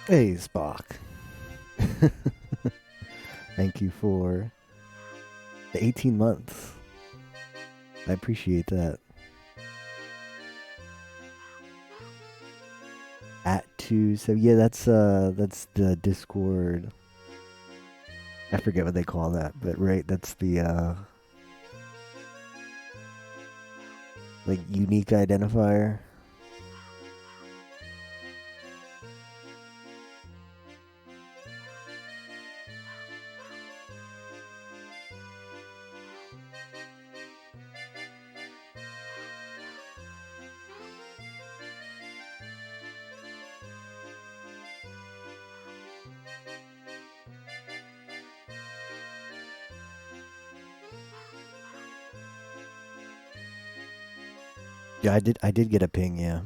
Hey, Spock. Thank you for the 18 months. I appreciate that. At 2, so yeah, that's the Discord. I forget what they call that, but right, that's the like unique identifier. Yeah, I did get a ping, yeah.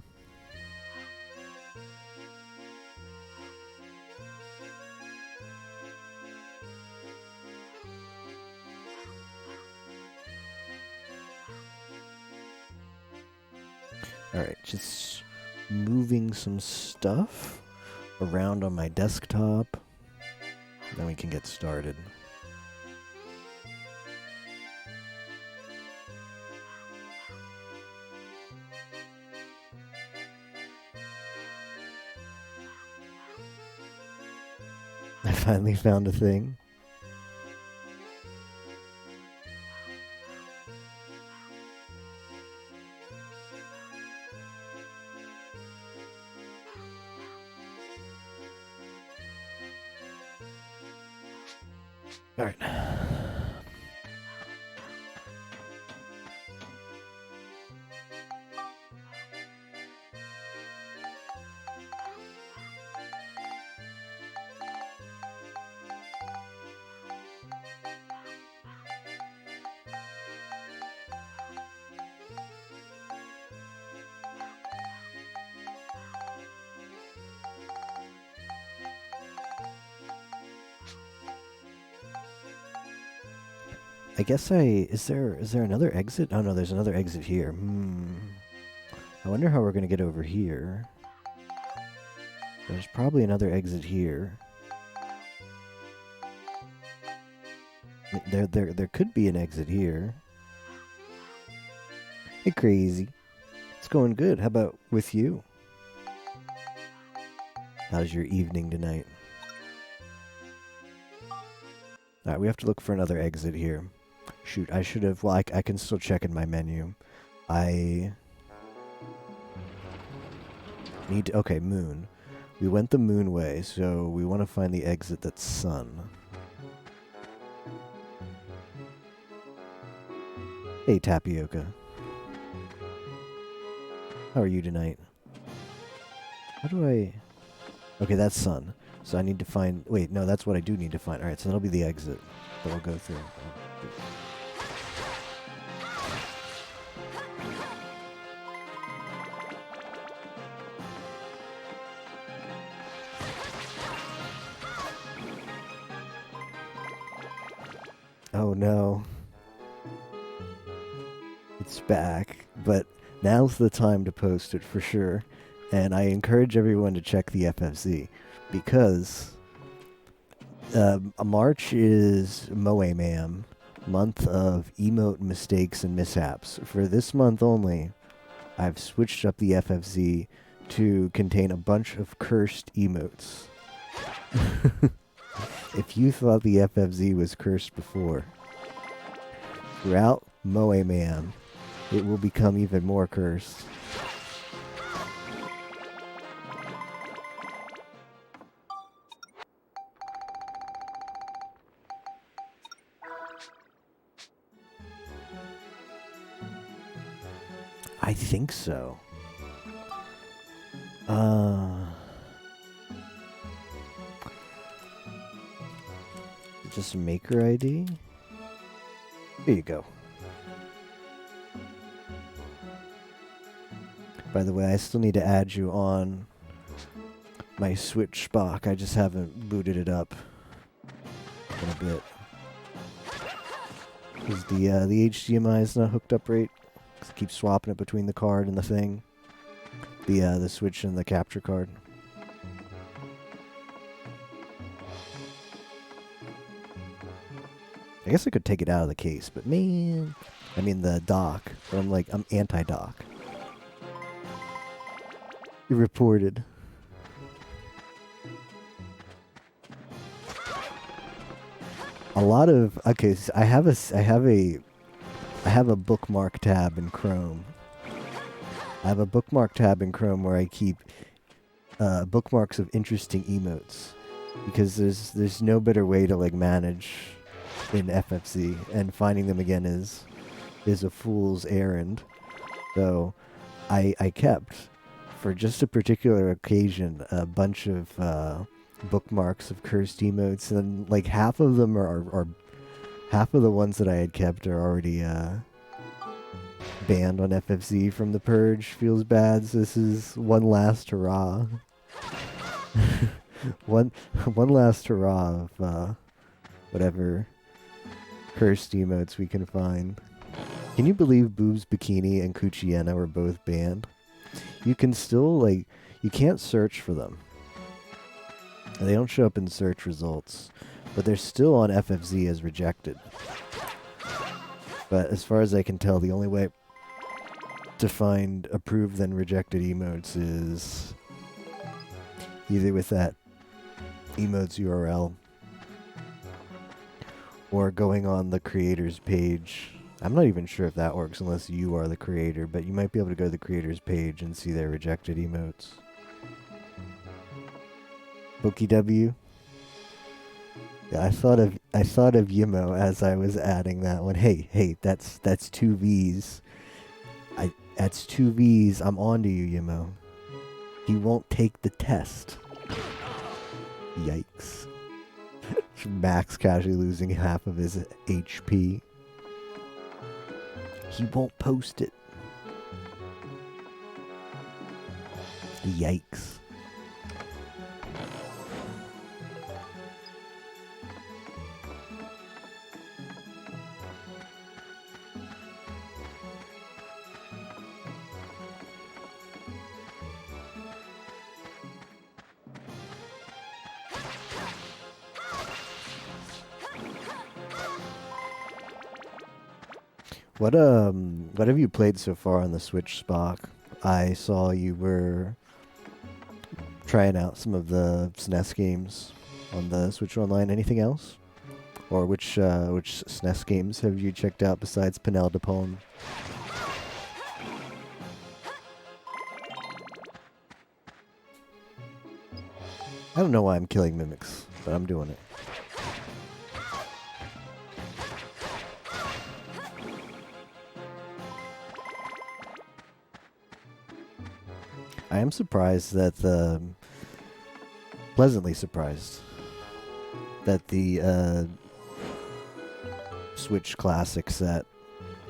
All right, just moving some stuff around on my desktop. Then we can get started. I finally found a thing. All right. I guess is there another exit? Oh no, there's another exit here. I wonder how we're gonna get over here. There's probably another exit here. There could be an exit here. Hey, crazy. It's going good. How about with you? How's your evening tonight? All right, we have to look for another exit here. Shoot, I should have. Well, I can still check in my menu. I need to. Okay, moon. We went the moon way, so we want to find the exit that's sun. Hey, Tapioca. How are you tonight? How do I... Okay, that's sun. So I need to find... Wait, no, that's what I do need to find. Alright, so that'll be the exit that we'll go through. Oh no. It's back. But now's the time to post it for sure. And I encourage everyone to check the FFZ because March is Moe Ma'am, month of emote mistakes and mishaps. For this month only, I've switched up the FFZ to contain a bunch of cursed emotes. If you thought the FFZ was cursed before, throughout Moe Ma'am, it will become even more cursed. I think so. Just a maker ID? Here you go. By the way, I still need to add you on my Switch Spock. I just haven't booted it up in a bit. Because the HDMI is not hooked up right. Cause I keep swapping it between the card and the thing. The Switch and the capture card. I guess I could take it out of the case, but man, I mean the dock. But I'm anti-dock. You reported. A lot of okay. So I have a bookmark tab in Chrome. I have a bookmark tab in Chrome where I keep bookmarks of interesting emotes, because there's no better way to like manage in FFC, and finding them again is a fool's errand. So I kept, for just a particular occasion, a bunch of bookmarks of cursed emotes, and like half of them are half of the ones that I had kept are already banned on FFC from the purge. Feels bad. So this is one last hurrah. one last hurrah of whatever cursed emotes we can find. Can you believe Boobs Bikini and Cucciena were both banned? You can still you can't search for them. They don't show up in search results, but they're still on FFZ as rejected. But as far as I can tell, the only way to find approved then rejected emotes is either with that emotes URL or going on the creator's page. I'm not even sure if that works unless you are the creator, but you might be able to go to the creator's page and see their rejected emotes. Pokey W. Yeah, I thought of Yimo as I was adding that one. Hey, that's 2 V's. That's 2 V's. I'm on to you, Yimo. He won't take the test. Yikes. Max casually losing half of his HP. He won't post it. Yikes. What have you played so far on the Switch, Spock? I saw you were trying out some of the SNES games on the Switch Online. Anything else? Or which SNES games have you checked out besides Panel de Pon? I don't know why I'm killing mimics, but I'm doing it. I am surprised that pleasantly surprised that the Switch Classic set,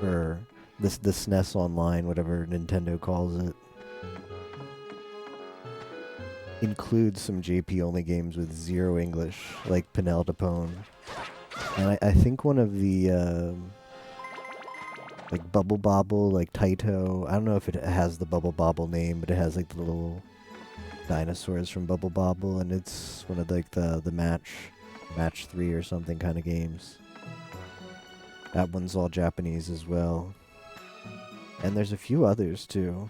or the SNES Online, whatever Nintendo calls it, includes some JP only games with 0 English, like Panel de Pon. And I think one of the like Bubble Bobble, like Taito. I don't know if it has the Bubble Bobble name, but it has like the little dinosaurs from Bubble Bobble, and it's one of like the match 3 or something kind of games. That one's all Japanese as well. And there's a few others too.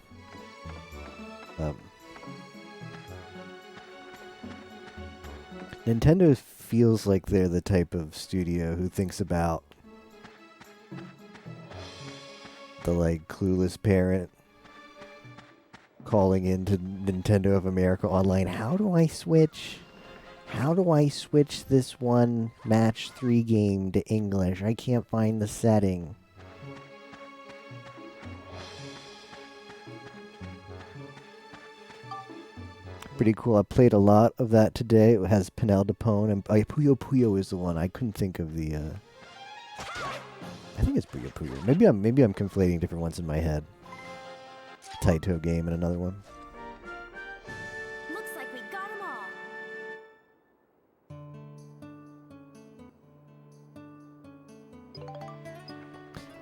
Nintendo feels like they're the type of studio who thinks about the like clueless parent calling into Nintendo of America Online. How do I switch this one match 3 game to English? I can't find the setting. Pretty cool. I played a lot of that today. It has Panel de Pon, and Puyo Puyo is the one. I couldn't think of the I think it's Puyo Puyo. Maybe I'm conflating different ones in my head. Taito game and another one. Looks like we got 'em all.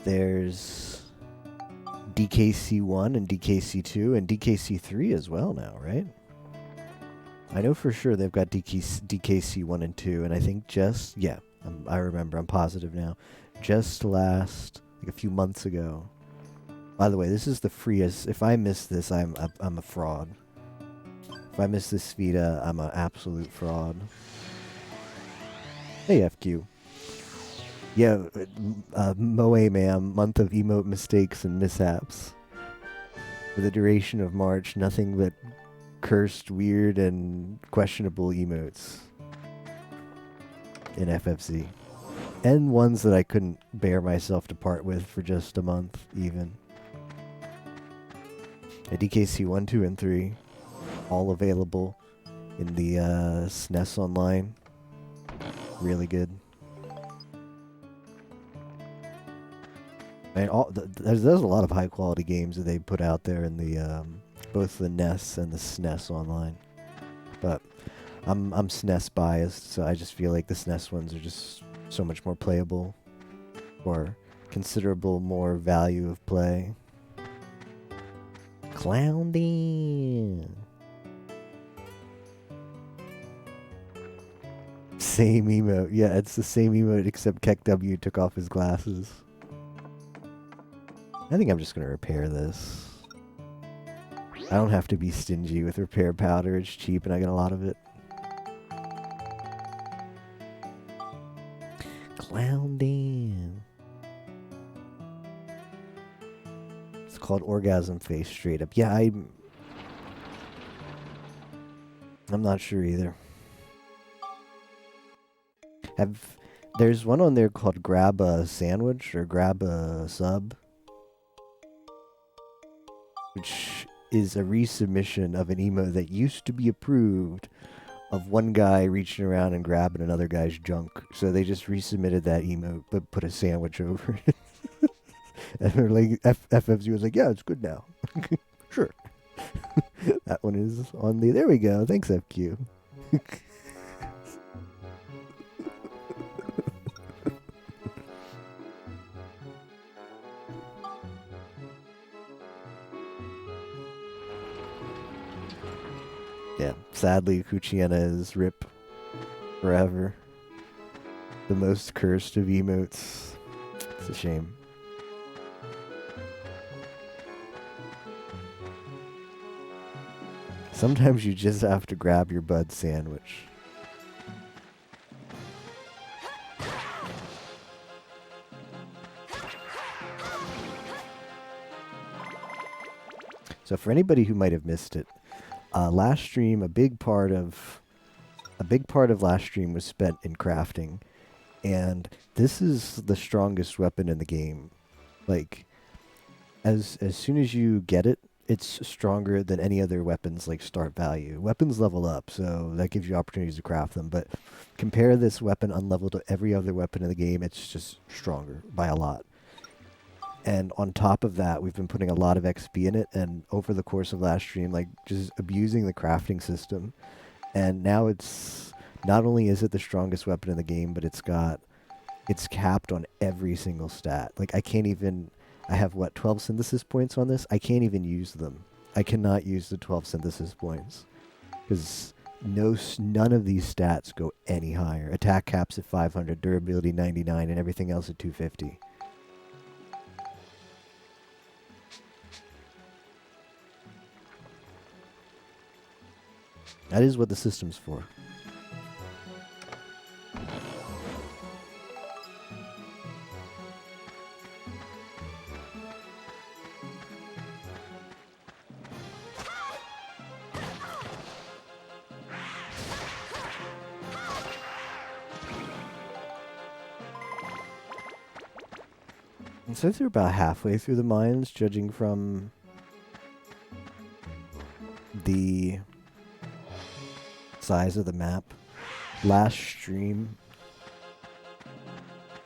There's DKC1 and DKC2 and DKC3 as well now, right? I know for sure they've got DKC 1 and 2, and I think I remember, I'm positive now. Just last, like a few months ago. By the way, this is the freest. If I miss this, I'm a fraud. If I miss this Vita, I'm an absolute fraud. Hey, FQ. Yeah, Moe ma'am, month of emote mistakes and mishaps. For the duration of March, nothing but cursed, weird, and questionable emotes in FFC. And ones that I couldn't bear myself to part with for just a month, even. A DKC 1, 2, and 3, all available in the SNES Online. Really good. And there's a lot of high quality games that they put out there in the both the NES and the SNES Online. But I'm SNES biased, so I just feel like the SNES ones are just so much more playable, or considerable more value of play. Clowndy. Same emote. Yeah, it's the same emote except Keck W took off his glasses. I think I'm just going to repair this. I don't have to be stingy with repair powder. It's cheap and I get a lot of it. Clowndy. It's called Orgasm Face straight up. Yeah, I'm not sure either. There's one on there called Grab a Sandwich or Grab a Sub, which is a resubmission of an emote that used to be approved of one guy reaching around and grabbing another guy's junk. So they just resubmitted that emote but put a sandwich over it. And they're like, FFZ was like, yeah, it's good now. Sure. That one is on the... There we go. Thanks, FQ. Yeah, sadly, Cuciana is RIP forever. The most cursed of emotes. It's a shame. Sometimes you just have to grab your bud sandwich. So for anybody who might have missed it, last stream, a big part of last stream was spent in crafting, and this is the strongest weapon in the game. Like, as soon as you get it, it's stronger than any other weapon's like start value. Weapons level up, so that gives you opportunities to craft them. But compare this weapon unleveled to every other weapon in the game, it's just stronger by a lot. And on top of that, we've been putting a lot of XP in it, and over the course of last stream, like, just abusing the crafting system. And now it's, not only is it the strongest weapon in the game, but it's capped on every single stat. Like, I have, 12 synthesis points on this? I can't even use them. I cannot use the 12 synthesis points. Because none of these stats go any higher. Attack caps at 500, durability 99, and everything else at 250. That is what the system's for. And so they're about halfway through the mines, judging from the size of the map. Last stream,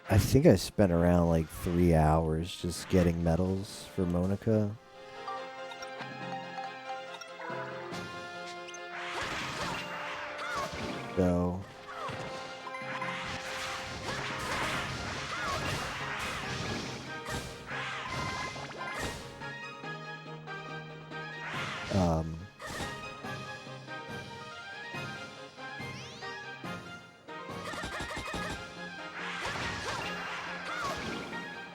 I think I spent around like 3 hours just getting medals for Monica. So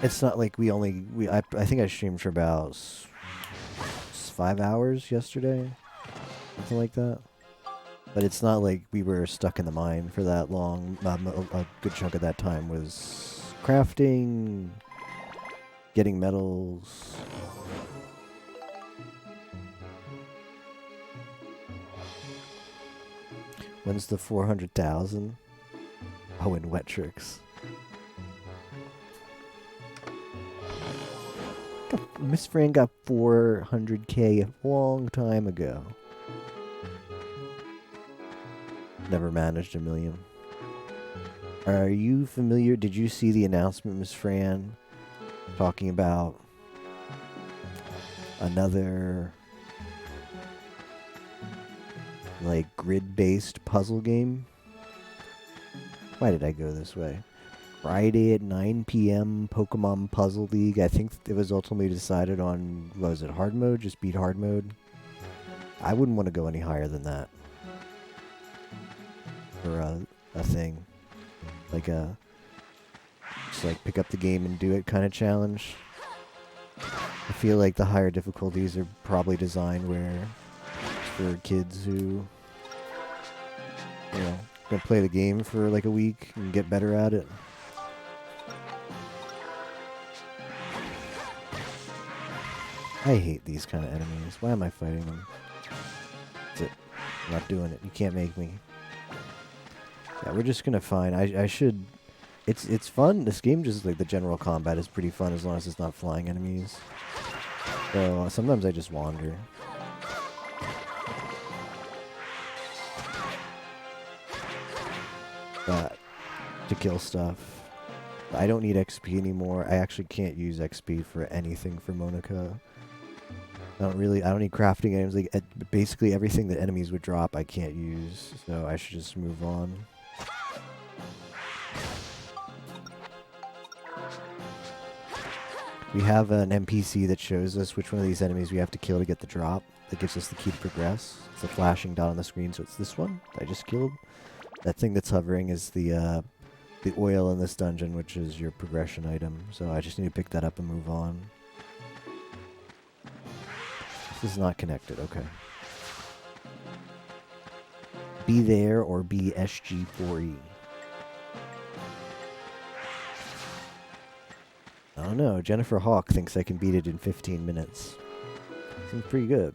It's not like I think I streamed for about 5 hours yesterday, something like that. But it's not like we were stuck in the mine for that long. A good chunk of that time was crafting, getting metals. When's the 400,000? Oh, in wet tricks. Miss Fran got 400K a long time ago. Never managed a million. Are you familiar? Did you see the announcement, Miss Fran, talking about another like grid-based puzzle game? Why did I go this way? Friday at 9 p.m. Pokemon Puzzle League. I think it was ultimately decided on, what was it, hard mode? Just beat hard mode? I wouldn't want to go any higher than that. For a thing. Like just like pick up the game and do it kind of challenge. I feel like the higher difficulties are probably designed where it's for kids who, gonna play the game for like a week and get better at it. I hate these kind of enemies. Why am I fighting them? That's it. I'm not doing it. You can't make me. Yeah, we're just gonna find. I should. It's fun. This game, just like the general combat, is pretty fun as long as it's not flying enemies. So sometimes I just wander. To kill stuff. I don't need XP anymore. I actually can't use XP for anything for Monaco. I don't need crafting items. Like basically everything that enemies would drop, I can't use. So I should just move on. We have an NPC that shows us which one of these enemies we have to kill to get the drop. That gives us the key to progress. It's a flashing dot on the screen, so it's this one that I just killed. That thing that's hovering is the oil in this dungeon, which is your progression item. So I just need to pick that up and move on. This is not connected, okay. Be there or be SG4E. I don't know. Jennifer Hawk thinks I can beat it in 15 minutes. Seems pretty good.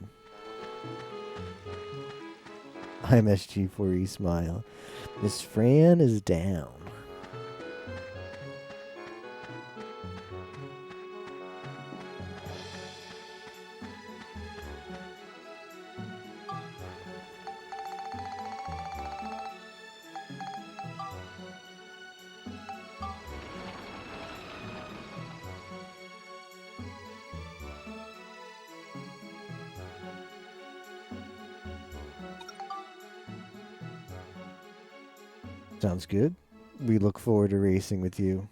I'm SG4E smile. Miss Fran is down. Sounds good. We look forward to racing with you.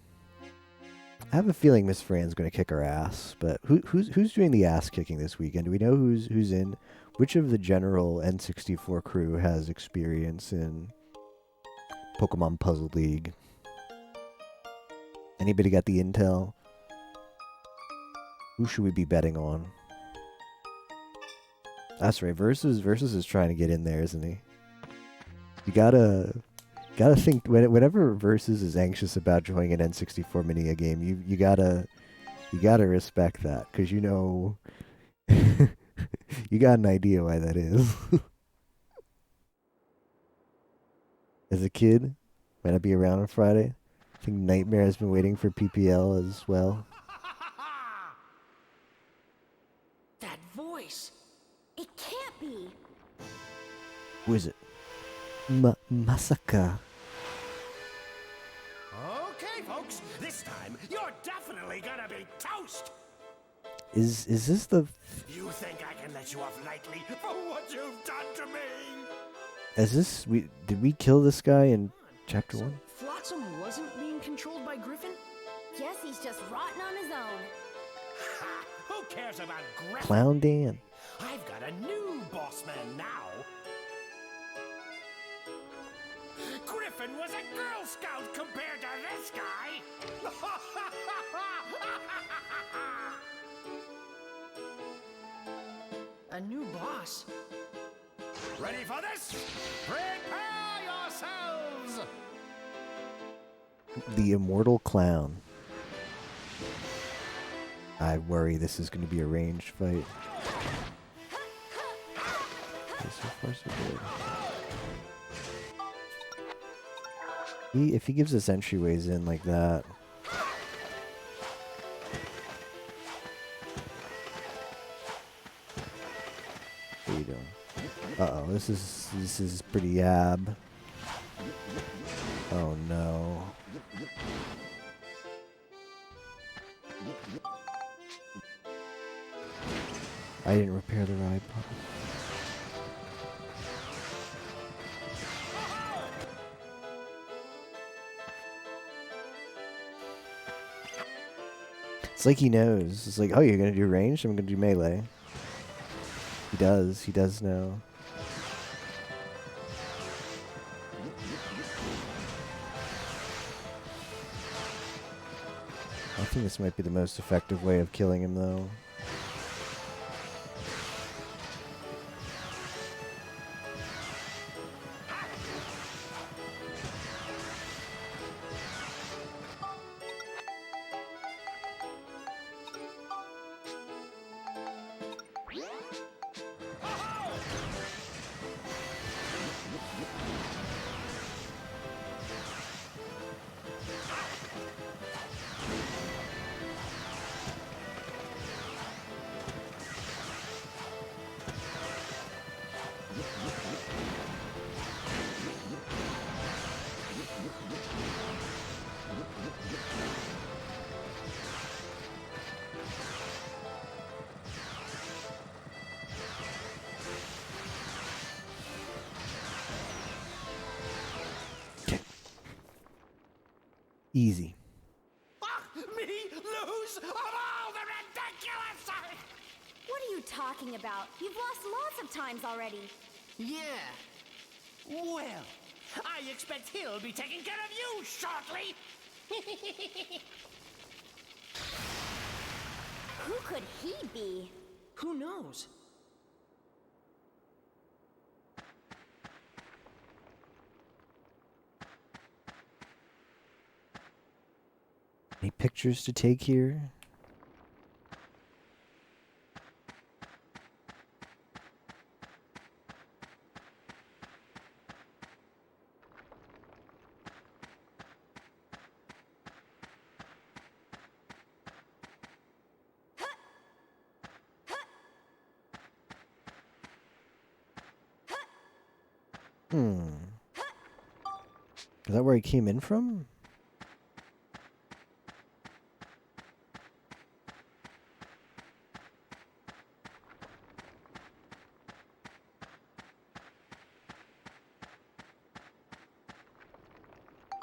I have a feeling Miss Fran's going to kick our ass, but who's doing the ass kicking this weekend? Do we know who's in? Which of the general N64 crew has experience in Pokemon Puzzle League? Anybody got the intel? Who should we be betting on? That's right. Versus is trying to get in there, isn't he? You gotta think whenever Versus is anxious about joining an N64 mini game, you gotta respect that, because you know you got an idea why that is. As a kid, might I be around on Friday? I think Nightmare has been waiting for PPL as well. That voice, it can't be. Who is it? Masaka. Okay, folks, this time you're definitely gonna be toast. Is this the? You think I can let you off lightly for what you've done to me? Is this did we kill this guy in chapter 1? Flotsam wasn't being controlled by Griffin? Guess he's just rotting on his own. Ha! Who cares about Griffin? Clown Dan. I've got a new boss man now. Griffin was a Girl Scout compared to this guy. A new boss? Ready for this? Prepare yourselves! The Immortal Clown. I worry this is going to be a ranged fight. Okay, so far so good. If he gives us entryways in like that. What are you doing? Uh-oh, this is pretty ab. Oh no. I didn't repair the ride pod. It's like he knows. It's like, oh, you're gonna do ranged? I'm gonna do melee. He does know. I think this might be the most effective way of killing him, though. Easy. Me lose of all the ridiculous! What are you talking about? You've lost lots of times already. Yeah. Well, I expect he'll be taking care of you shortly. Who could he be? Who knows? Any pictures to take here? Is that where he came in from?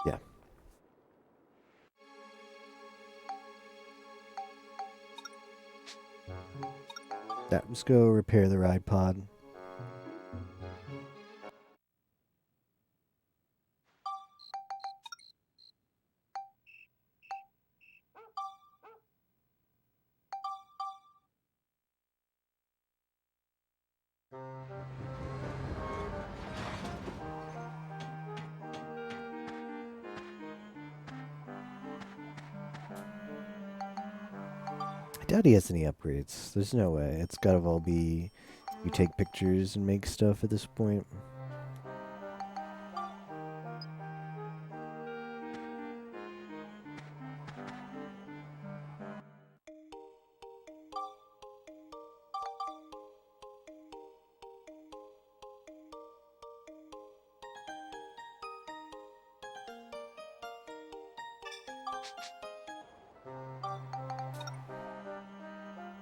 Yeah. Yeah, let's go repair the ride pod. I doubt he has any upgrades. There's no way. It's gotta all be you take pictures and make stuff at this point.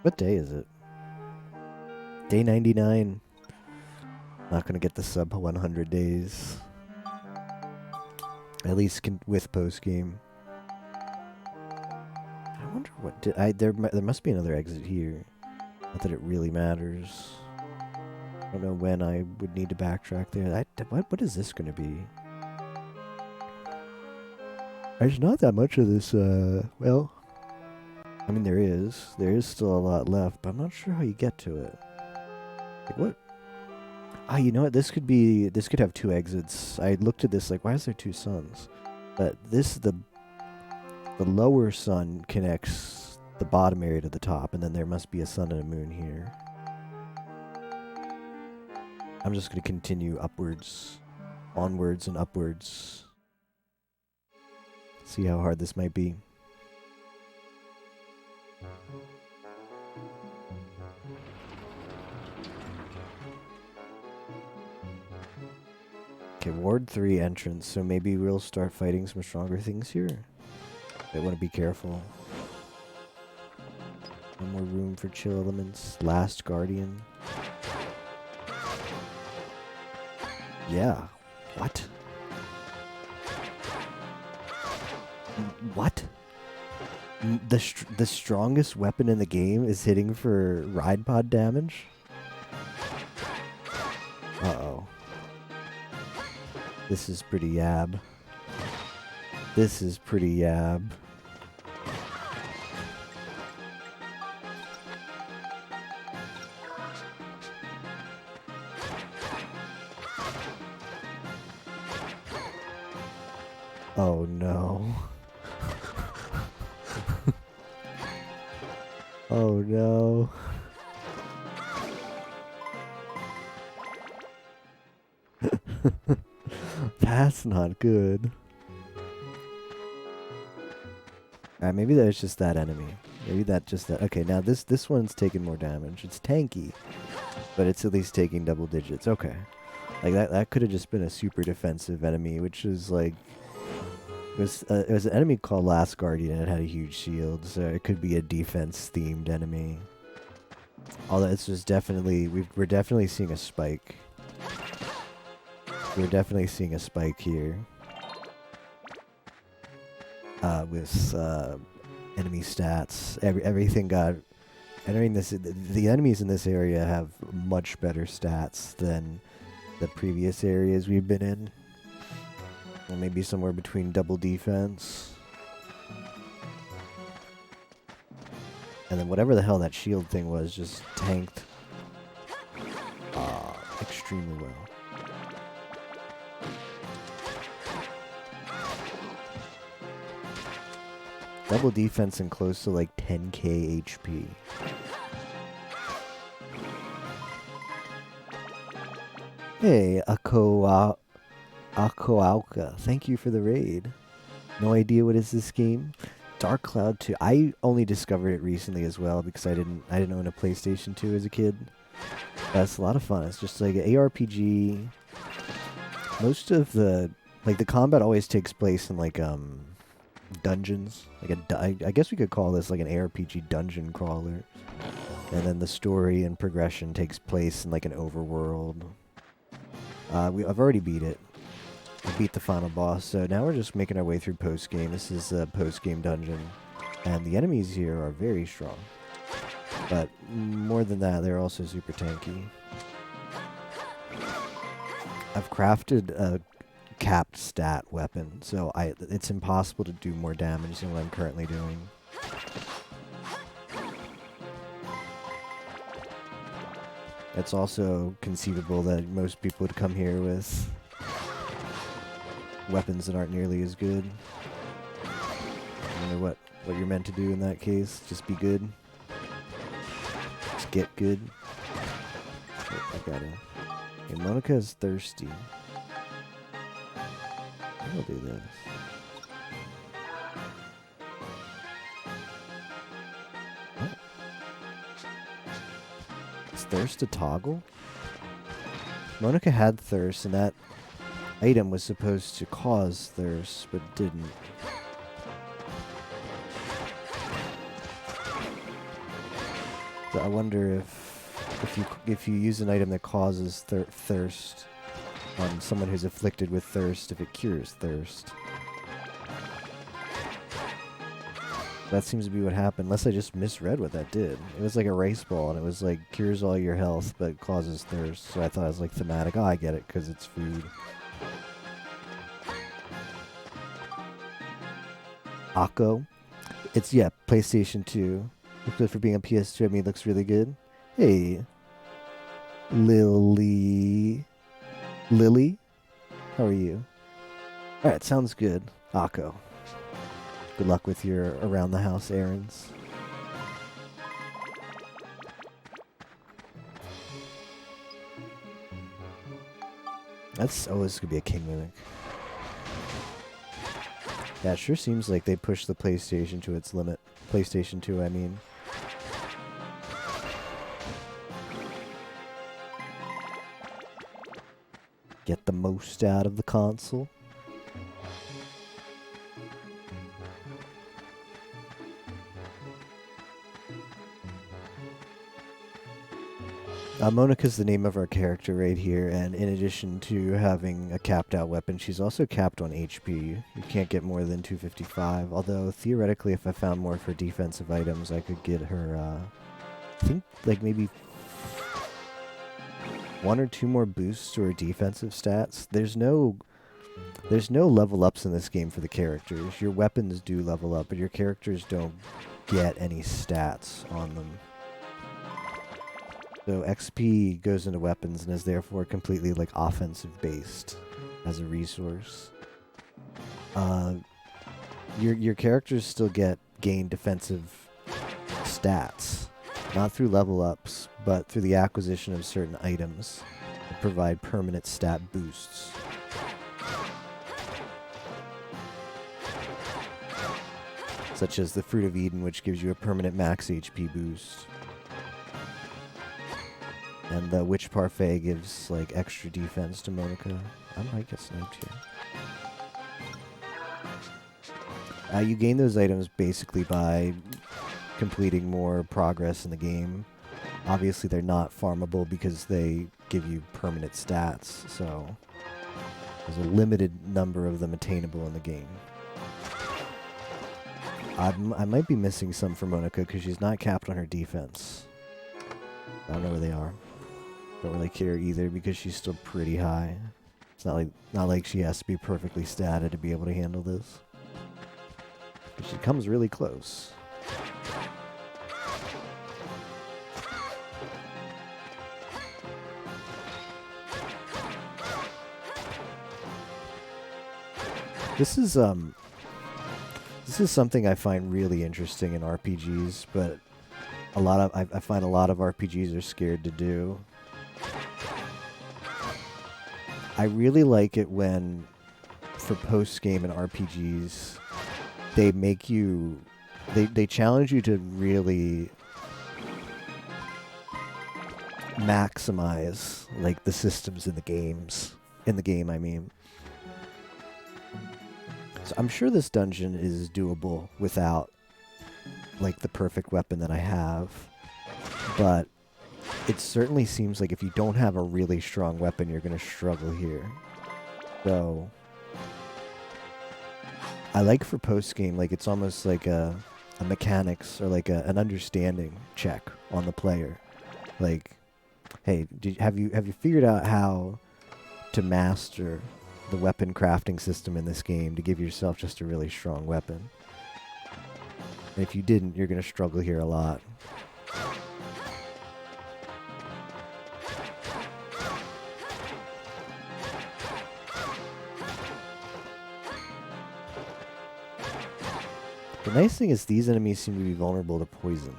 What day is it? Day 99. Not gonna get the sub 100 days. At least with postgame. I wonder what did I there must be another exit here. Not that it really matters. I don't know when I would need to backtrack there. What is this gonna be? There's not that much of this well, I mean, there is still a lot left, but I'm not sure how you get to it. Like, what? Ah, you know what? This could have two exits. I looked at this like, why is there two suns? But the lower sun connects the bottom area to the top, and then there must be a sun and a moon here. I'm just going to continue upwards, onwards and upwards. See how hard this might be. Okay, Ward 3 entrance, so maybe we'll start fighting some stronger things here. I want to be careful. No more room for chill elements. Last Guardian. Yeah. What? What? The strongest weapon in the game is hitting for ride pod damage? Uh-oh. This is pretty yab. This is pretty yab. Oh no. Oh no. That's not good. Alright, maybe that's just that enemy. Maybe that just that. Okay, now this one's taking more damage. It's tanky, but it's at least taking double digits. Okay. Like that could have just been a super defensive enemy, which is like it was an enemy called Last Guardian and it had a huge shield, so it could be a defense themed enemy. Although it's just definitely we're definitely seeing a spike. We're definitely seeing a spike here. With enemy stats. Everything got entering this. The enemies in this area have much better stats than the previous areas we've been in. Or maybe somewhere between double defense. And then whatever the hell that shield thing was just tanked extremely well. Double defense and close to like 10k HP. Hey, Akoauka, thank you for the raid. No idea what is this game? Dark Cloud 2. I only discovered it recently as well because I didn't own a PlayStation 2 as a kid. That's a lot of fun. It's just like an ARPG. Most of the combat always takes place in like dungeons. Like I guess we could call this like an ARPG dungeon crawler. And then the story and progression takes place in like an overworld. I've already beat it. I beat the final boss, so now we're just making our way through post-game. This is a post-game dungeon. And the enemies here are very strong. But more than that, they're also super tanky. I've crafted a capped stat weapon, so it's impossible to do more damage than what I'm currently doing. It's also conceivable that most people would come here with weapons that aren't nearly as good. I wonder what you're meant to do in that case. Just be good. Just get good. I gotta... Okay, Monica is thirsty. I'll do this. What? Is thirst a toggle? Monica had thirst, and that item was supposed to cause thirst, but didn't. So I wonder if you use an item that causes thirst on someone who's afflicted with thirst, if it cures thirst. That seems to be what happened, unless I just misread what that did. It was like a race ball, and it was like, cures all your health, but causes thirst. So I thought it was like thematic. Oh, I get it, because it's food. Akko. It's, yeah, PlayStation 2. Looks good for being a PS2. I mean, it looks really good. Hey. Lily. How are you? Alright, sounds good. Akko. Good luck with your around the house errands. This could be a king mimic. Yeah, it sure seems like they pushed the PlayStation to its limit. PlayStation 2, I mean. Get the most out of the console. Monica's the name of our character right here, and in addition to having a capped out weapon, she's also capped on HP. You can't get more than 255, although theoretically if I found more of her defensive items, I could get her, I think like maybe 1 or 2 more boosts to her defensive stats. There's no level ups in this game for the characters. Your weapons do level up, but your characters don't get any stats on them. So XP goes into weapons and is therefore completely like offensive based as a resource. Your characters still gain defensive stats, not through level ups, but through the acquisition of certain items that provide permanent stat boosts. Such as the Fruit of Eden, which gives you a permanent max HP boost. And the Witch Parfait gives, like, extra defense to Monica. I might get sniped here. You gain those items basically by completing more progress in the game. Obviously, they're not farmable because they give you permanent stats, so there's a limited number of them attainable in the game. I might be missing some for Monica because she's not capped on her defense. I don't know where they are. Don't really care either because she's still pretty high. It's not like she has to be perfectly statted to be able to handle this. But she comes really close. This is something I find really interesting in RPGs, but I find a lot of RPGs are scared to do. I really like it when, for post-game and RPGs, they make you, they challenge you to really maximize, like, the systems in the game, I mean. So I'm sure this dungeon is doable without, like, the perfect weapon that I have, but it certainly seems like if you don't have a really strong weapon, you're going to struggle here. So I like for post-game, like, it's almost like a mechanics or like an understanding check on the player. Like, hey, have you figured out how to master the weapon crafting system in this game to give yourself just a really strong weapon? And if you didn't, you're going to struggle here a lot. The nice thing is these enemies seem to be vulnerable to poison.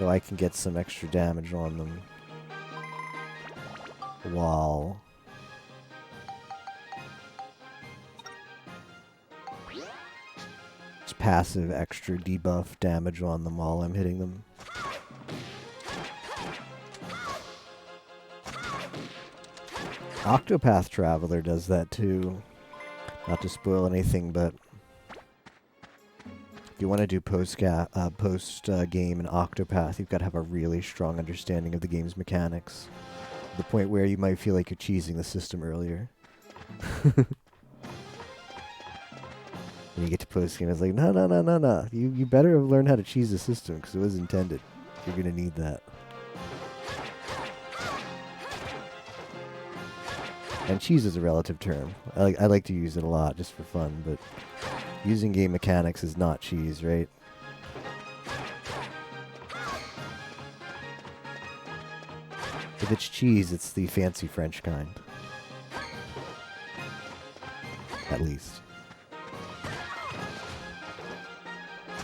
So I can get some extra damage on them while it's passive extra debuff damage on them while I'm hitting them. Octopath Traveler does that too. Not to spoil anything, but if you want to do post-game in Octopath, you've got to have a really strong understanding of the game's mechanics. To the point where you might feel like you're cheesing the system earlier. When you get to post-game, it's like, no. You better have learned how to cheese the system, because it was intended. You're going to need that. And cheese is a relative term. I like to use it a lot just for fun, but using game mechanics is not cheese, right? If it's cheese, it's the fancy French kind. At least.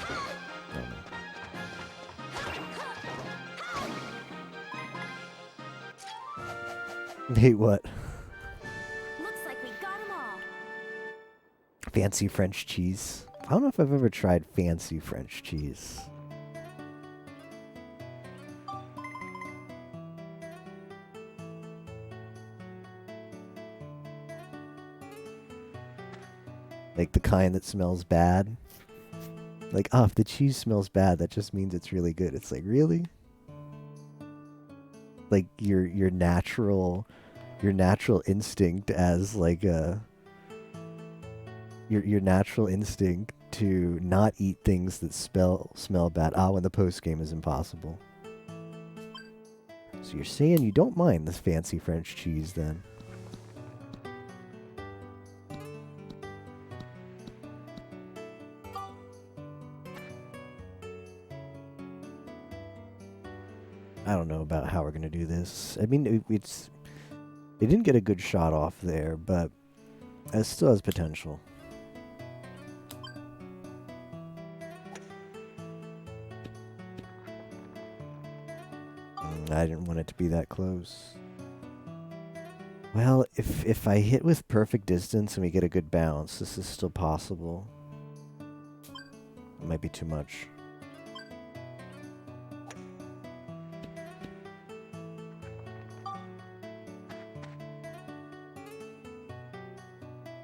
I don't know. Hey, what? Looks like we got 'em all. Fancy French cheese. I don't know if I've ever tried fancy French cheese. Like the kind that smells bad. Like, oh, if the cheese smells bad, that just means it's really good. It's like, really? Like your natural instinct as like a your natural instinct to not eat things that smell bad. Ah, when the post game is impossible. So you're saying you don't mind this fancy French cheese then? I don't know about how we're gonna do this. I mean, they didn't get a good shot off there, but it still has potential. I didn't want it to be that close. Well, if I hit with perfect distance and we get a good bounce, this is still possible. It might be too much.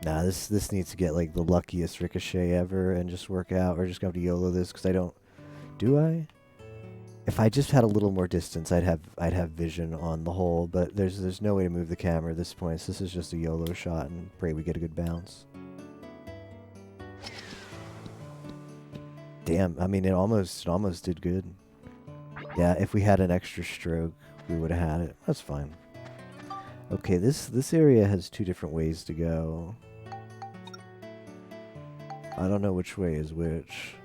Nah, this needs to get like the luckiest ricochet ever and just work out. We're just gonna have to YOLO this because I don't. Do I? If I just had a little more distance, I'd have vision on the hole. But there's no way to move the camera at this point. So this is just a YOLO shot and pray we get a good bounce. Damn, I mean it almost did good. Yeah, if we had an extra stroke, we would have had it. That's fine. Okay, this area has two different ways to go. I don't know which way is which.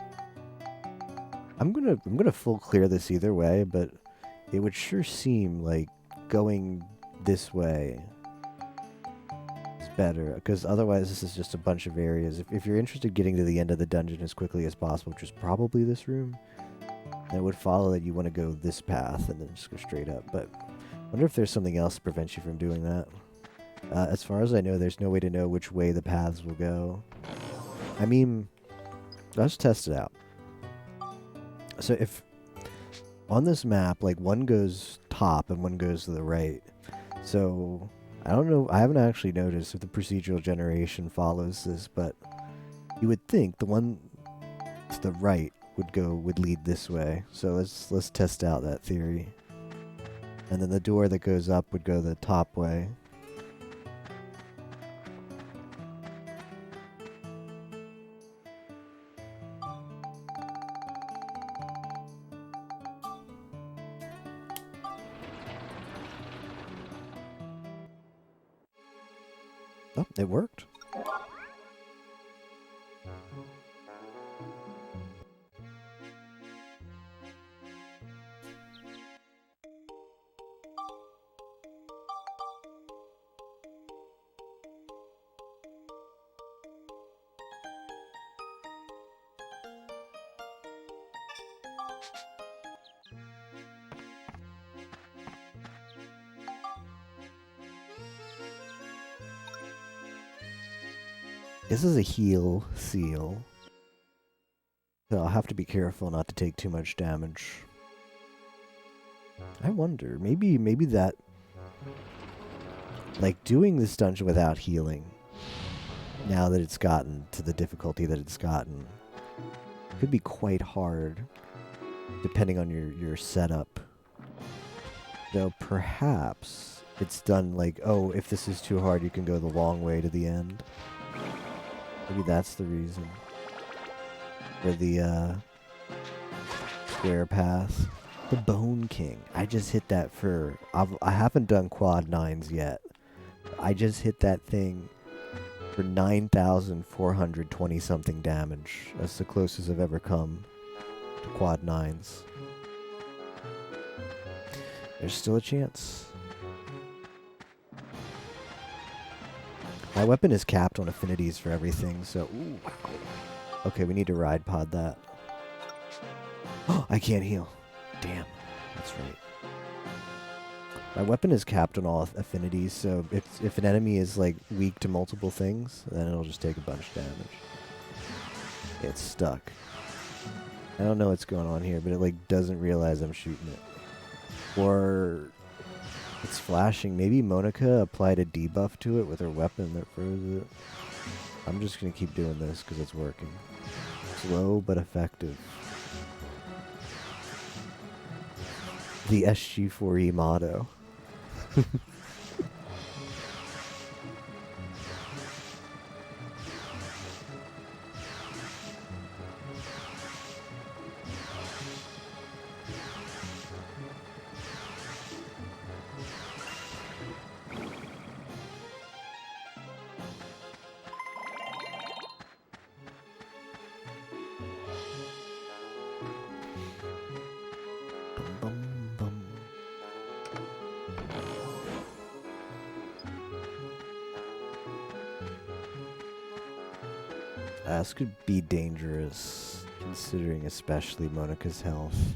I'm gonna full clear this either way, but it would sure seem like going this way is better, because otherwise this is just a bunch of areas. If you're interested in getting to the end of the dungeon as quickly as possible, which is probably this room, then it would follow that you want to go this path and then just go straight up. But I wonder if there's something else to prevent you from doing that. As far as I know, there's no way to know which way the paths will go. I mean, let's test it out. So if on this map, like one goes top and one goes to the right. So I don't know. I haven't actually noticed if the procedural generation follows this, but you would think the one to the right would lead this way. So let's test out that theory. And then the door that goes up would go the top way. Oh, it worked. This is a heal seal, so I'll have to be careful not to take too much damage. I wonder, maybe that, like, doing this dungeon without healing, now that it's gotten to the difficulty that it's gotten, could be quite hard, depending on your setup. Though perhaps it's done like, oh, if this is too hard, you can go the long way to the end. Maybe that's the reason. For the square path. The Bone King. I just hit that for... I haven't done quad 9s yet. I just hit that thing for 9,420 something damage. That's the closest I've ever come to quad 9s. There's still a chance. My weapon is capped on affinities for everything, so... Ooh. Okay, we need to ride pod that. Oh, I can't heal. Damn. That's right. My weapon is capped on all affinities, so if an enemy is, like, weak to multiple things, then it'll just take a bunch of damage. It's stuck. I don't know what's going on here, but it, like, doesn't realize I'm shooting it. Or... it's flashing. Maybe Monica applied a debuff to it with her weapon that froze it. I'm just going to keep doing this because it's working. Slow but effective. The SG4E motto. This could be dangerous, considering especially Monica's health.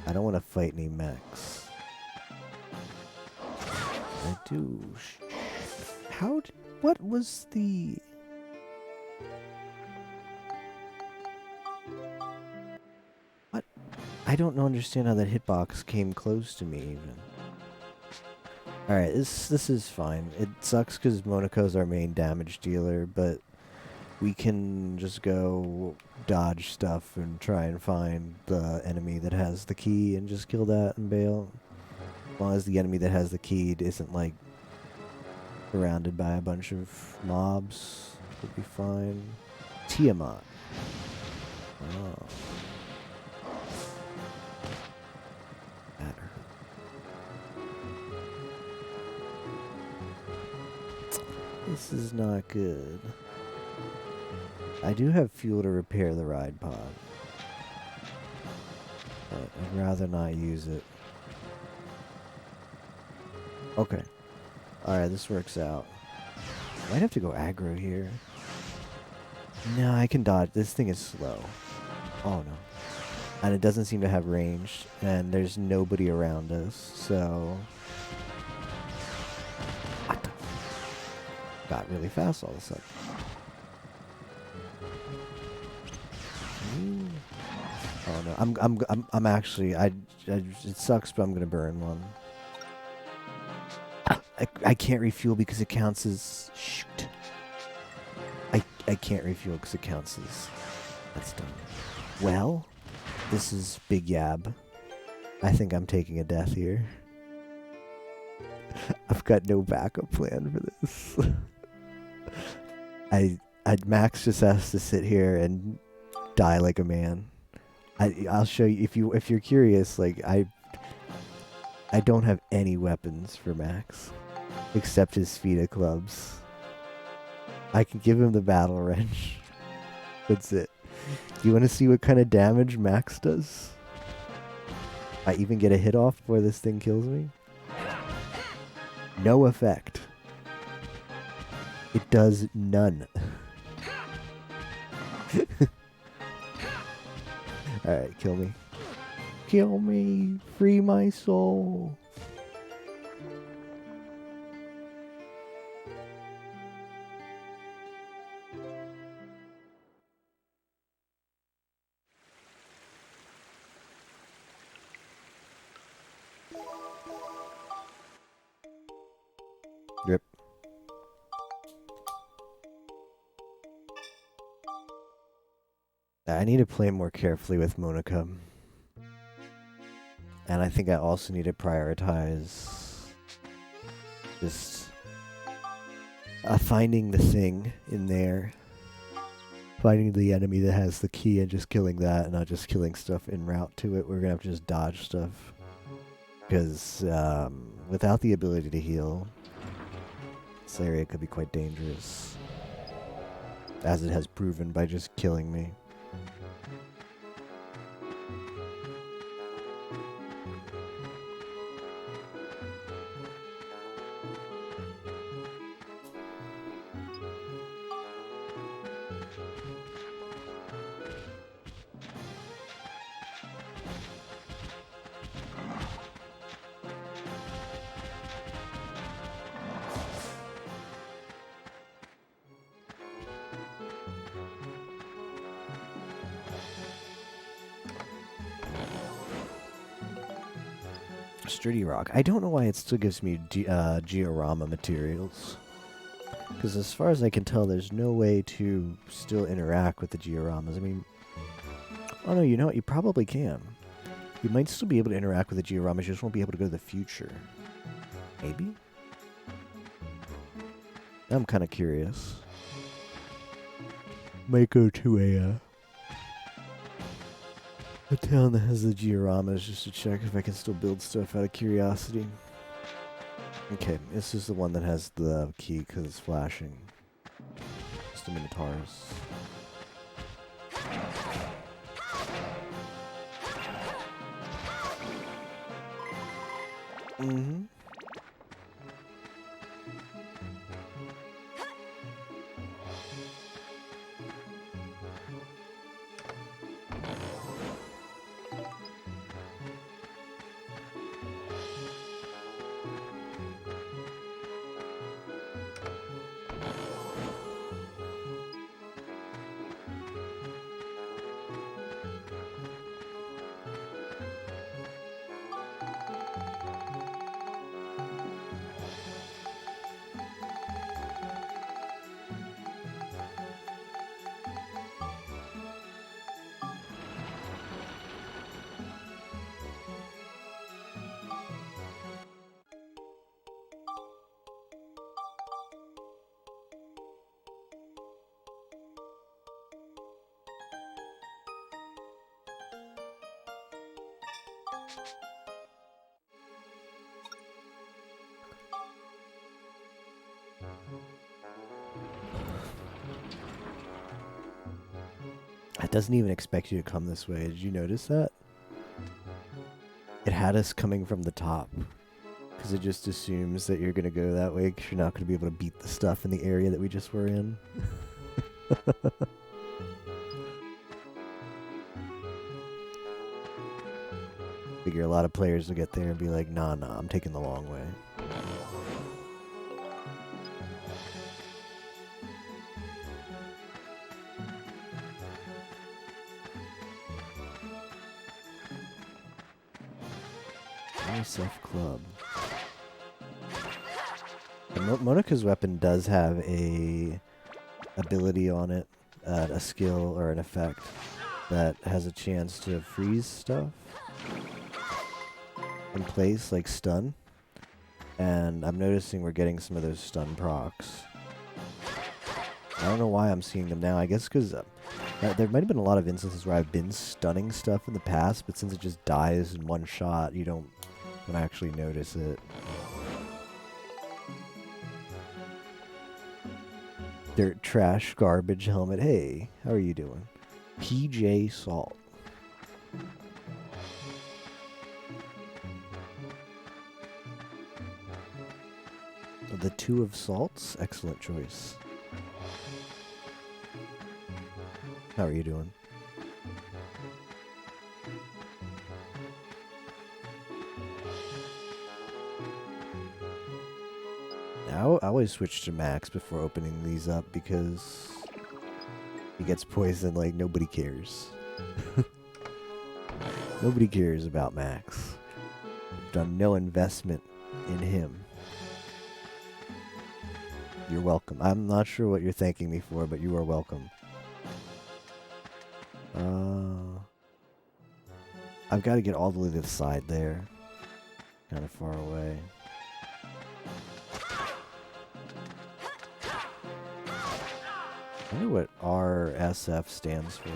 I don't want to fight any mechs. I do. What was the... What? I don't understand how that hitbox came close to me, even. Alright, this is fine. It sucks because Monica's our main damage dealer, but we can just go dodge stuff and try and find the enemy that has the key and just kill that and bail. As long as the enemy that has the key isn't, like, surrounded by a bunch of mobs, we'll be fine. Tiamat. Oh. Matter. This is not good. I do have fuel to repair the ride pod, but I'd rather not use it. Okay. Alright, this works out. Might have to go aggro here. No, I can dodge. This thing is slow. Oh no. And it doesn't seem to have range, and there's nobody around us, so... What the... Got really fast all of a sudden. Oh no, I'm actually, it sucks, but I'm gonna burn one. I can't refuel because it counts as, shoot. I can't refuel because it counts as, that's dumb. Well, this is Big Yab. I think I'm taking a death here. I've got no backup plan for this. Max just has to sit here and die like a man. I'll show you if you're curious. Like I don't have any weapons for Max except his Spheda clubs. I can give him the battle wrench. That's it. You want to see what kind of damage Max does? I even get a hit off before this thing kills me. No effect. It does none. Alright, kill me. Kill me! Free my soul! Rip. I need to play more carefully with Monica. And I think I also need to prioritize just finding the thing in there. Finding the enemy that has the key and just killing that and not just killing stuff en route to it. We're going to have to just dodge stuff. Because without the ability to heal, this area could be quite dangerous. As it has proven by just killing me. Sturdy rock. I don't know why it still gives me georama materials. Because as far as I can tell, there's no way to still interact with the dioramas. I mean, oh no, you know what? You probably can. You might still be able to interact with the dioramas, you just won't be able to go to the future. Maybe? I'm kind of curious. Might go to a town that has the dioramas just to check if I can still build stuff out of curiosity. Okay, this is the one that has the key because it's flashing. Just the Minotaurs. Mm-hmm. It doesn't even expect you to come this way. Did you notice that? It had us coming from the top. Because it just assumes that you're going to go that way because you're not going to be able to beat the stuff in the area that we just were in. Figure a lot of players will get there and be like, nah, I'm taking the long way. ISF Club. Monica's weapon does have a ability on it, a skill or an effect that has a chance to freeze stuff in place, like stun. And I'm noticing we're getting some of those stun procs. I don't know why I'm seeing them now. I guess because there might have been a lot of instances where I've been stunning stuff in the past, but since it just dies in one shot, you don't actually notice it. Dirt trash garbage helmet. Hey, how are you doing? PJ Salt. The Two of Salts. Excellent choice. How are you doing? I always switch to Max before opening these up because he gets poisoned like nobody cares. Nobody cares about Max. We've done no investment in him. You're welcome. I'm not sure what you're thanking me for, but you are welcome. I've got to get all the way to the side there. Kind of far away. I wonder what RSF stands for.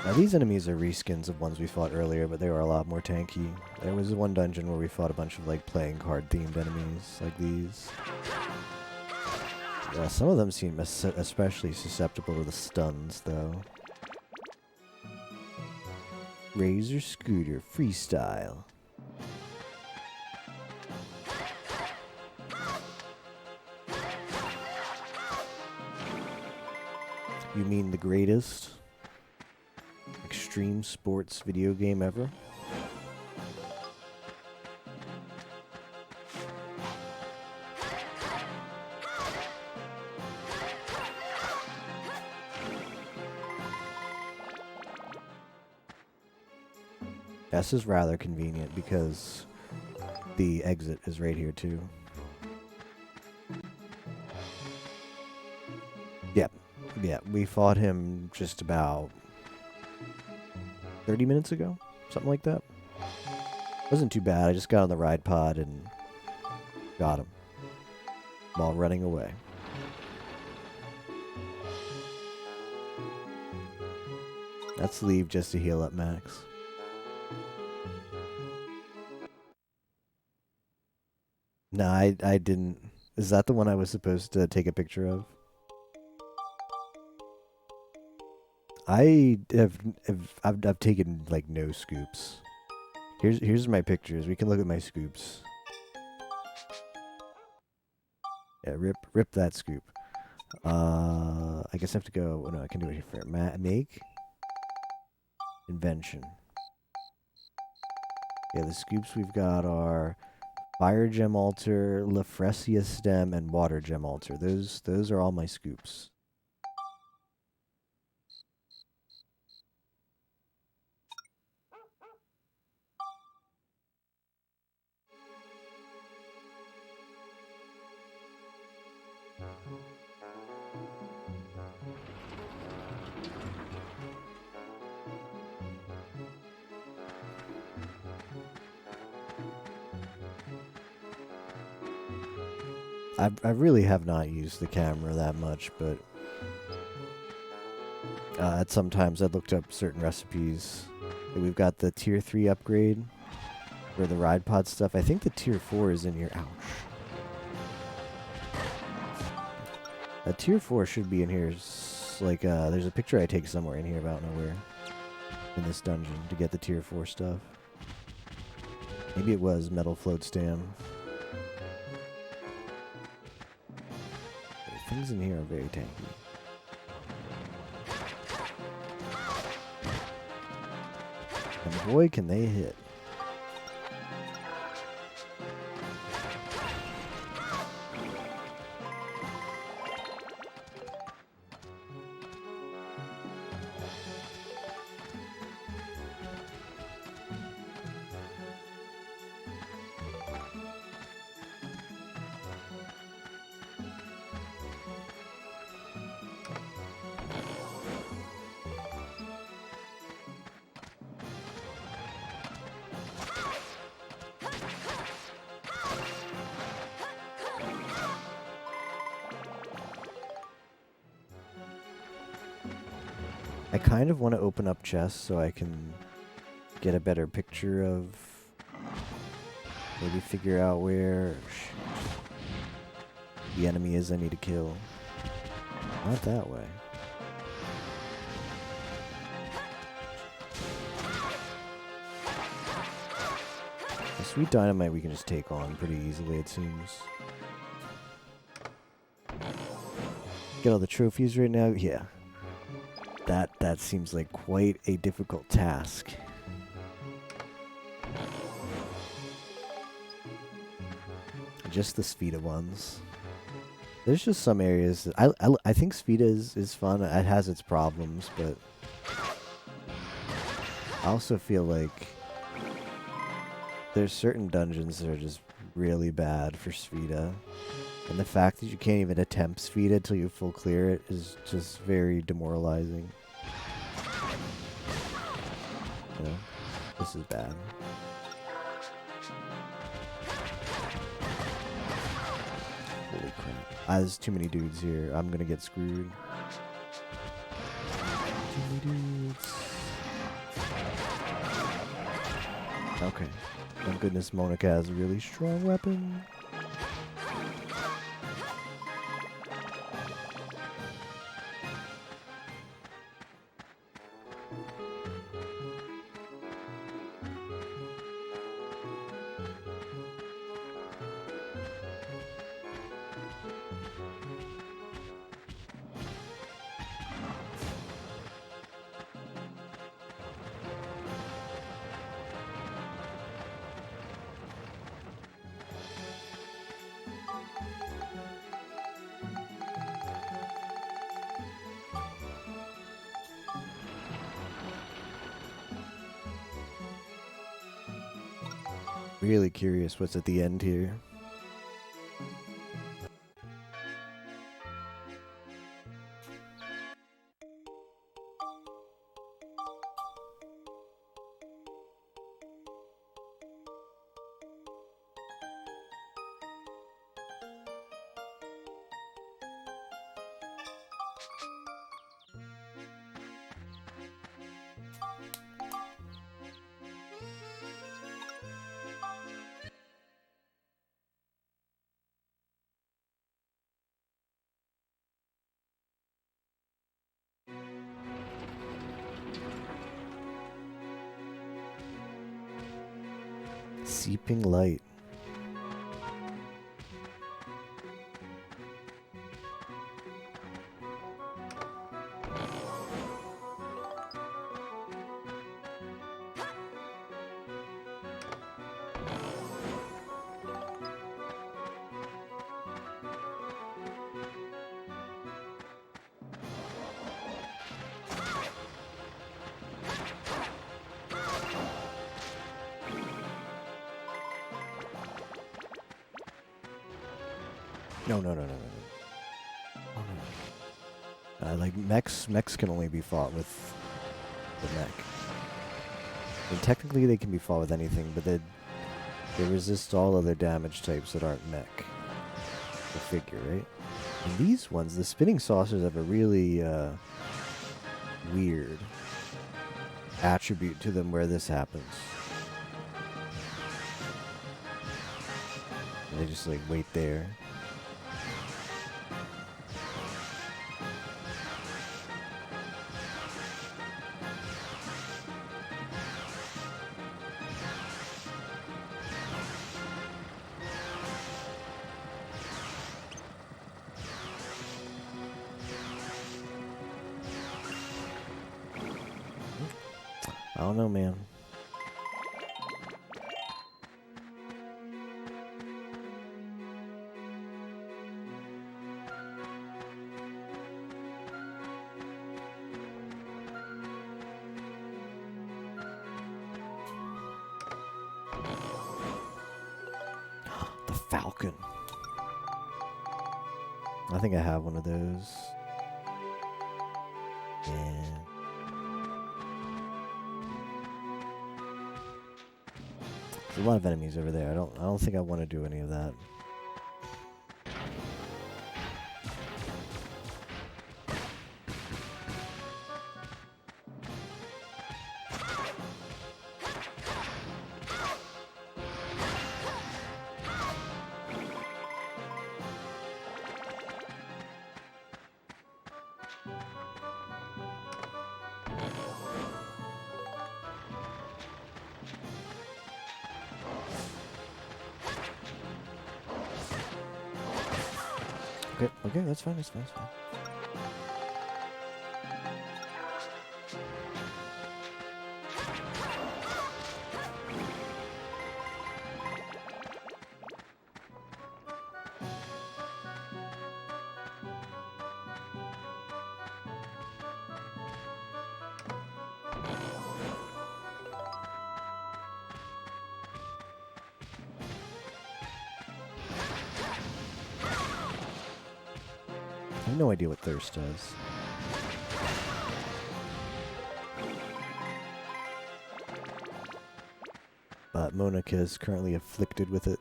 Now these enemies are reskins of ones we fought earlier, but they were a lot more tanky. There was one dungeon where we fought a bunch of like playing card themed enemies like these. Yeah, some of them seem especially susceptible to the stuns though. Razor Scooter Freestyle. You mean the greatest extreme sports video game ever? This is rather convenient because the exit is right here too. Yep. Yeah, we fought him just about 30 minutes ago, something like that. Wasn't too bad. I just got on the ride pod and got him while running away. Let's leave just to heal up Max. No, I didn't. Is that the one I was supposed to take a picture of? I've taken like no scoops. Here's my pictures. We can look at my scoops. Yeah, rip that scoop. I guess I have to go. Oh, no, I can do it here for make invention. Yeah, the scoops we've got are fire gem altar, Lafresia stem, and water gem altar. Those are all my scoops. I really have not used the camera that much, but at sometimes I looked up certain recipes. We've got the tier 3 upgrade for the ride pod stuff. I think the tier 4 is in here. Ouch. A tier 4 should be in here. Like, there's a picture I take somewhere in here about nowhere in this dungeon to get the tier 4 stuff. Maybe it was metal float stem. Things in here are very tanky. And boy, can they hit. I kind of want to open up chests so I can get a better picture of, maybe figure out where the enemy is I need to kill. Not that way. The sweet dynamite we can just take on pretty easily, it seems. Get all the trophies right now? Yeah. That seems like quite a difficult task. Just the Spheda ones. There's just some areas that I think Spheda is fun. It has its problems, but I also feel like there's certain dungeons that are just really bad for Spheda. And the fact that you can't even attempt Spheda till you full clear it is just very demoralizing. You know, this is bad. Holy crap. There's too many dudes here. I'm gonna get screwed. Too many dudes. Okay. Thank goodness Monica has a really strong weapon. Really curious what's at the end here. Seeping light. No. Oh, no. Like mechs can only be fought with the mech. I mean, technically they can be fought with anything, but they resist all other damage types that aren't mech. The figure, right? And these ones, the spinning saucers, have a really weird attribute to them where this happens. And they just like wait there. I don't know, man. The Falcon. I think I have one of those. Yeah. There's a lot of enemies over there. I don't think I want to do any of that. Okay, that's fine, that's fine. I have no idea what thirst does. But Monica is currently afflicted with it.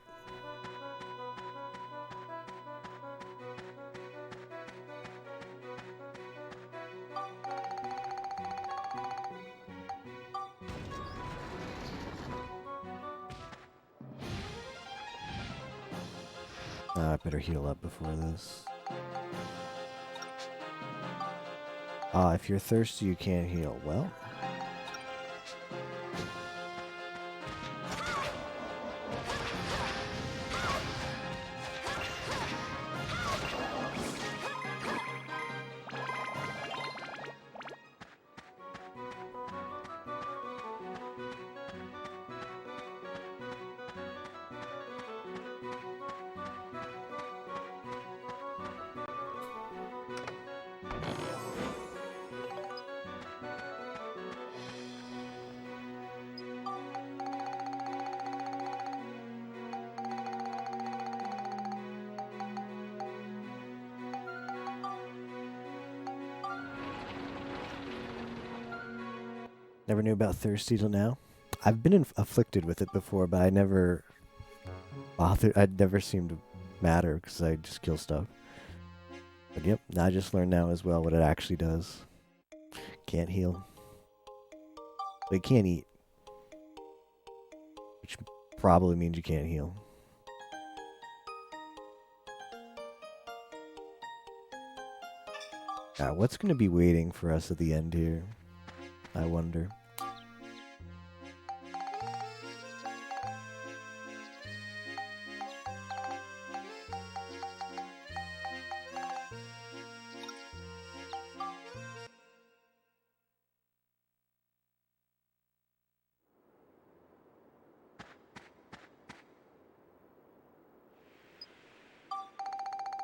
I better heal up before this. If you're thirsty, you can't heal. Well. Never knew about thirsty till now. I've been afflicted with it before, but I never bothered. I'd never seemed to matter because I just kill stuff. But yep, I just learned now as well what it actually does. Can't heal. But it can't eat. Which probably means you can't heal. What's going to be waiting for us at the end here? I wonder.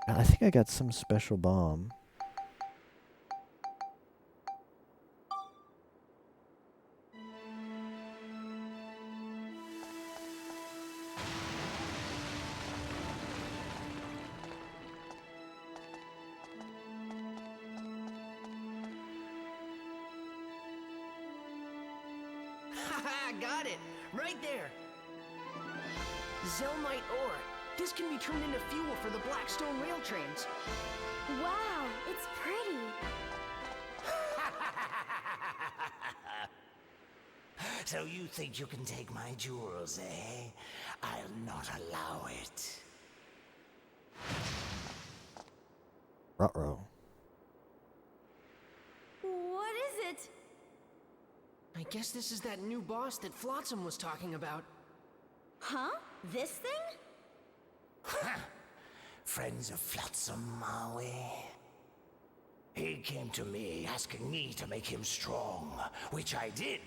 I think I got some special bomb. Haha, got it! Right there! Zelmite ore. This can be turned into fuel for the Blackstone rail trains. Wow, it's pretty. So you think you can take my jewels, eh? I'll not allow it. Ruh-roh. What is it? I guess this is that new boss that Flotsam was talking about. Huh? This thing? Friends of Flotsam, are we? He came to me asking me to make him strong, which I did.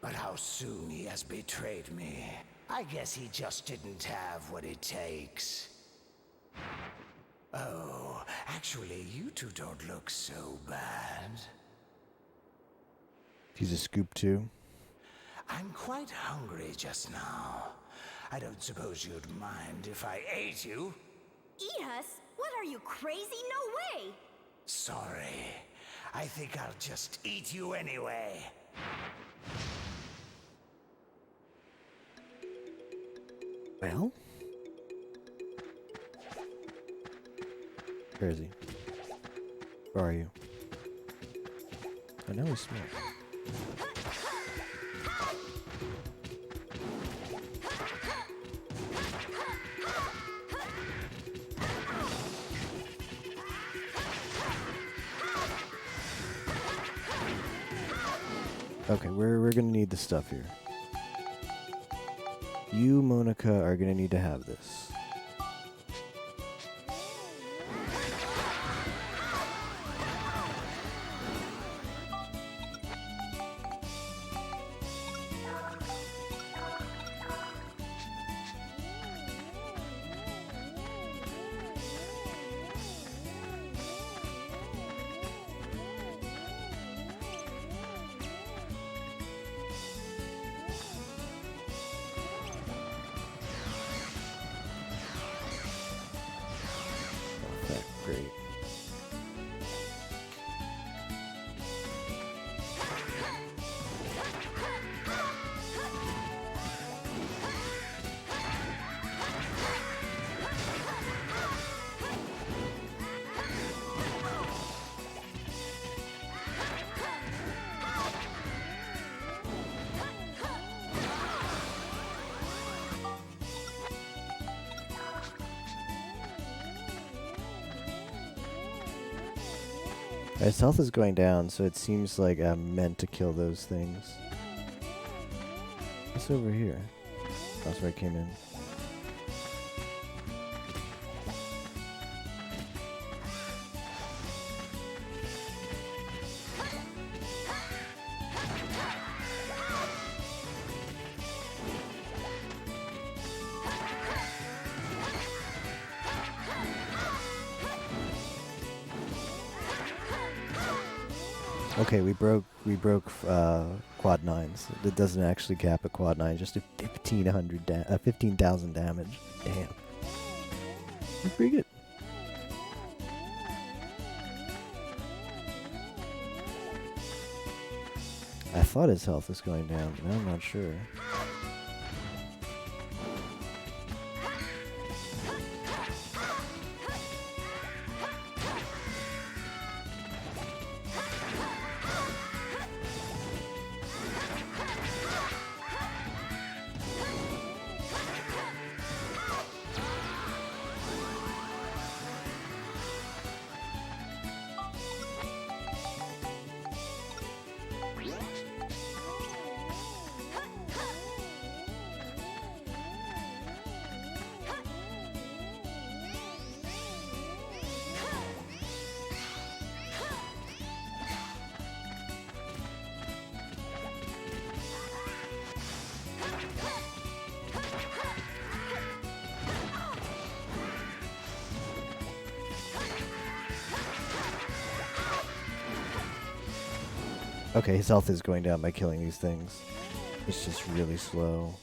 But how soon he has betrayed me. I guess he just didn't have what it takes. Oh, actually, you two don't look so bad. He's a scoop too. I'm quite hungry just now. I don't suppose you'd mind if I ate you? Eat us? What are you, crazy? No way! Sorry. I think I'll just eat you anyway. Well? Where is he? Where are you? I know he's smart. Okay, we're gonna need the stuff here. You, Monica, are gonna need to have this. Great. His health is going down, so it seems like I'm meant to kill those things. What's over here? That's where I came in. Okay, we broke quad 9s. It doesn't actually cap a quad 9, just a 15,000 damage. Damn. That's pretty good. I thought his health was going down, but now I'm not sure. Okay, his health is going down by killing these things. It's just really slow.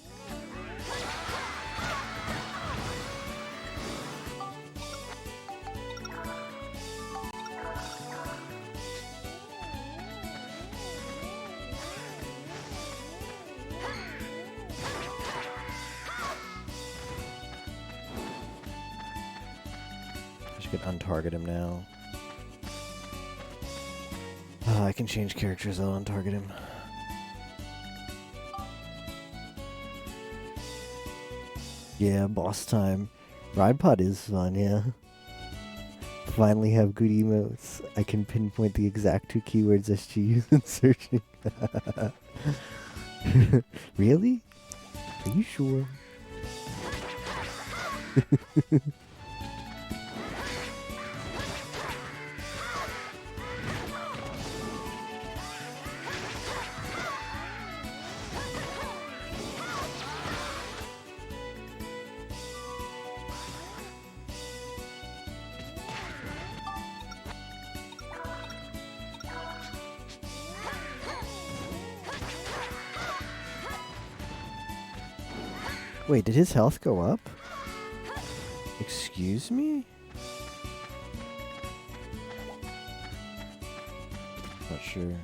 I should untarget him now. I can change characters, I'll untarget him. Yeah, boss time. Ride Pod is fun, yeah. Finally have good emotes. I can pinpoint the exact 2 keywords SG use in searching. Really? Are you sure? Wait, did his health go up? Excuse me? Not sure.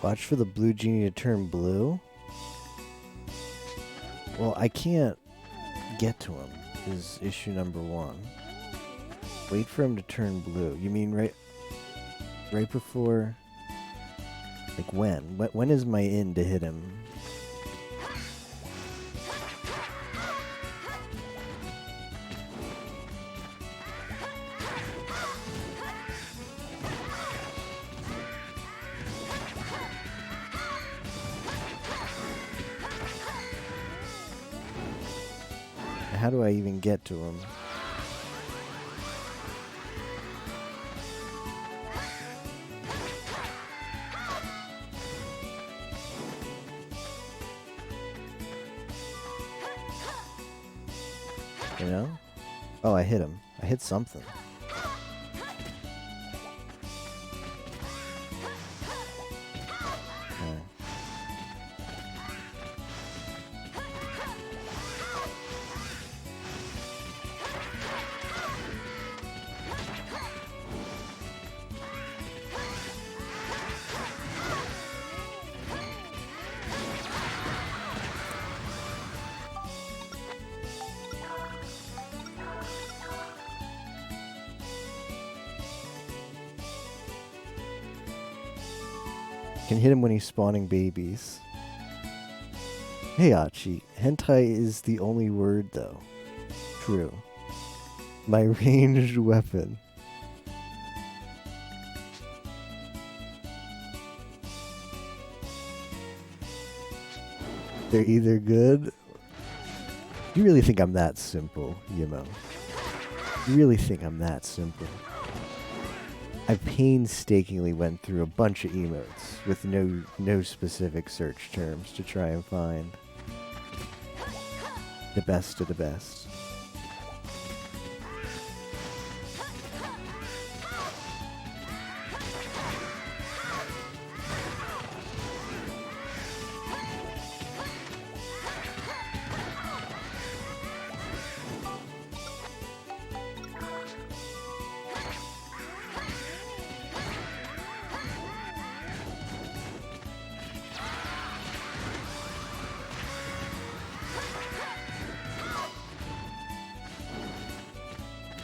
Watch for the blue genie to turn blue? Well, I can't get to him, is issue number 1. Wait for him to turn blue. You mean right before... Like when? When is my in to hit him? How do I even get to him? You know? Oh, I hit him. I hit something. Okay. can hit him when he's spawning babies. Hey Achi, hentai is the only word though. True. My ranged weapon. They're either good. You really think I'm that simple, Yimo? You really think I'm that simple? I painstakingly went through a bunch of emotes with no specific search terms to try and find the best of the best.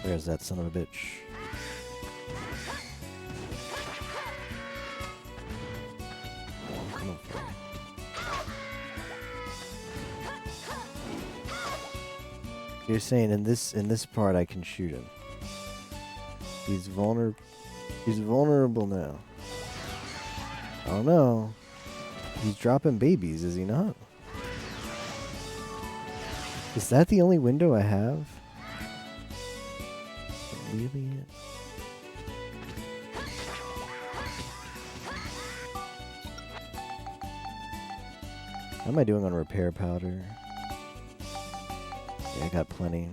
There's that son of a bitch. Oh, I'm coming for you. You're saying in this part I can shoot him. He's vulnerable now. Oh no. He's dropping babies, is he not? Is that the only window I have? Really? How am I doing on repair powder? Yeah, I got plenty.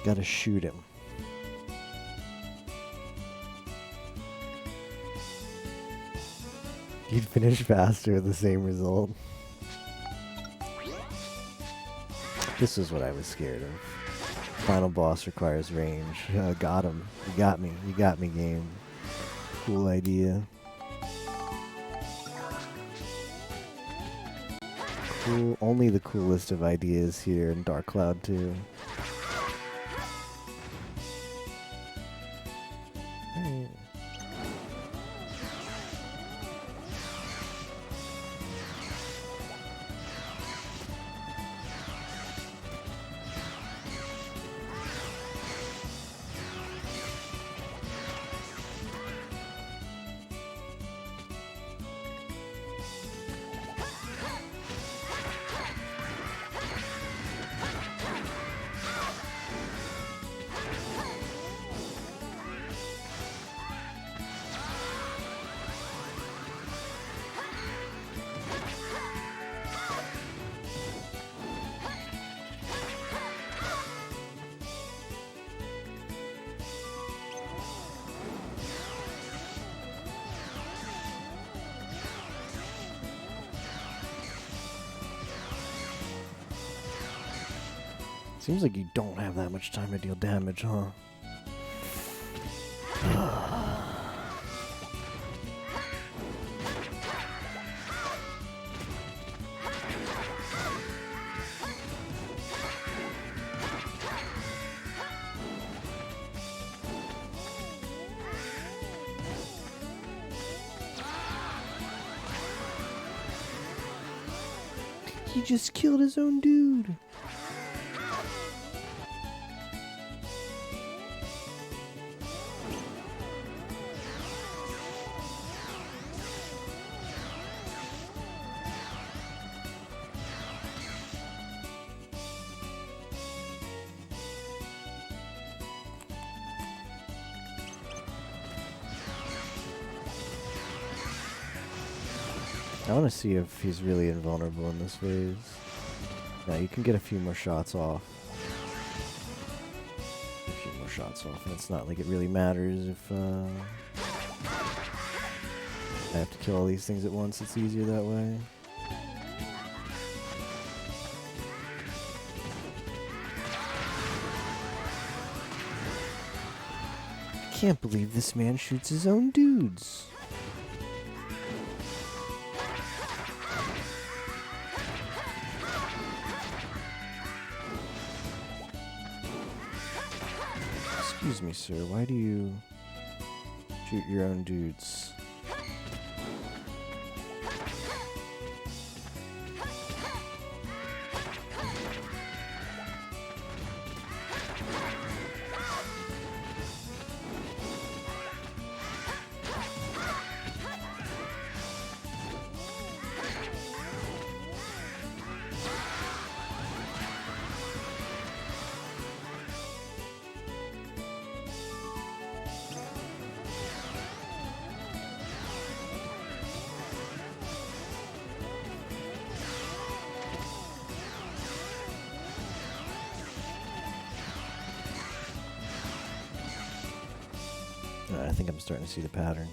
Gotta shoot him. You'd finish faster with the same result. This is what I was scared of. Final boss requires range. Got him. You got me. You got me, game. Cool idea. Cool. Only the coolest of ideas here in Dark Cloud 2. Alright. Seems like you don't have that much time to deal damage, huh? He just killed his own dude. I want to see if he's really invulnerable in this phase. Yeah, you can get a few more shots off. A few more shots off, and it's not like it really matters if I have to kill all these things at once. It's easier that way. I can't believe this man shoots his own dudes. Excuse me, sir. Why do you shoot your own dudes? I think I'm starting to see the pattern.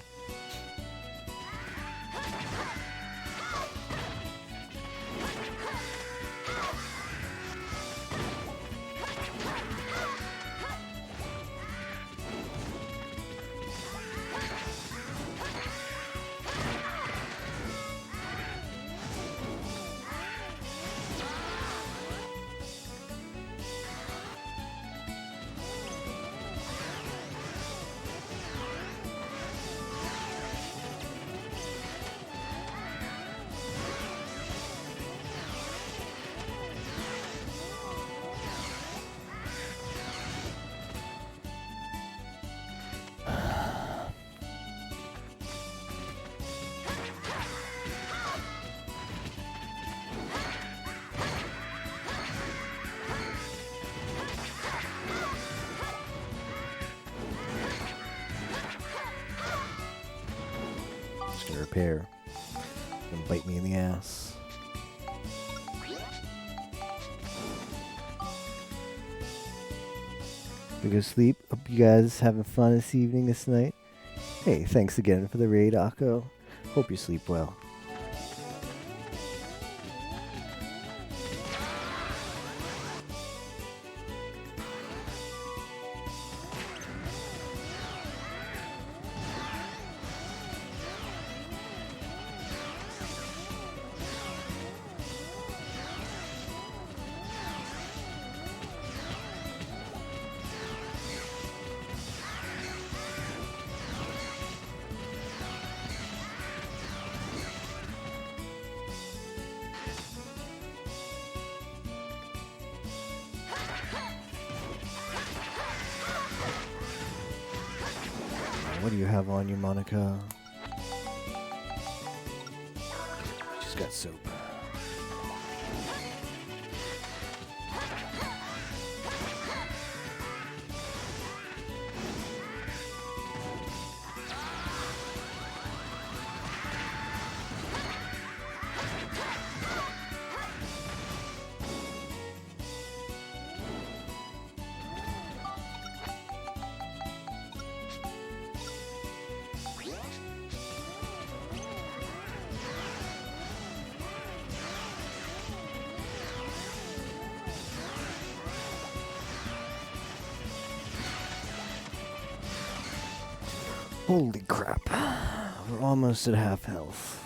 Just gonna repair and bite me in the ass. We go sleep. Hope you guys having fun this evening, this night. Hey, thanks again for the raid, Akko. Hope you sleep well. What do you have on you, Monica? She's got soap. Holy crap. We're almost at half health.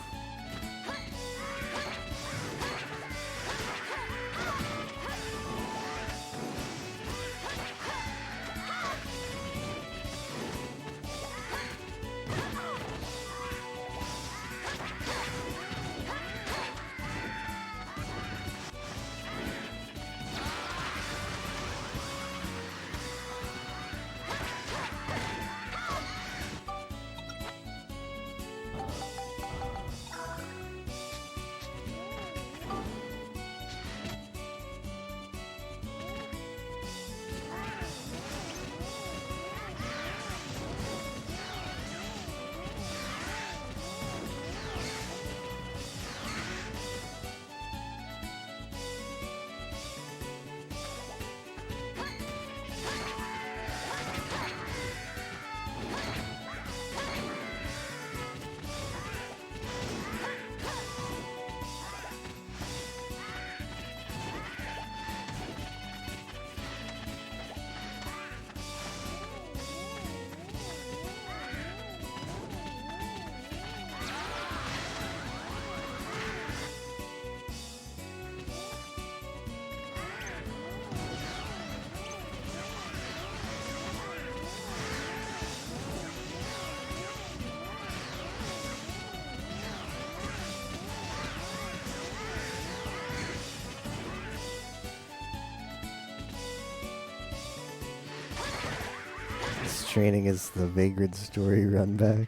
training is the Vagrant story run back.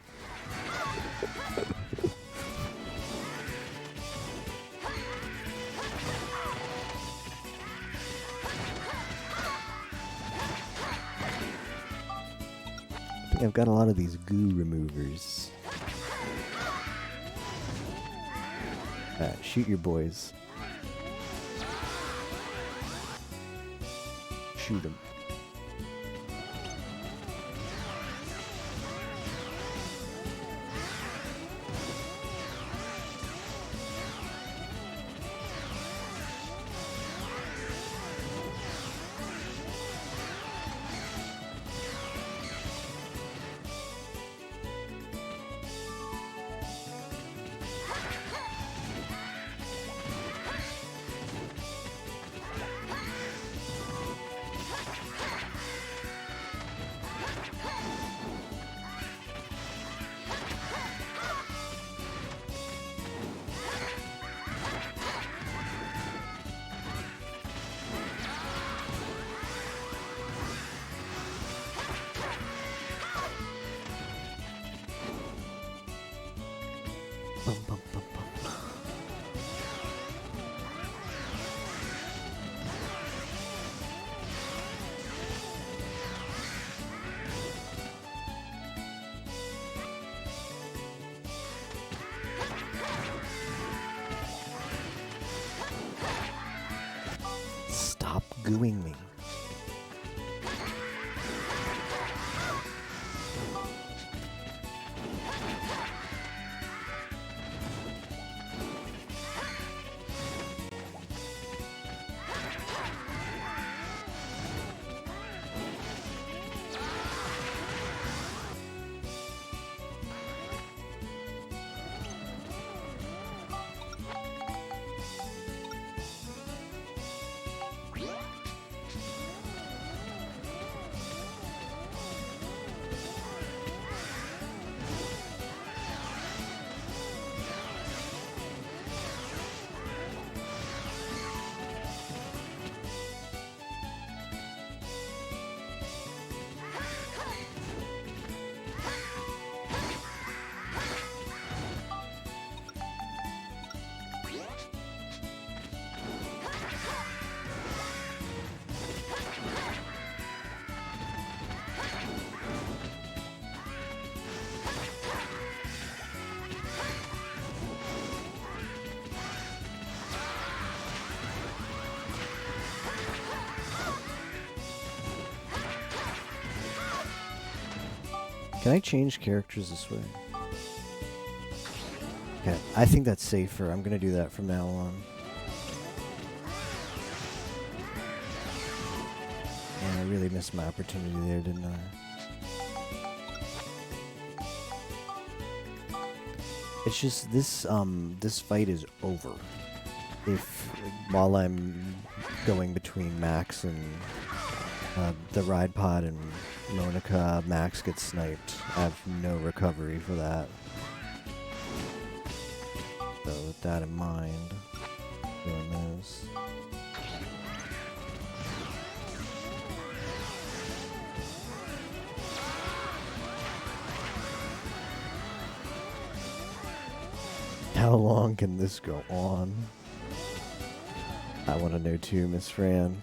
I think I've got a lot of these goo removers. Shoot your boys. Shoot them. Bum, bum, bum, bum. Stop gooing me. Can I change characters this way? Okay, I think that's safer. I'm gonna do that from now on. And I really missed my opportunity there, didn't I? It's just this this fight is over. If while I'm going between Max and the ride pod and Monica, Max gets sniped. I have no recovery for that. So with that in mind, doing this. How long can this go on? I want to know too, Miss Fran.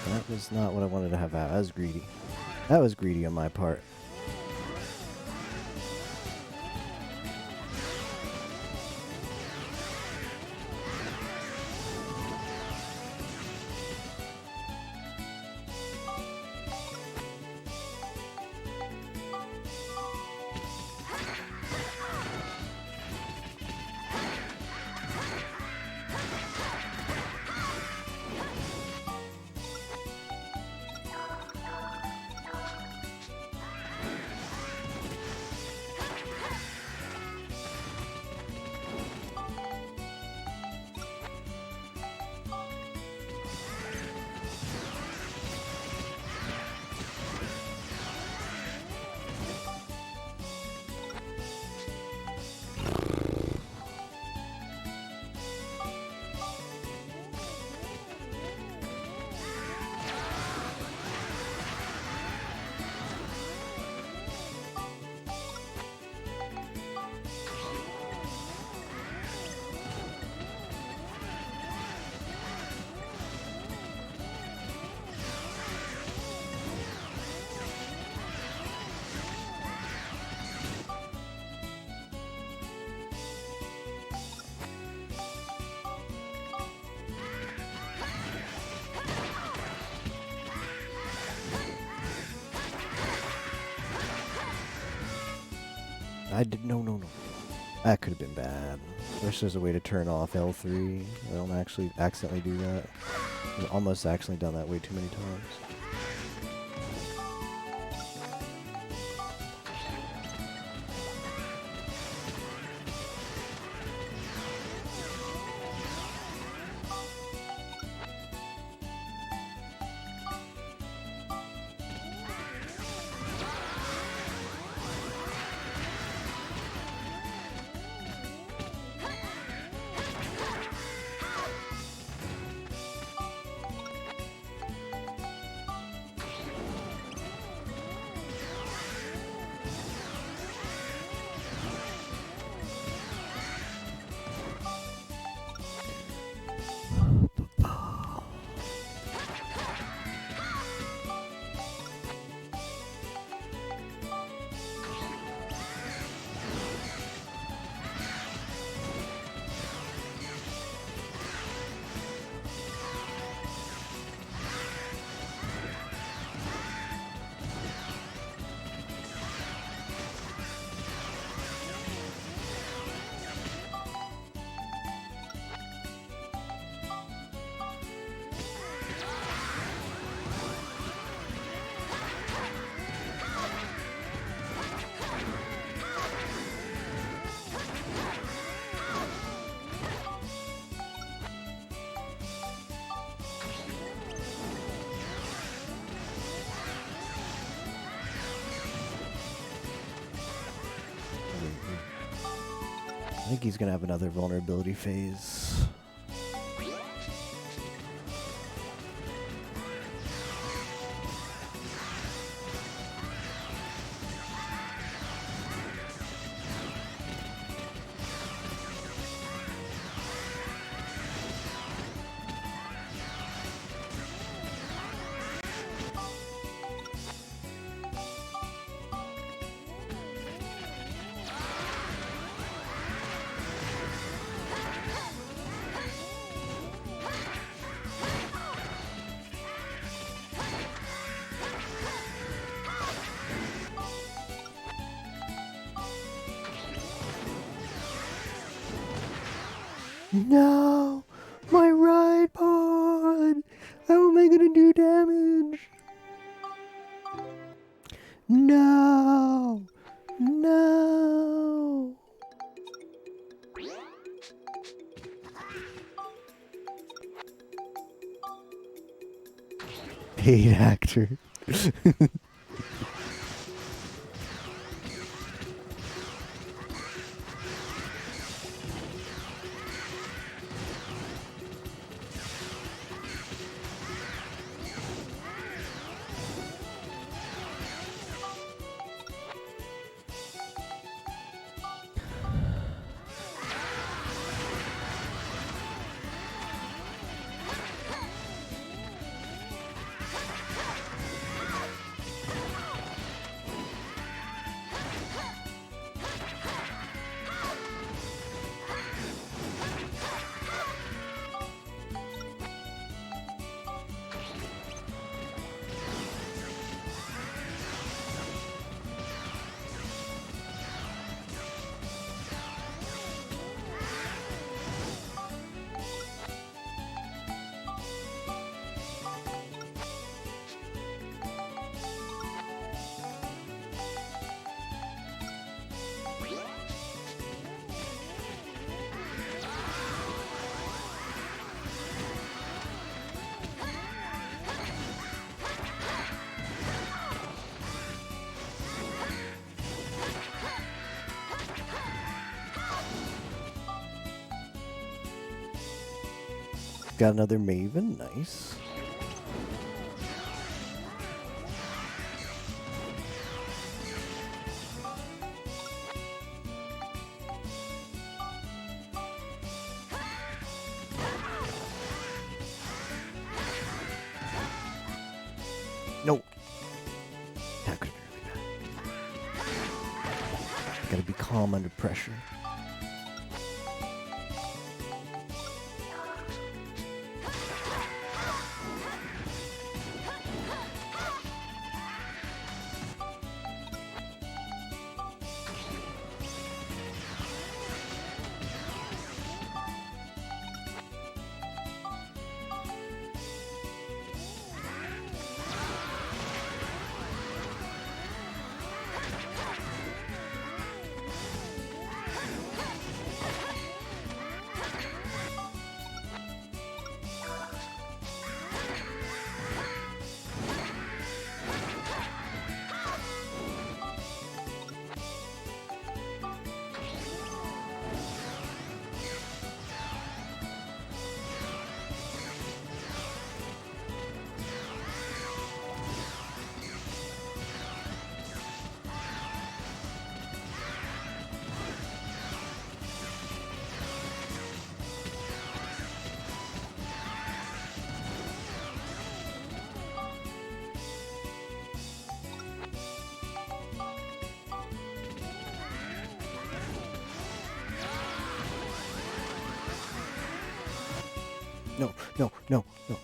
That was not what I wanted to have out. That was greedy. That was greedy on my part. I did no. That could have been bad. Wish there's a way to turn off L3. I don't actually accidentally do that. I've almost accidentally done that way too many times. I think he's gonna have another vulnerability phase. No! My ride pod! How am I gonna do damage? No! No! Paid actor. Got another Maven, nice. No. That could be really bad. Gotta be calm under pressure. No, no, no, no.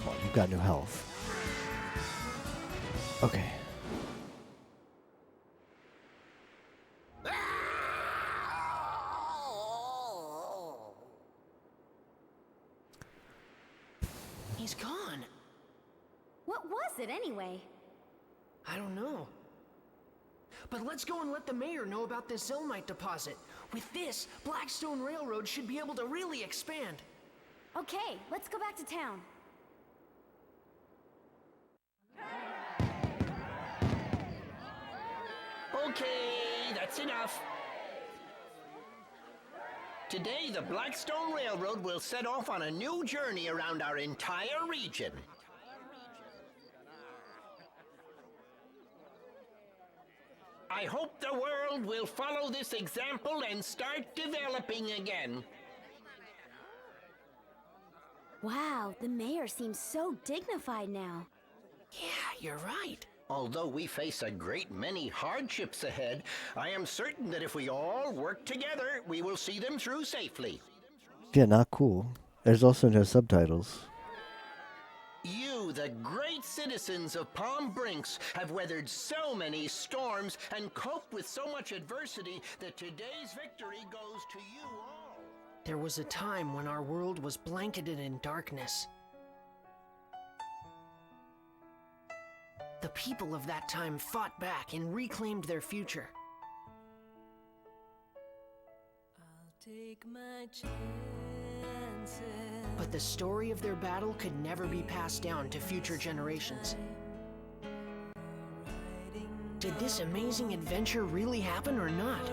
Well, you've got new health. Okay. He's gone. What was it anyway? I don't know. But let's go and let the mayor know about this Zelnite deposit. With this, Blackstone Railroad should be able to really expand. Okay, let's go back to town. Okay, that's enough. Today, the Blackstone Railroad will set off on a new journey around our entire region. I hope the world will follow this example and start developing again. Wow, the mayor seems so dignified now. Yeah, you're right. Although we face a great many hardships ahead, I am certain that if we all work together, we will see them through safely. Yeah, not cool. There's also no subtitles. You, the great citizens of Palm Brinks, have weathered so many storms and coped with so much adversity that today's victory goes to you all. There was a time when our world was blanketed in darkness. The people of that time fought back and reclaimed their future. I'll take my chances. But the story of their battle could never be passed down to future generations. Did this amazing adventure really happen or not?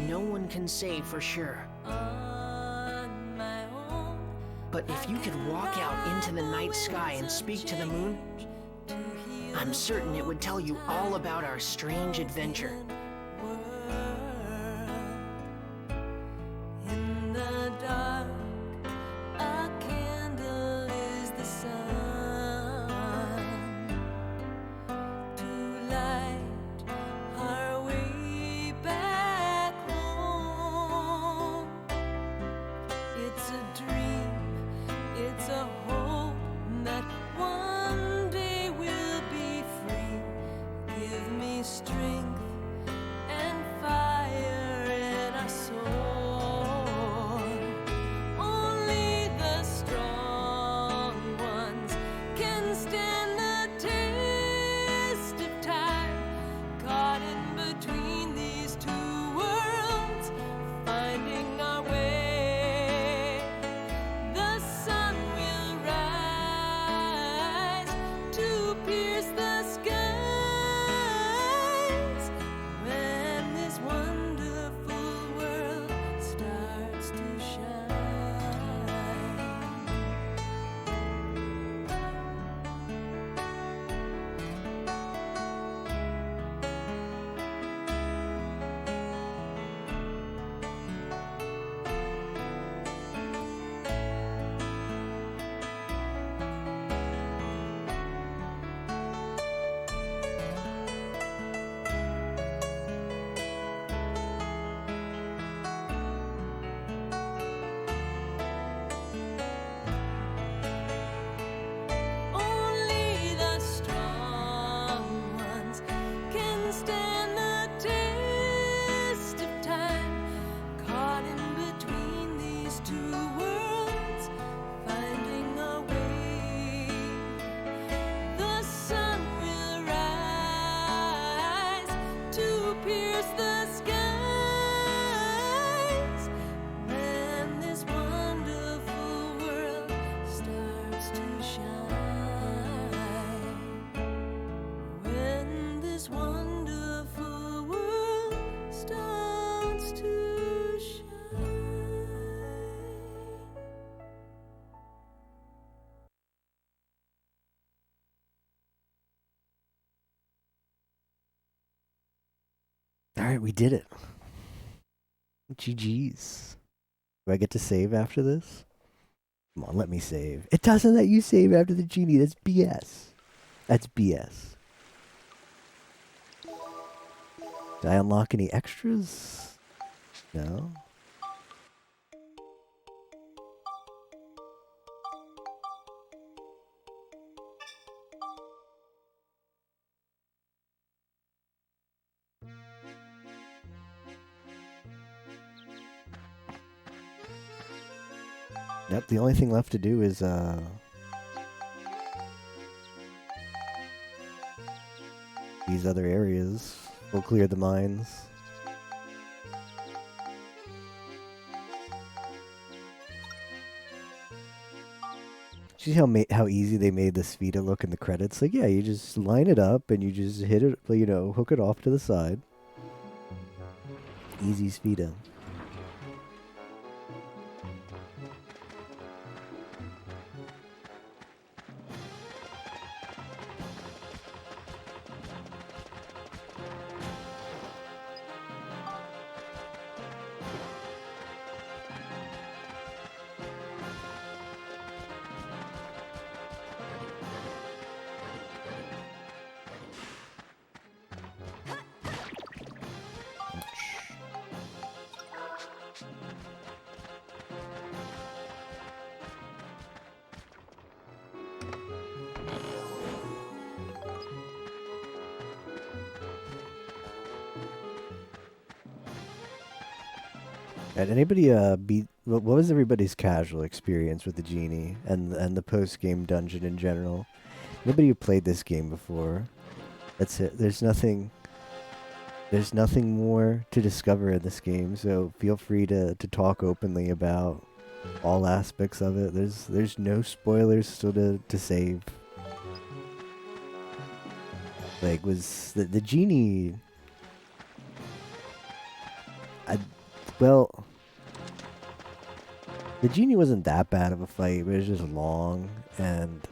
No one can say for sure. But if you could walk out into the night sky and speak to the moon, I'm certain it would tell you all about our strange adventure. In the dark, a candle is the sun to light our way back home. It's a dream, it's a hope that one day we'll be free. Give me strength Alright, we did it. GG's. Do I get to save after this? Come on, let me save. It doesn't let you save after the genie. That's BS. That's BS. Did I unlock any extras? No. Yep, the only thing left to do is these other areas. We'll clear the mines. See how easy they made the Spheda look in the credits? Like, yeah, you just line it up and you just hit it, you know, hook it off to the side. Easy Spheda. Did anybody beat? What was everybody's casual experience with the genie and the post game dungeon in general? Anybody who played this game before? That's it. There's nothing more to discover in this game. So feel free to talk openly about all aspects of it. There's no spoilers still to save. Like, was the genie? Well, the genie wasn't that bad of a fight, but it was just long, and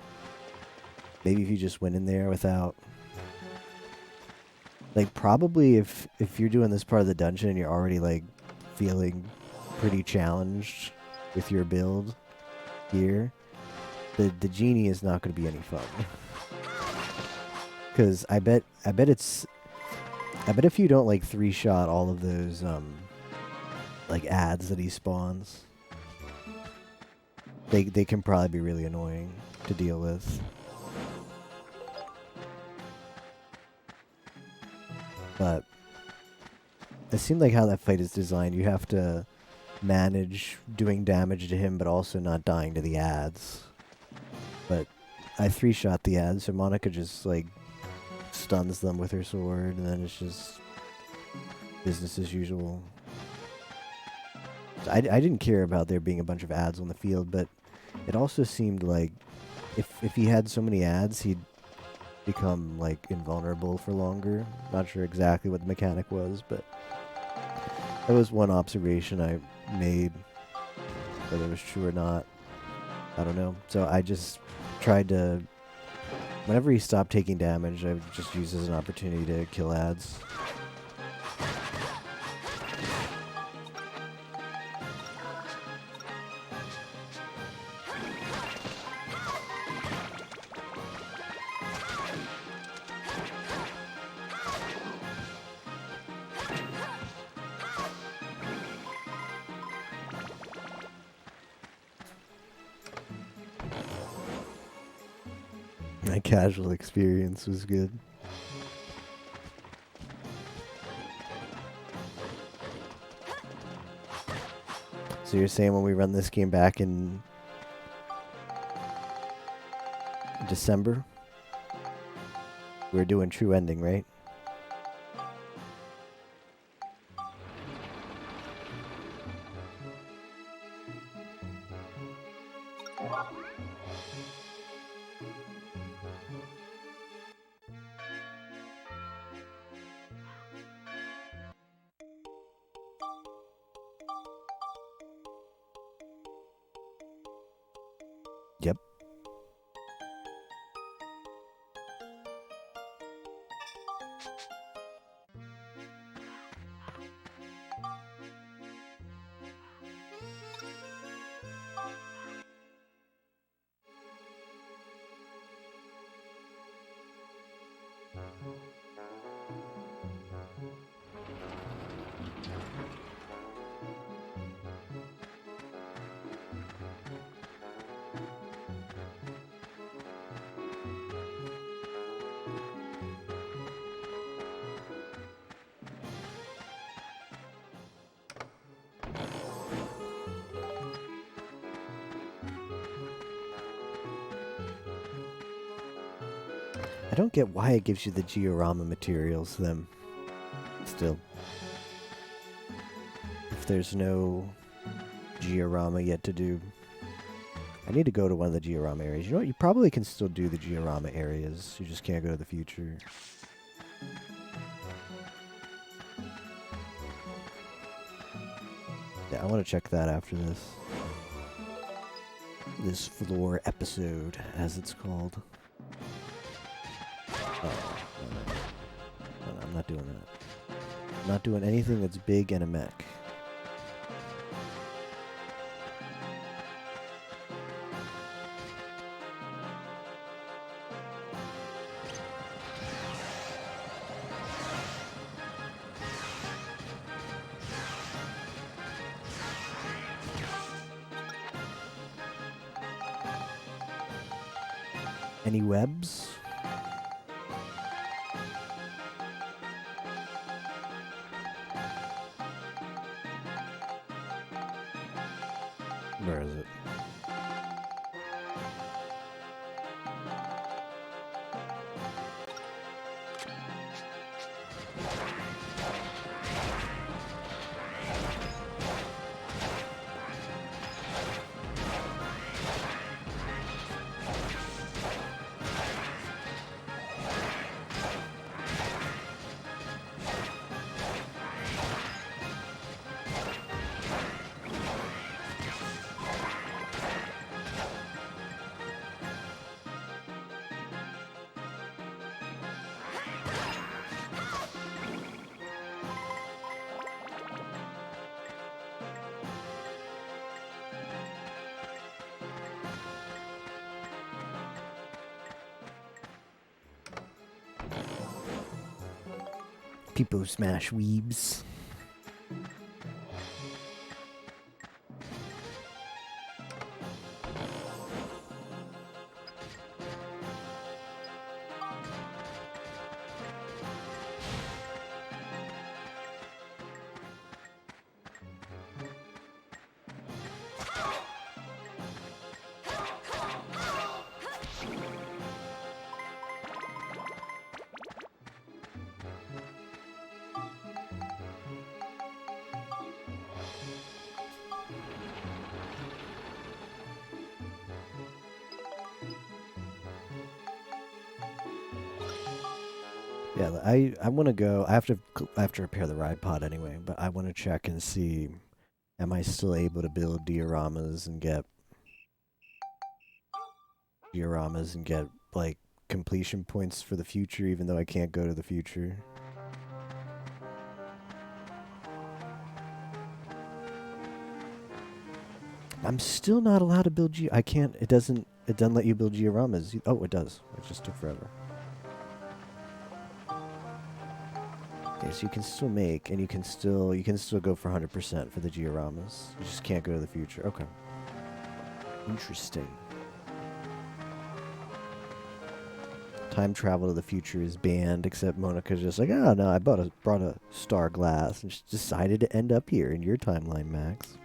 maybe if you just went in there without, like, probably if you're doing this part of the dungeon and you're already, like, feeling pretty challenged with your build here, the genie is not going to be any fun. Because I bet if you don't, like, 3-shot all of those, like, ads that he spawns, they can probably be really annoying to deal with. But it seemed like how that fight is designed, you have to manage doing damage to him but also not dying to the ads. But I 3-shot the ads, so Monica just, like, stuns them with her sword, and then it's just business as usual. I didn't care about there being a bunch of ads on the field, but it also seemed like if he had so many ads, he'd become, like, invulnerable for longer. Not sure exactly what the mechanic was, but that was one observation I made. Whether it was true or not, I don't know. So I just tried to, whenever he stopped taking damage, I would just use it as an opportunity to kill ads. My casual experience was good. So you're saying when we run this game back in December, we're doing true ending, right? Yep. I don't get why it gives you the Giorama materials, then. Still. If there's no Giorama yet to do. I need to go to one of the Giorama areas. You know what? You probably can still do the Giorama areas. You just can't go to the future. Yeah, I want to check that after this. This floor episode, as it's called. Oh, no, I'm not doing that. I'm not doing anything that's big and a mech. Any webs? Where is it? People smash weebs. Yeah, I want to go. I have to repair the ride pod anyway, but I want to check and see, am I still able to build dioramas and get like completion points for the future, even though I can't go to the future. I'm still not allowed to build I can't. It doesn't let you build dioramas. Oh, it does. It just took forever. Okay, so you can still make, and you can still go for 100% for the dioramas. You just can't go to the future. Okay. Interesting. Time travel to the future is banned, except Monica's just like, oh no, I brought a star glass and just decided to end up here in your timeline, Max.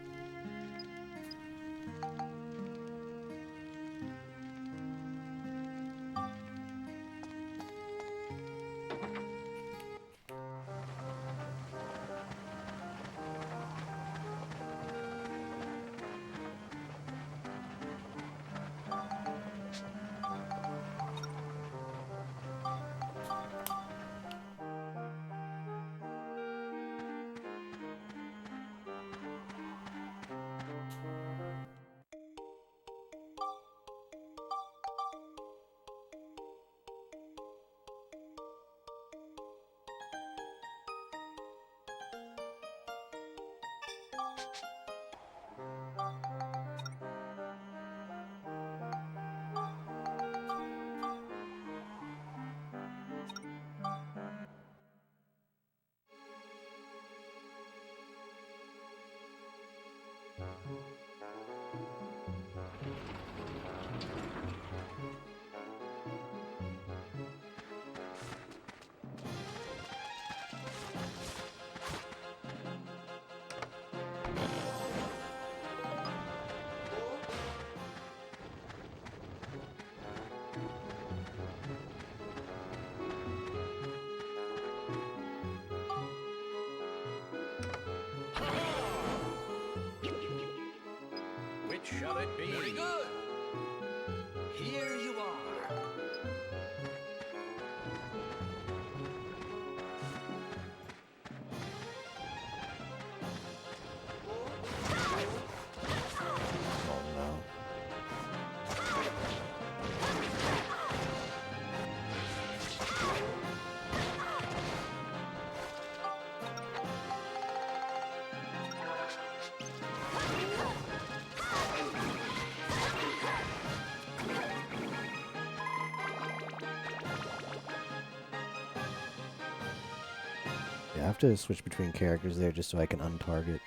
shall it be? Very good. Here you are. Oh no. Yeah, I have to switch between characters there just so I can untarget.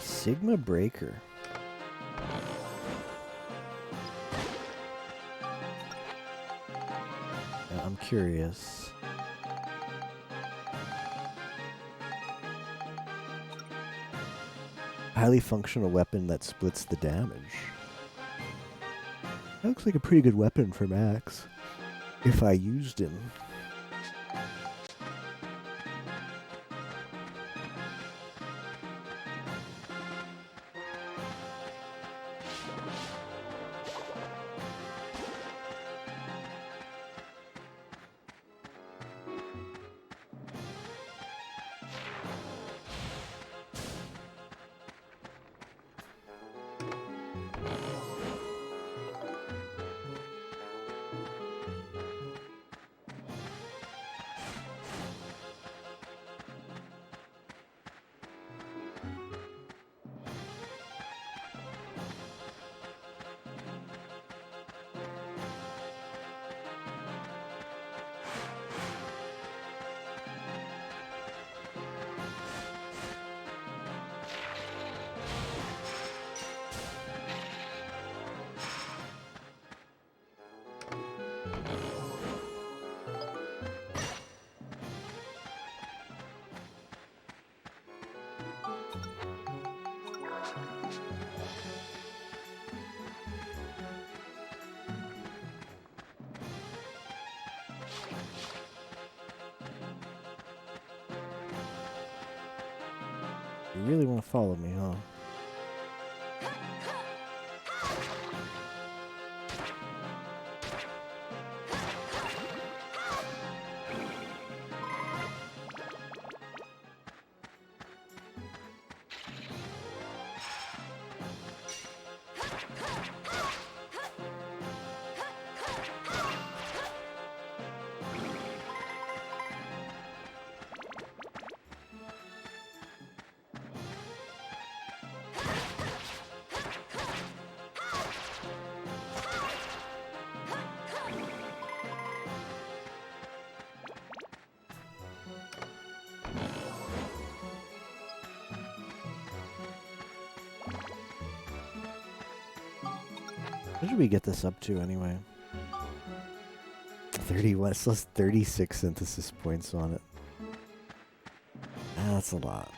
Sigma Breaker. I'm curious. Highly functional weapon that splits the damage. That looks like a pretty good weapon for Max. If I used him. You really want to follow me, huh? What did we get this up to anyway? 31, it's plus 36 synthesis points on it. That's a lot.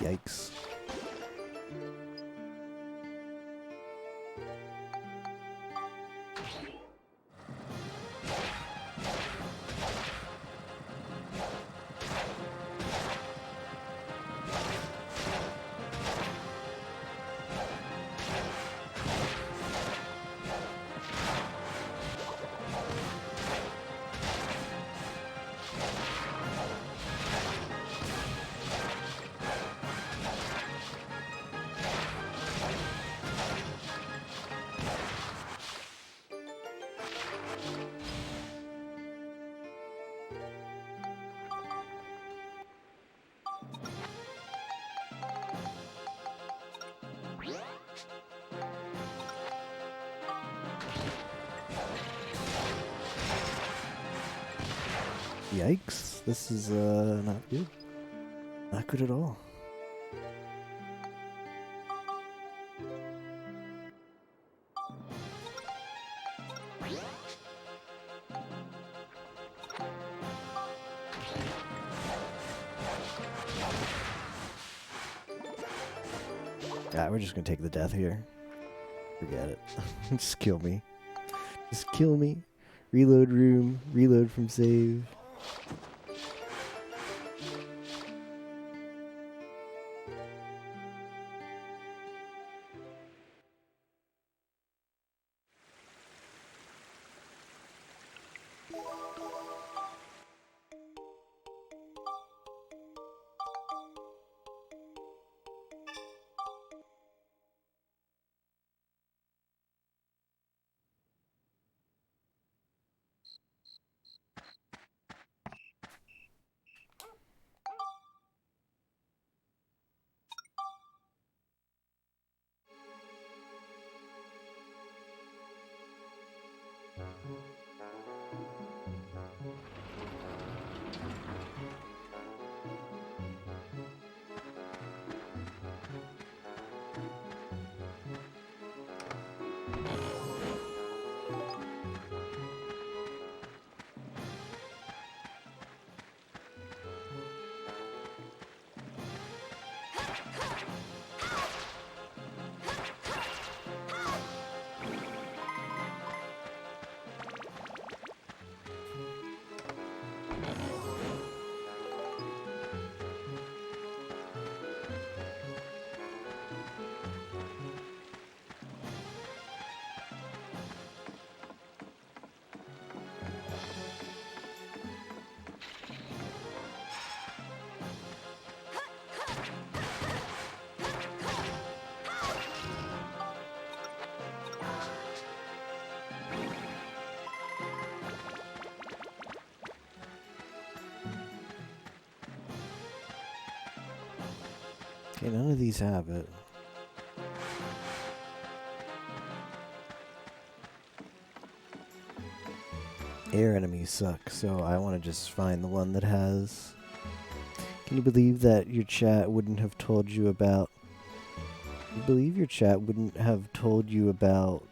Yikes. Yikes. This is not good. Not good at all. We're just gonna take the death here. Forget it. Just kill me. Just kill me. Reload room. Reload from save. Okay, none of these have it. Air enemies suck, so I want to just find the one that has. Can you believe that your chat wouldn't have told you about... You believe your chat wouldn't have told you about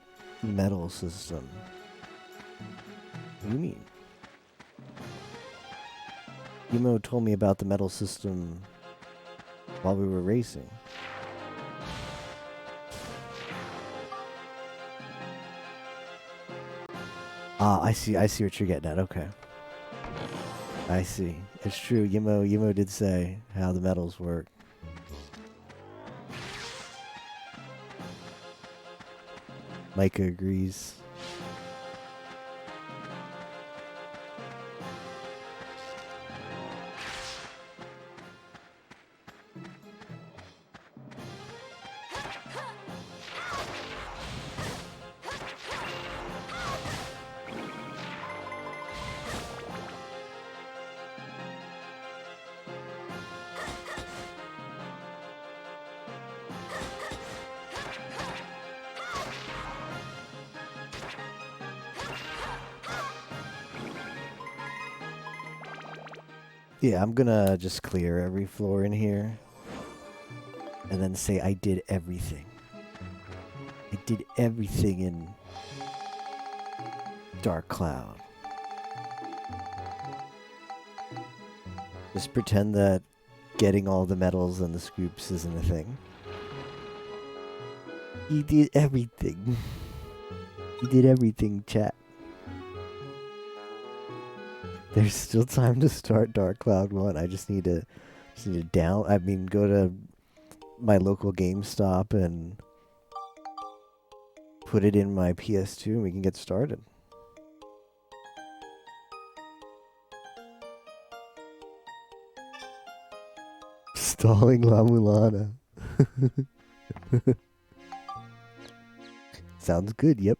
metal system? What do you mean? Emo told me about the metal system while we were racing. Ah, I see what you're getting at, okay. I see. It's true, Yimo did say how the metals work. Micah agrees. Yeah, I'm gonna just clear every floor in here and then say I did everything. I did everything in Dark Cloud. Just pretend that getting all the medals and the scoops isn't a thing. You did everything. You did everything, chat. There's still time to start Dark Cloud 1. I just need to go to my local GameStop and put it in my PS2 and we can get started. Stalling La Mulana. Sounds good, yep.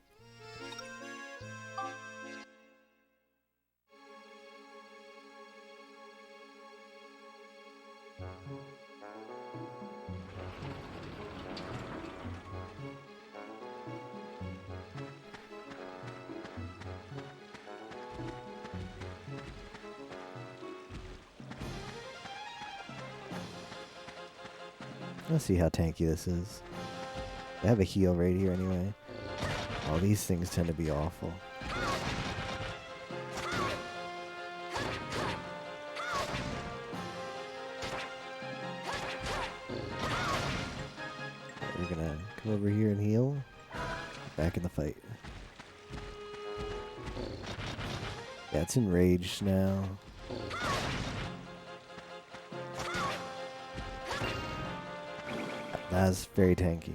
Let's see how tanky this is. I have a heal right here anyway. All these things tend to be awful. We're gonna come over here and heal. Back in the fight. Yeah, it's enraged now. That's very tanky.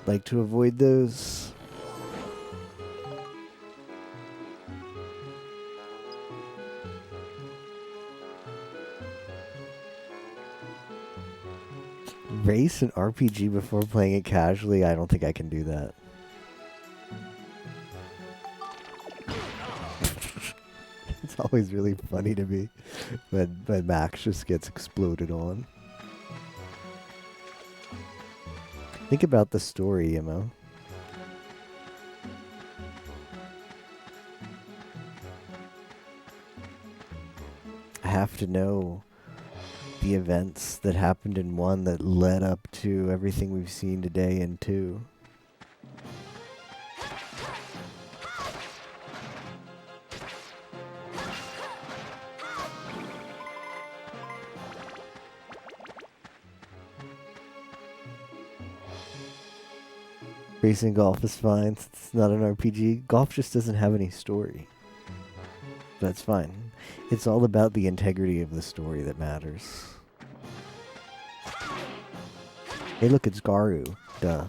Like to avoid those. Race an RPG before playing it casually? I don't think I can do that. It's always really funny to me when Max just gets exploded on. Think about the story, Imo. I have to know the events that happened in 1 that led up to everything we've seen today in 2. Racing golf is fine. It's not an RPG. Golf just doesn't have any story. That's fine. It's all about the integrity of the story that matters. Hey, look, it's Garu. Duh.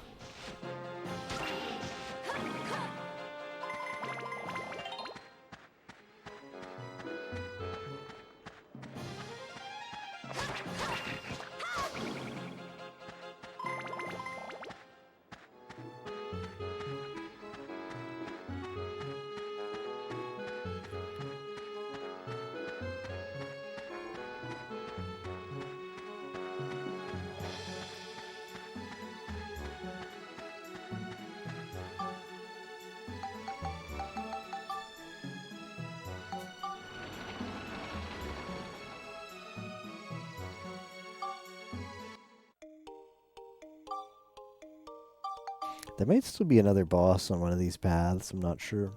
There might still be another boss on one of these paths, I'm not sure.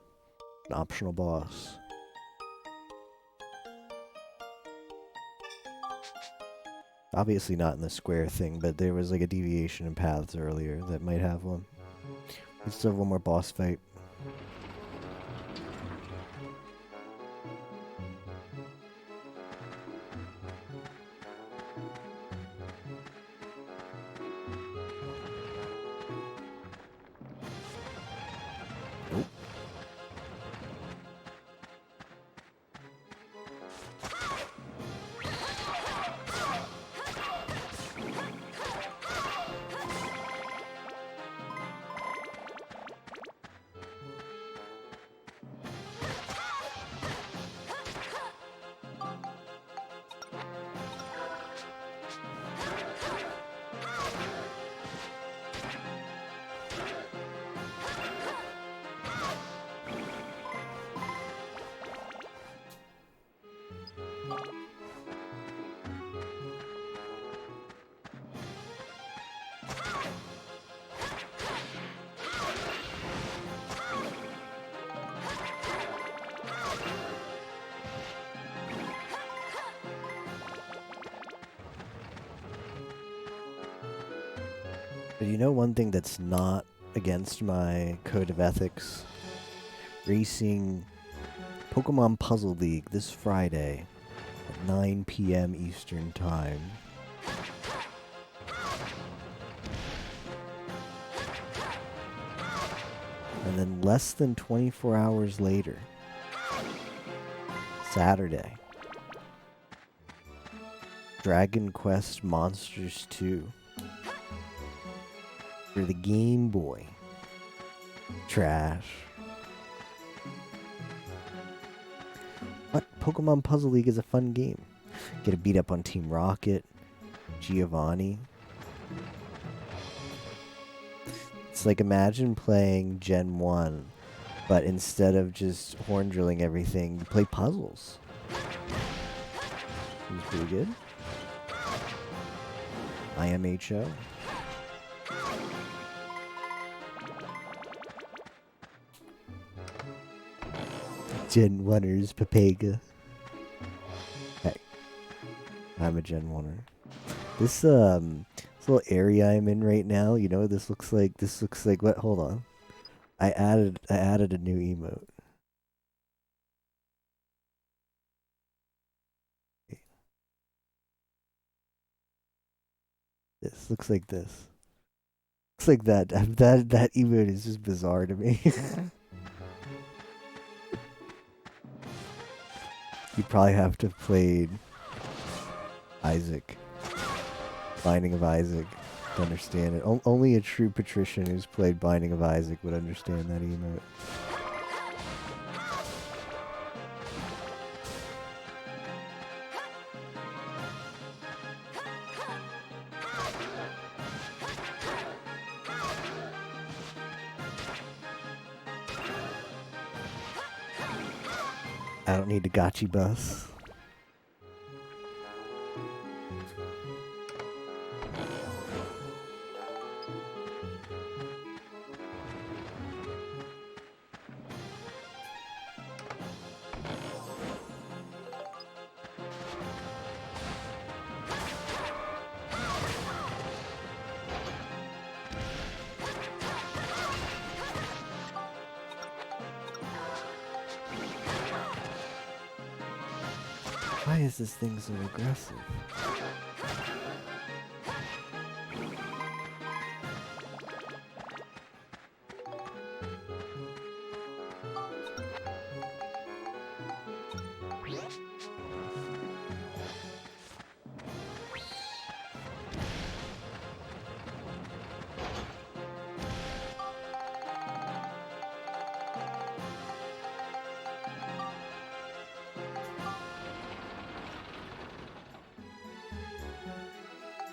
An optional boss. Obviously not in the square thing, but there was like a deviation in paths earlier that might have one. We still have one more boss fight. But you know one thing that's not against my code of ethics? Racing Pokemon Puzzle League this Friday at 9 p.m. Eastern Time. And then less than 24 hours later, Saturday, Dragon Quest Monsters 2 for the Game Boy. Trash. What? Pokemon Puzzle League is a fun game. Get to beat up on Team Rocket, Giovanni. It's like imagine playing Gen 1, but instead of just horn drilling everything, you play puzzles. Seems pretty good. IMHO. Gen 1ers, Papega. Hey, I'm a Gen 1er. This little area I'm in right now, you know what this looks like? This looks like what? Hold on. I added a new emote. This looks like this. Looks like that. That emote is just bizarre to me. You probably have to have played Isaac. Binding of Isaac to understand it. Only a true patrician who's played Binding of Isaac would understand that emote. I don't need a gotchi bus. Why is this thing so aggressive?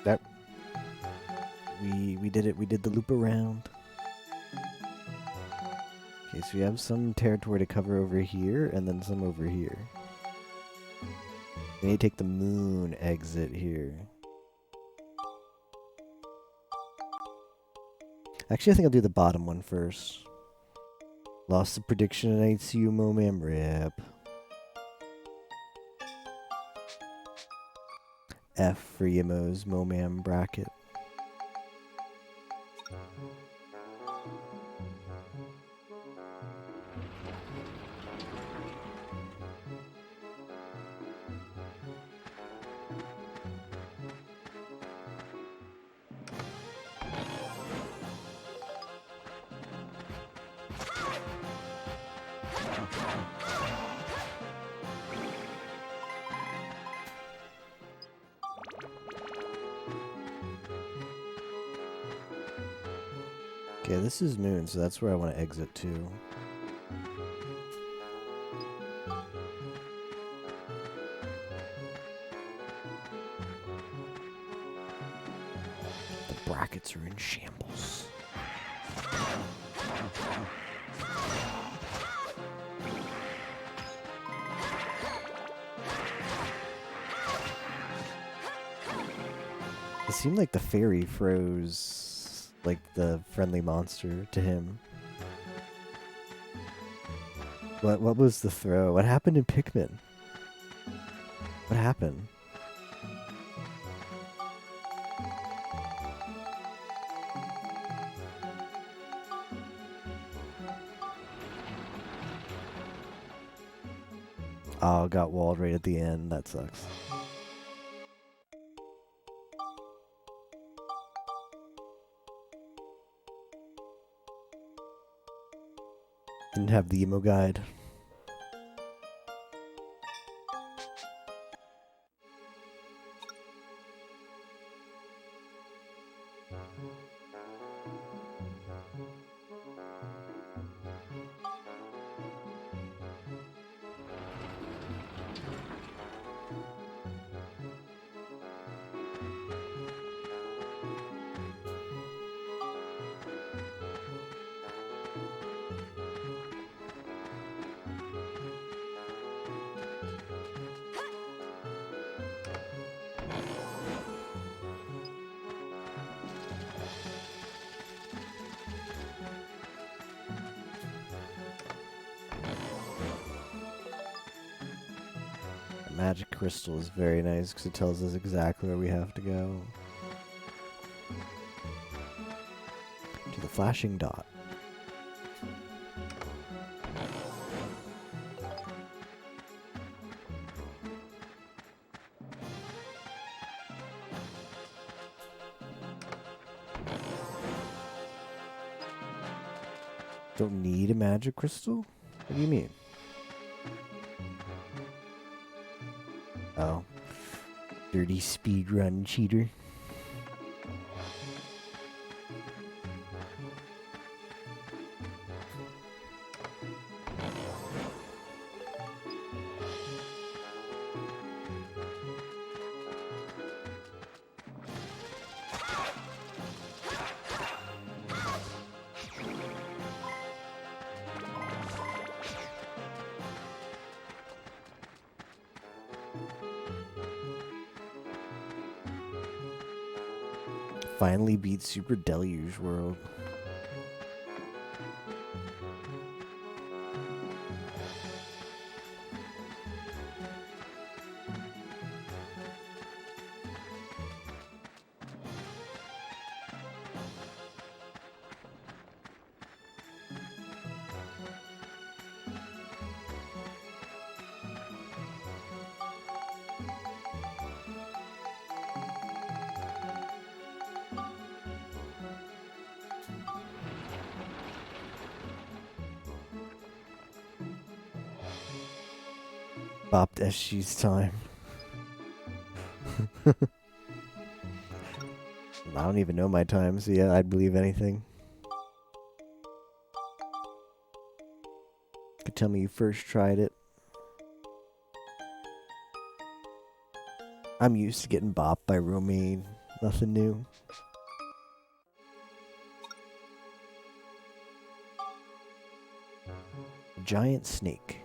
That we did it. We did the loop around. Okay, so we have some territory to cover over here, and then some over here. We need to take the moon exit here. Actually, I think I'll do the bottom one first. Lost the prediction and ICU Momam rip. F for Yimo's Momam bracket. Okay, this is Moon, so that's where I want to exit to. The brackets are in shambles. It seemed like the fairy froze like the friendly monster to him. What was the throw? What happened in Pikmin? What happened? Oh, got walled right at the end. That sucks. Didn't have the emo guide. Magic crystal is very nice because it tells us exactly where we have to go. To the flashing dot. Don't need a magic crystal? What do you mean? Oh. Dirty speedrun cheater. Finally beat Super Deluge World. Bopped SG's time. I don't even know my time, so yeah, I'd believe anything. Could tell me you first tried it. I'm used to getting bopped by Romaine. Nothing new. Giant snake.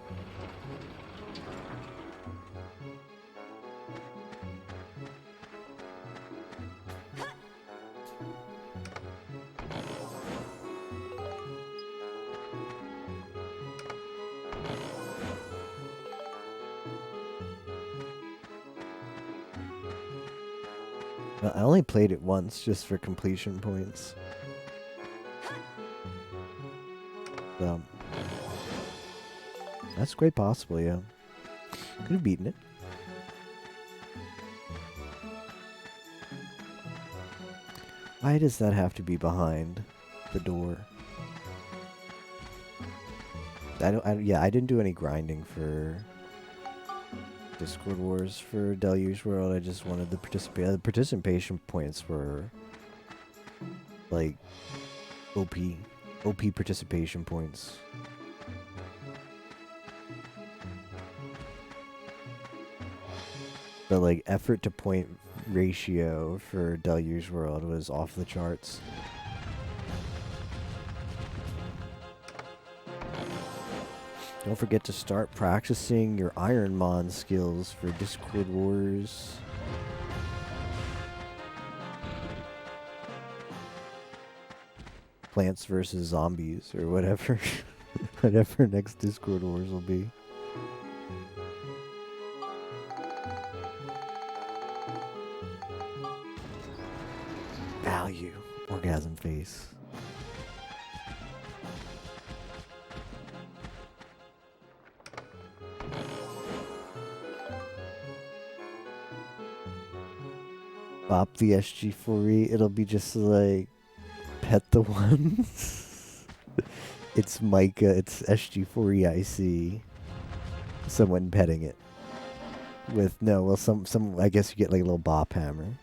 I only played it once just for completion points. That's quite possible, yeah. Could have beaten it. Why does that have to be behind the door? I didn't do any grinding for Discord Wars for Deluge World. I just wanted the participation points were like OP participation points. But like effort to point ratio for Deluge World was off the charts. Don't forget to start practicing your Ironmon skills for Discord Wars. Plants vs. Zombies or whatever. Whatever next Discord Wars will be. Value. Orgasm face. Bop the SG4E. It'll be just like pet the ones. It's Micah. It's SG4E. I see someone petting it with no. Well, some. I guess you get like a little bop hammer.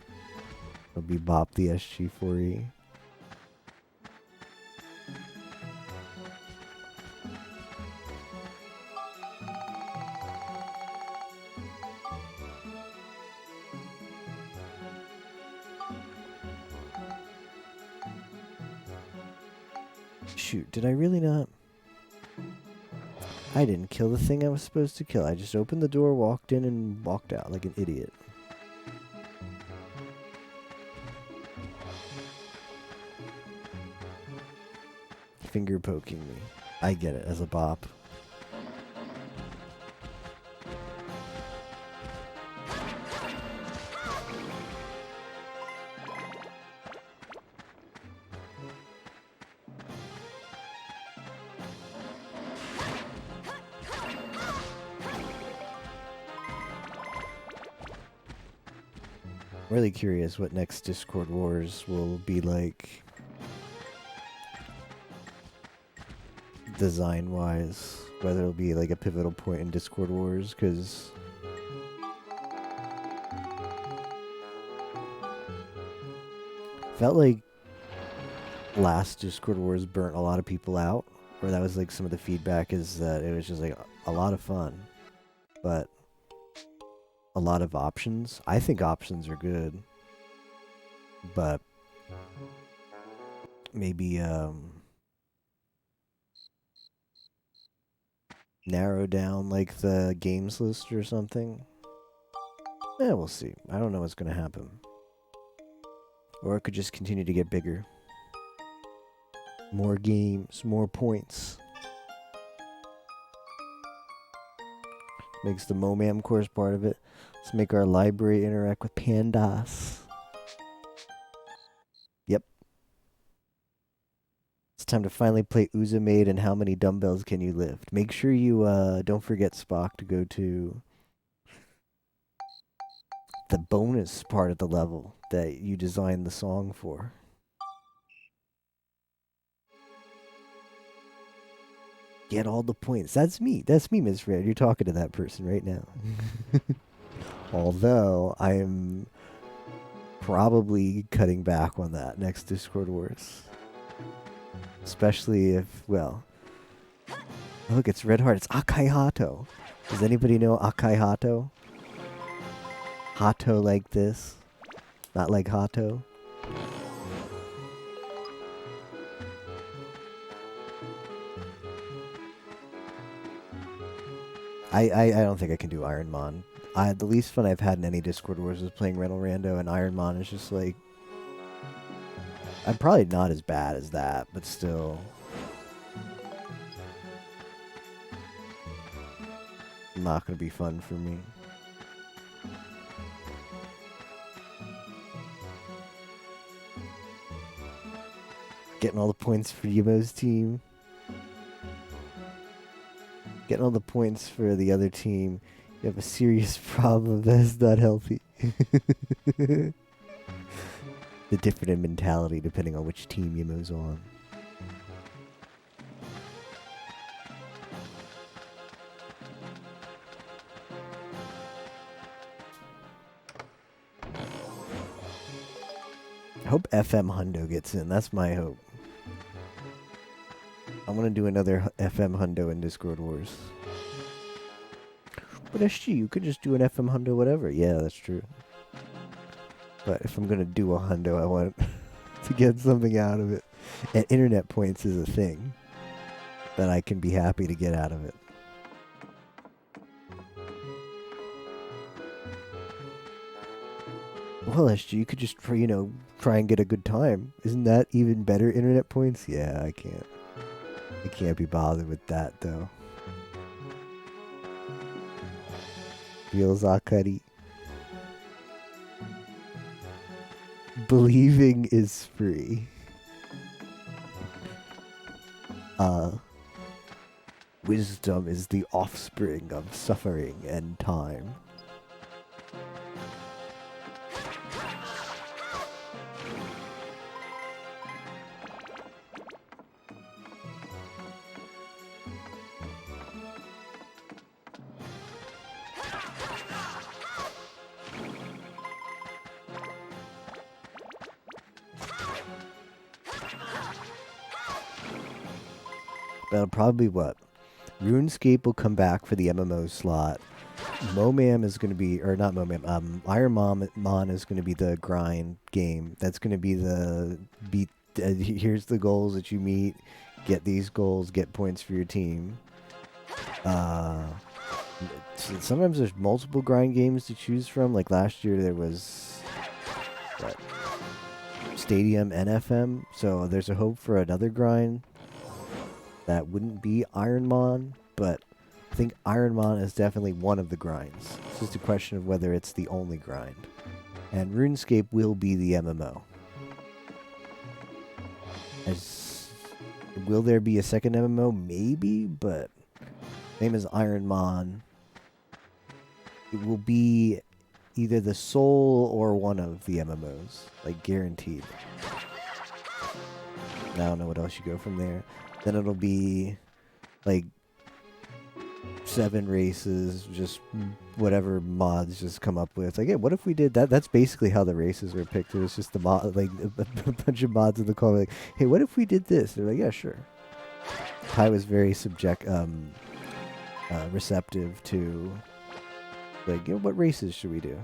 It'll be Bop the SG4E. Shoot, did I really not? I didn't kill the thing I was supposed to kill. I just opened the door, walked in, and walked out like an idiot. Finger poking me. I get it as a bop. Really curious what next Discord Wars will be like design wise, whether it'll be like a pivotal point in Discord Wars, because felt like last Discord Wars burnt a lot of people out, or that was like some of the feedback, is that it was just like a lot of fun, but a lot of options. I think options are good, but maybe narrow down like the games list or something. Yeah, we'll see. I don't know what's gonna happen. Or it could just continue to get bigger. More games, more points. Makes the Momam course part of it. Let's make our library interact with pandas. Yep. It's time to finally play Uzumade and How Many Dumbbells Can You Lift. Make sure you don't forget, Spock, to go to the bonus part of the level that you designed the song for. Get all the points. That's me. That's me, Ms. Red. You're talking to that person right now. Although I am probably cutting back on that next Discord Wars. Especially if, well, look, it's Red Heart. It's Akai Hato. Does anybody know Akai Hato? Hato like this, not like Hato. I don't think I can do Ironmon. The least fun I've had in any Discord Wars was playing Rental Rando, and Ironmon is just like, I'm probably not as bad as that, but still. Not gonna be fun for me. Getting all the points for Yumo's team. Getting all the points for the other team. You have a serious problem that's not healthy. The different in mentality depending on which team Yumo's on. I hope FM Hundo gets in. That's my hope. I want to do another FM Hundo in Discord Wars. But SG, you could just do an FM Hundo whatever. Yeah, that's true. But if I'm going to do a Hundo, I want to get something out of it. And internet points is a thing that I can be happy to get out of it. Well, SG, you could just, try and get a good time. Isn't that even better internet points? Yeah, I can't. I can't be bothered with that, though. Feels Akari. Believing is free. Wisdom is the offspring of suffering and time. That'll probably what? RuneScape will come back for the MMO slot. Momam is going to be, or not Momam, Iron Mon is going to be the grind game. That's going to be the beat. Here's the goals that you meet. Get these goals. Get points for your team. Sometimes there's multiple grind games to choose from. Like last year there was what? Stadium NFM. So there's a hope for another grind that wouldn't be Iron Mon, but I think Iron Mon is definitely one of the grinds. It's just a question of whether it's the only grind. And RuneScape will be the MMO. Will there be a second MMO? Maybe, but name is Iron Mon. It will be either the Soul or one of the MMOs, like guaranteed. I don't know what else you go from there. Then it'll be like 7 races, just whatever mods just come up with. Like, hey, what if we did that? That's basically how the races were picked. It was just the mod, like a bunch of mods in the call, like, hey, what if we did this? They're like, yeah, sure. Pi was very receptive to, like, you know, what races should we do?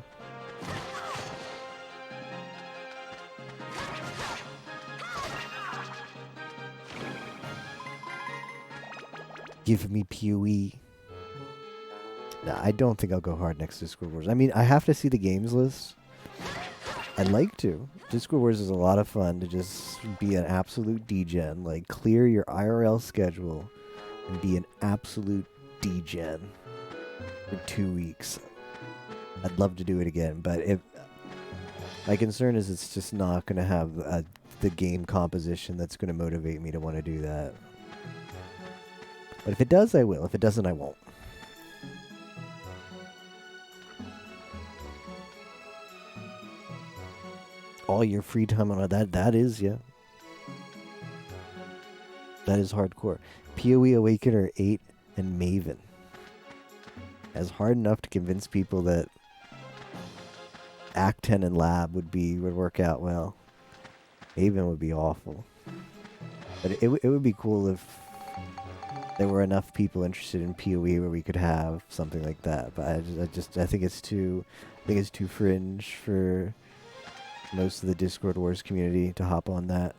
Give me PoE. Nah, I don't think I'll go hard next to Discord Wars. I mean, I have to see the games list. I'd like to. Discord Wars is a lot of fun to just be an absolute degen. Like, clear your IRL schedule and be an absolute degen for 2 weeks. I'd love to do it again, but if my concern is it's just not going to have the game composition that's going to motivate me to want to do that. But if it does, I will. If it doesn't, I won't. All your free time on that is, yeah. That is hardcore. PoE Awakener 8 and Maven. That's hard enough to convince people that Act 10 and Lab would work out well. Maven would be awful. But it would be cool if there were enough people interested in PoE where we could have something like that. But I think it's too fringe for most of the Discord Wars community to hop on that.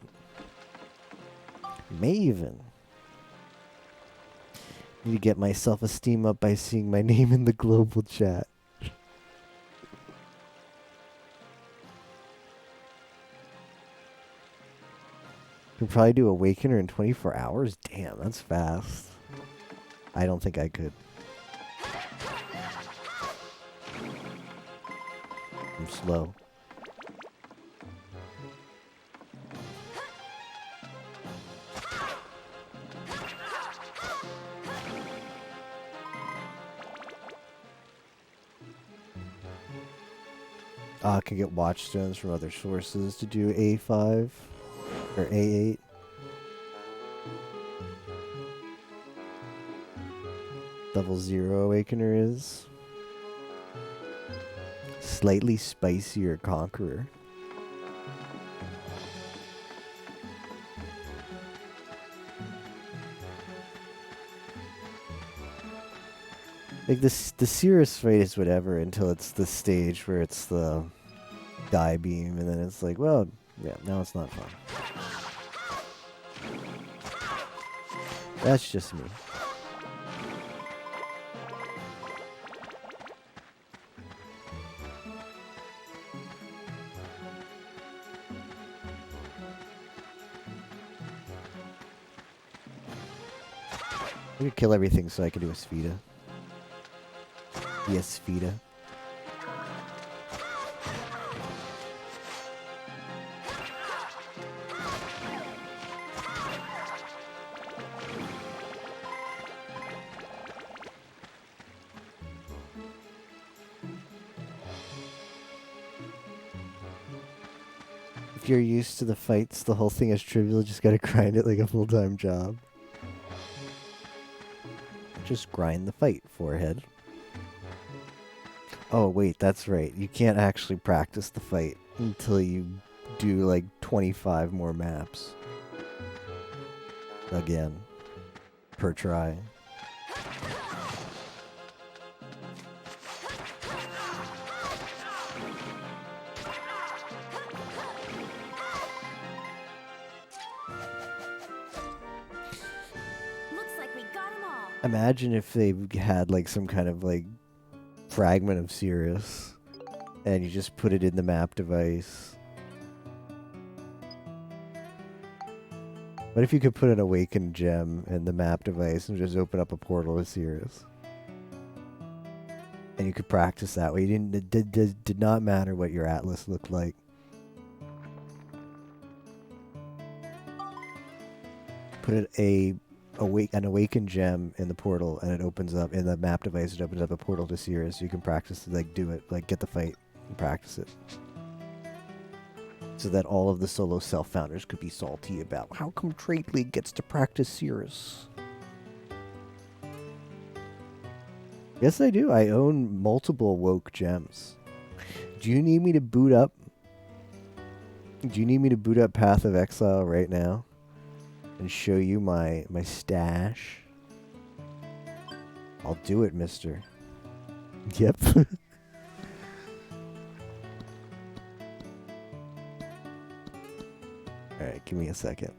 Maven. Need to get my self-esteem up by seeing my name in the global chat. Could probably do Awakener in 24 hours? Damn, that's fast. I don't think I could. I'm slow. I can get watchstones from other sources to do A5 or A8. Level 0 Awakener is slightly spicier Conqueror. Like the Cirrus fight is whatever until it's the stage where it's the die beam, and then it's like, well, yeah, now it's not fun. That's just me. I could kill everything so I could do a Sphida. Yes, Sphida. If you're used to the fights, the whole thing is trivial. Just gotta grind it like a full-time job. Just grind the fight, forehead. Oh, wait, that's right. You can't actually practice the fight until you do, like, 25 more maps. Again. per try. Looks like we got 'em all. Imagine if they had like some kind of like fragment of Sirius and you just put it in the map device. What if you could put an awakened gem in the map device and just open up a portal to Sirius? And you could practice that way. It did not matter what your atlas looked like. Put an awakened gem in the portal, and it opens up in the map device. It opens up a portal to Sirius. You can practice, like do it, like get the fight and practice it, so that all of the solo self founders could be salty about how come Trade League gets to practice Sirius. Yes, I do. I own multiple woke gems. Do you need me to boot up? Do you need me to boot up Path of Exile right now and show you my stash? I'll do it, mister. Yep. Alright, give me a second.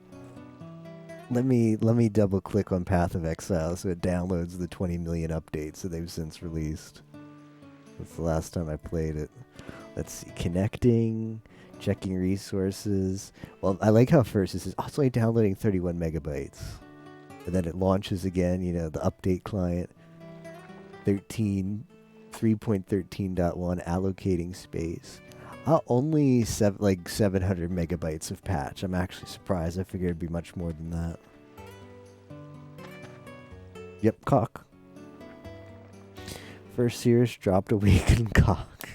Let me double click on Path of Exile so it downloads the 20 million updates that they've since released. That's the last time I played it. Let's see, connecting, checking resources. Well, I like how first it says, oh, it's only downloading 31 megabytes. And then it launches again, you know, the update client. 3.13.1 allocating space. Only 700 megabytes of patch. I'm actually surprised. I figured it'd be much more than that. Yep, cock. First Sirius dropped Awakened cock.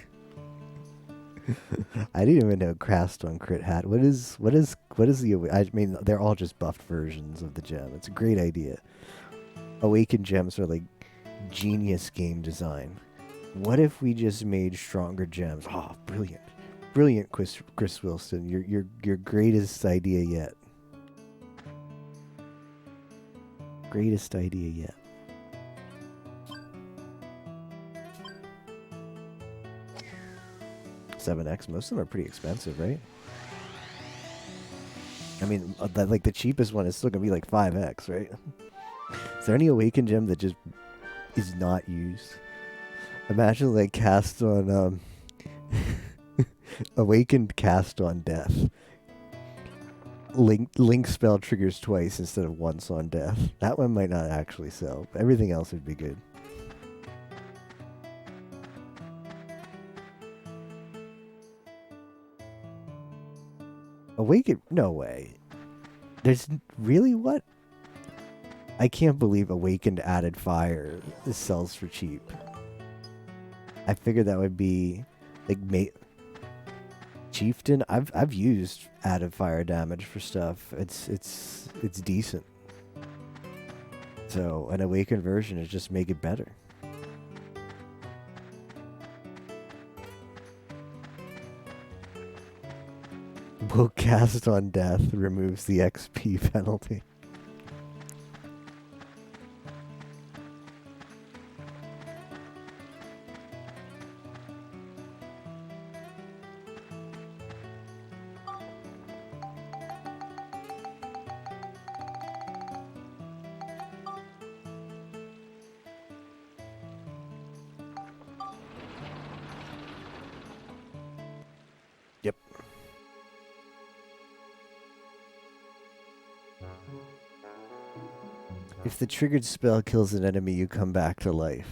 I didn't even know Crast on crit hat. What is the? I mean, they're all just buffed versions of the gem. It's a great idea. Awakened gems are like genius game design. What if we just made stronger gems? Oh, brilliant. Brilliant, Chris Wilson. Your greatest idea yet. Greatest idea yet. $7X. Most of them are pretty expensive, right? I mean, like the cheapest one is still gonna be like 5X, right? Is there any Awakened gem that just is not used? Imagine like cast on Awakened cast on death. Link spell triggers twice instead of once on death. That one might not actually sell, but everything else would be good. Awakened? No way. There's really what? I can't believe Awakened added fire. This sells for cheap. I figured that would be like Chieftain. I've used added fire damage for stuff. It's decent. So an Awakened version is just make it better. Will cast on death removes the XP penalty. Yep. If the triggered spell kills an enemy, you come back to life.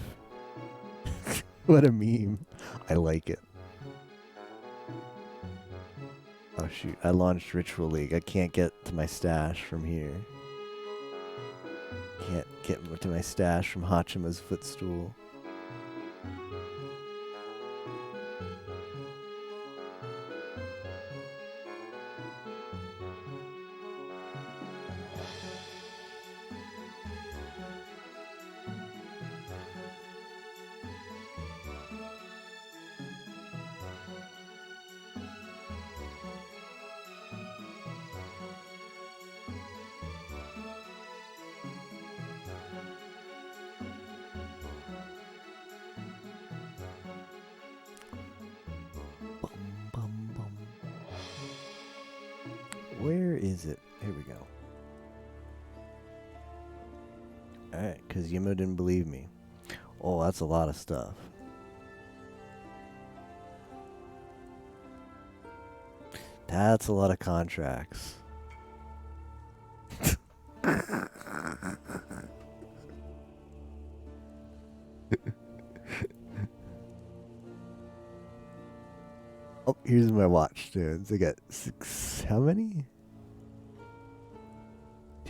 What a meme. I like it. Oh shoot, I launched Ritual League. I can't get to my stash from here. Can't get to my stash from Hachima's footstool. Where is it? Here we go. Alright, because Yimo didn't believe me. Oh, that's a lot of stuff. That's a lot of contracts. Oh, here's my watch tunes. I got 6. How many?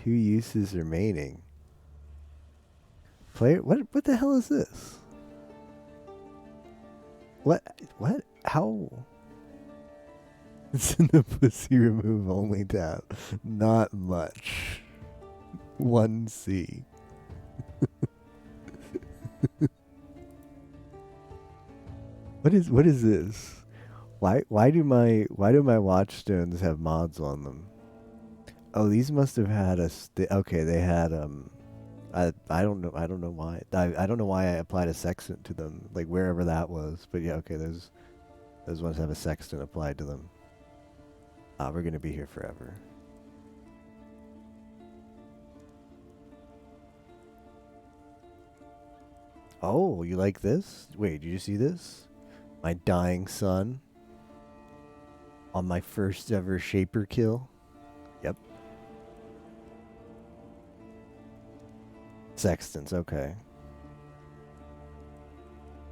2 uses remaining. Player, what the hell is this? What? How? It's in the pussy remove only tab. Not much. 1C. What is this? Why do my watchstones have mods on them? Oh, these must have had a okay, they had I don't know why. I don't know why I applied a sextant to them, like wherever that was. But yeah, okay, those ones have a sextant applied to them. We're gonna be here forever. Oh, you like this? Wait, did you see this? My dying son. On my first ever Shaper kill. Yep. Sextants, okay.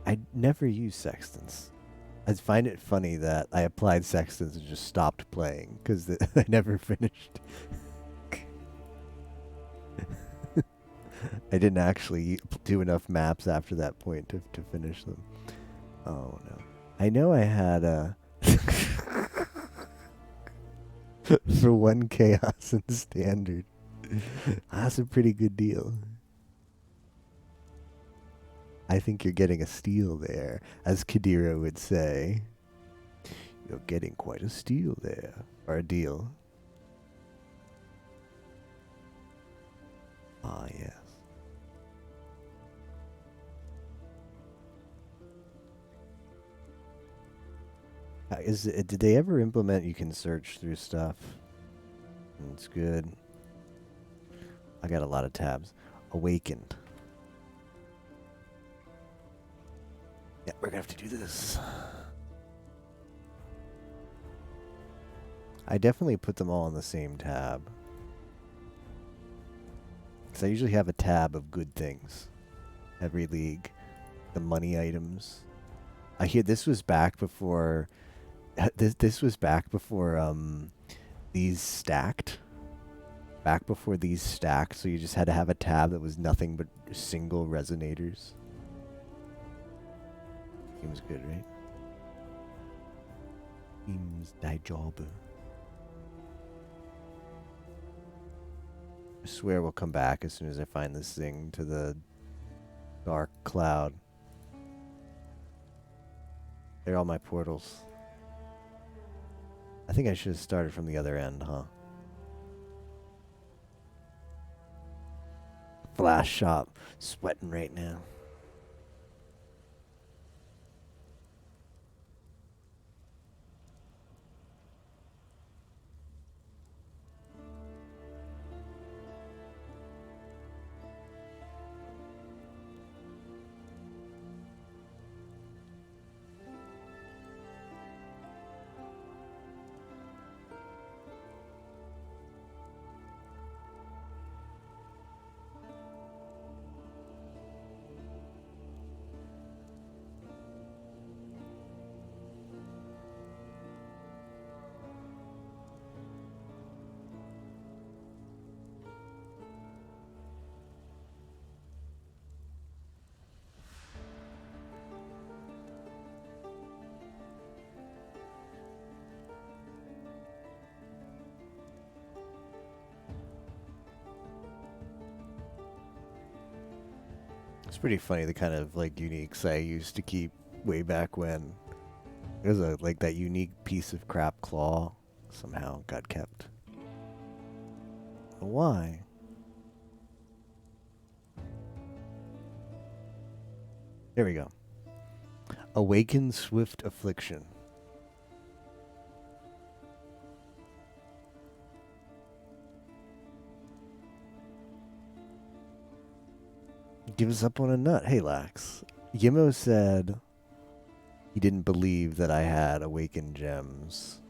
I never use sextants. I find it funny that I applied sextants and just stopped playing because I never finished. I didn't actually do enough maps after that point to finish them. Oh no. I know I had a for 1 chaos and standard. That's a pretty good deal. I think you're getting a steal there, as Kadira would say. You're getting quite a steal there. Or a deal. Ah, yes. Did they ever implement you can search through stuff? It's good. I got a lot of tabs. Awakened. Yeah, we're gonna have to do this. I definitely put them all on the same tab. Because I usually have a tab of good things. Every league. The money items. I hear this was back before... This was back before these stacked. Back before these stacked, so you just had to have a tab that was nothing but single resonators. Seems good, right? Seems die job. I swear we'll come back as soon as I find this thing to the dark cloud. They're all my portals. I think I should have started from the other end, huh? Flash shop. Sweating right now. It's pretty funny the kind of like uniques I used to keep way back when. There's a like that unique piece of crap claw somehow got kept. Why? There we go. Awaken swift affliction. gives up on a nut. Hey, Lax. Yimo said he didn't believe that I had awakened gems.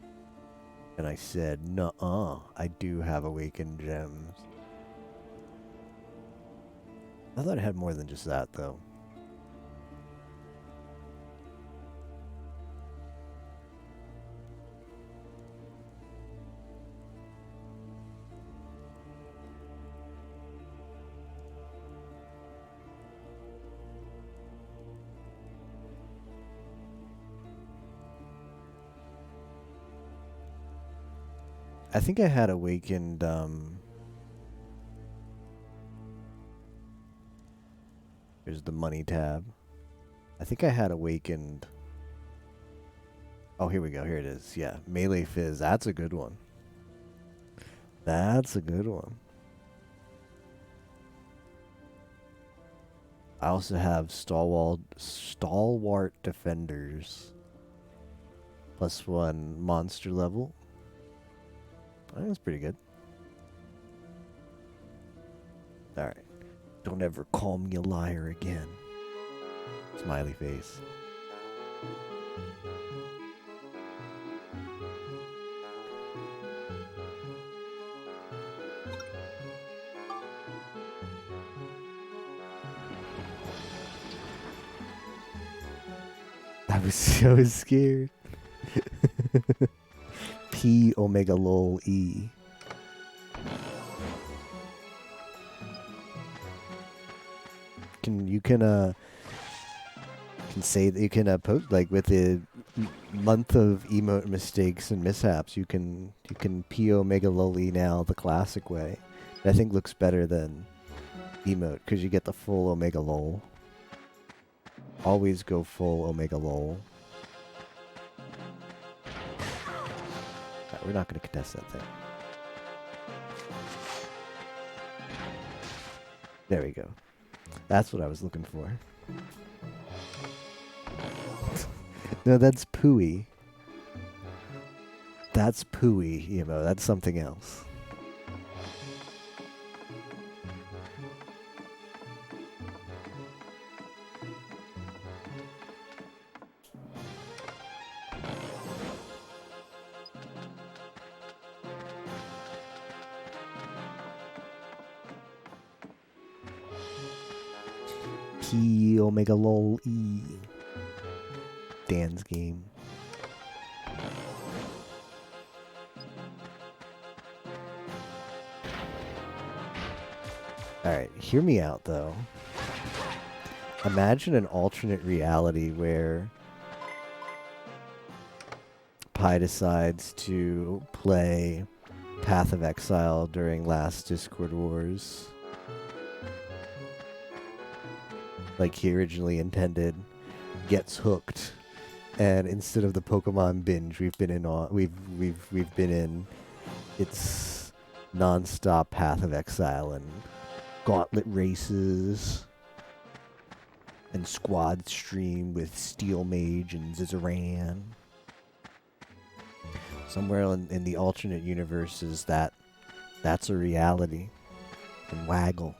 And I said, nuh-uh, I do have awakened gems. I thought it had more than just that, though. I think I had awakened, here's the money tab. I think I had awakened, oh, here we go, here it is. Yeah, Melee Fizz, that's a good one. That's a good one. I also have Stalwart Defenders. +1 monster level. I think that's pretty good. Alright. Don't ever call me a liar again. Smiley face. I was so scared. P Omega Lol E. You can say that you can post like with the month of emote mistakes and mishaps. You can P Omega Lol E now the classic way. I think looks better than emote because you get the full Omega Lol. Always go full Omega Lol. We're not going to contest that thing. There we go. That's what I was looking for. No, that's Pooey. That's Pooey, Emo. That's something else. P Omega Lol E. Dan's game. Alright, hear me out though. Imagine an alternate reality where Pi decides to play Path of Exile during last Discord Wars. Like he originally intended, gets hooked, and instead of the Pokemon binge we've been in it's non-stop Path of Exile and gauntlet races and squad stream with Steel Mage and Zizaran. Somewhere in the alternate universes that's a reality. And Waggle.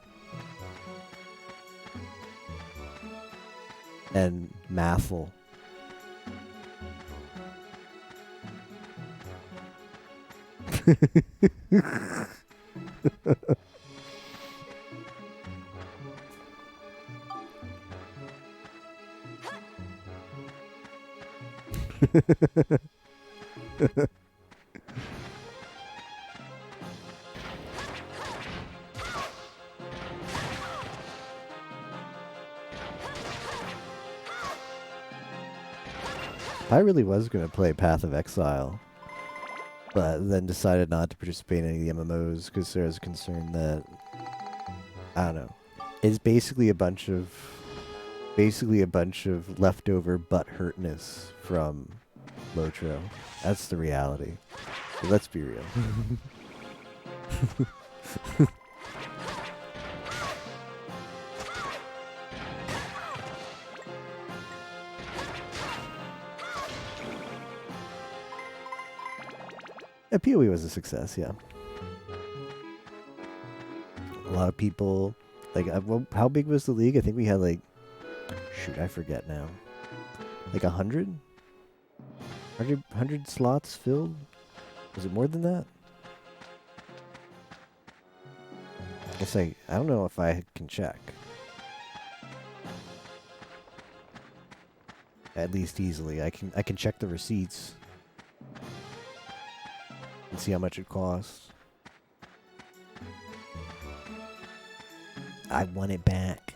And Mathel. I really was going to play Path of Exile, but then decided not to participate in any of the MMOs because there was a concern that, I don't know, it's basically a bunch of leftover butt hurtness from Lotro. That's the reality. But let's be real. Yeah, PoE was a success, yeah. A lot of people Like, how big was the league? I think we had like, shoot, I forget now. Like 100? 100 slots filled? Was it more than that? I guess I don't know if I can check. At least easily. I can check the receipts and see how much it costs. I want it back.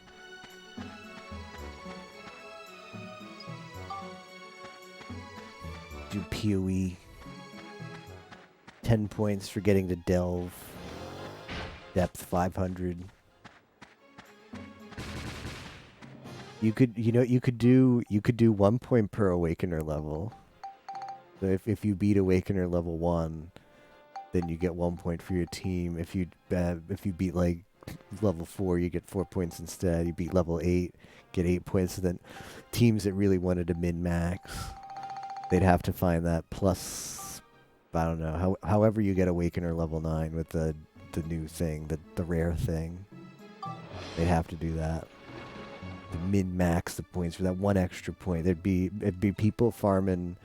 Do PoE. 10 points for getting to delve. Depth 500. You could do 1 point per Awakener level. So if you beat Awakener level 1, then you get 1 point for your team. If you beat like level 4, you get 4 points instead. You beat level 8, get 8 points. So then teams that really wanted to min-max, they'd have to find that plus, I don't know, however you get Awakener level 9 with the new thing, the rare thing. They'd have to do that. To min-max the points for that 1 extra point. It'd be people farming.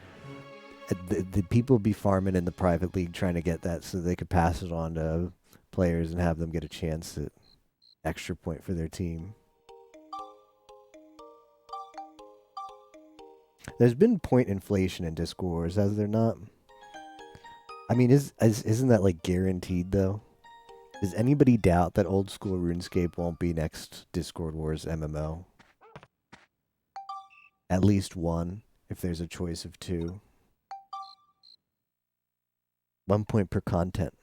The people would be farming in the private league trying to get that so they could pass it on to players and have them get a chance at extra point for their team. There's been point inflation in Discord Wars, has there not? I mean, isn't that like guaranteed though? Does anybody doubt that old school RuneScape won't be next Discord Wars MMO? At least one, if there's a choice of 2. 1 point per content.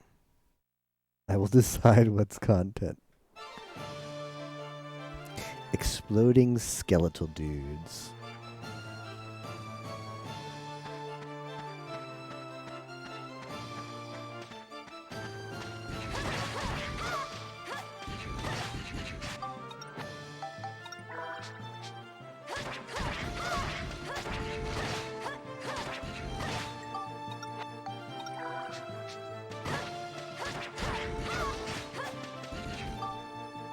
I will decide what's content. Exploding skeletal dudes.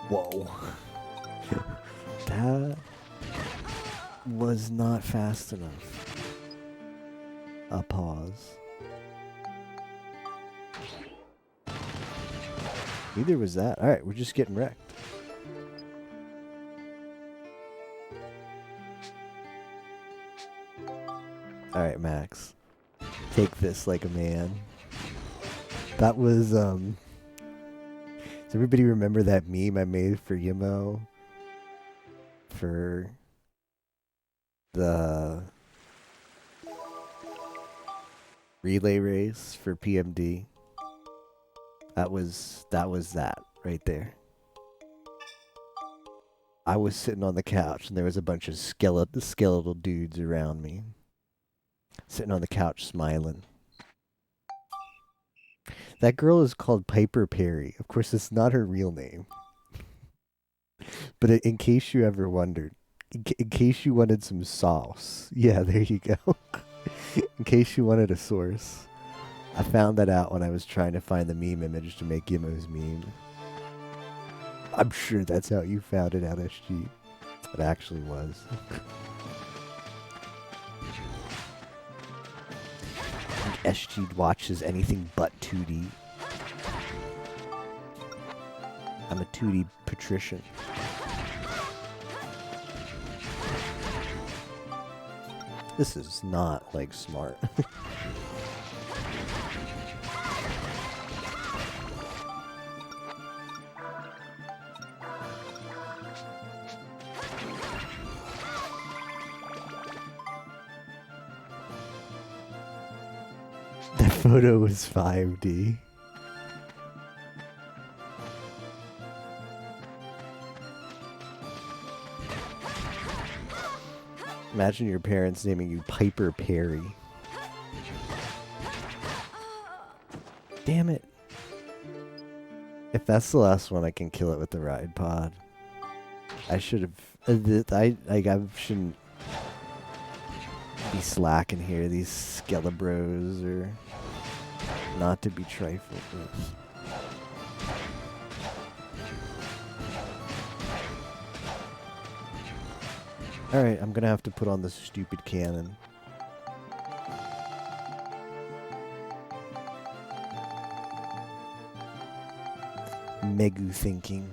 Whoa. That was not fast enough. A pause. Neither was that. Alright, we're just getting wrecked. Alright, Max. Take this like a man. That was, Does everybody remember that meme I made for Yimo? For the relay race for PMD? That was that right there. I was sitting on the couch and there was a bunch of skeletal dudes around me. Sitting on the couch smiling. That girl is called Piper Perry. Of course, it's not her real name. But in case you ever wondered, in case you wanted some sauce, yeah, there you go. In case you wanted a source, I found that out when I was trying to find the meme image to make Yimo's meme. I'm sure that's how you found it out, SG. It actually was. SG watches anything but 2D. I'm a 2D patrician. This is not, like, smart. That photo was 5D. Imagine your parents naming you Piper Perry. Damn it. If that's the last one, I can kill it with the ride pod. I should have... I shouldn't be slacking here. These Skelebros are not to be trifled with. Alright, I'm gonna have to put on this stupid cannon. Megu thinking.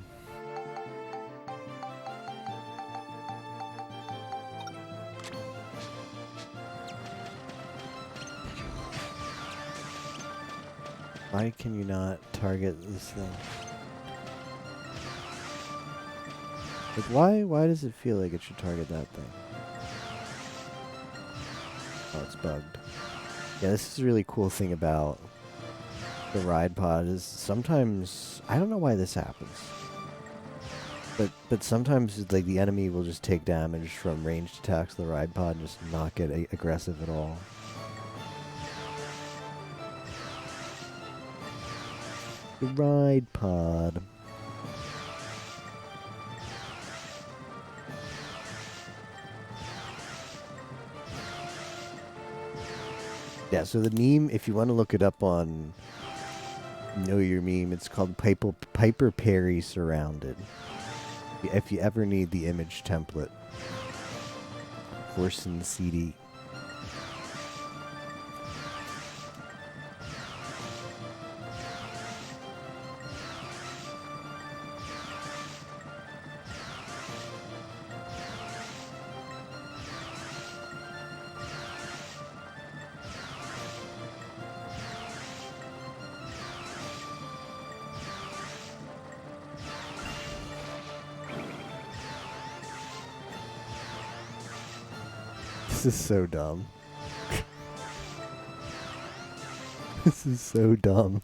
Why can you not target this thing? Like, why does it feel like it should target that thing? Oh, it's bugged. Yeah, this is a really cool thing about the ride pod is sometimes, I don't know why this happens, but sometimes like the enemy will just take damage from ranged attacks of the ride pod and just not get aggressive at all. The ride pod. Yeah, so the meme, if you want to look it up on Know Your Meme, it's called Piper Perry Surrounded. If you ever need the image template. Orson CD. This is so dumb. This is so dumb.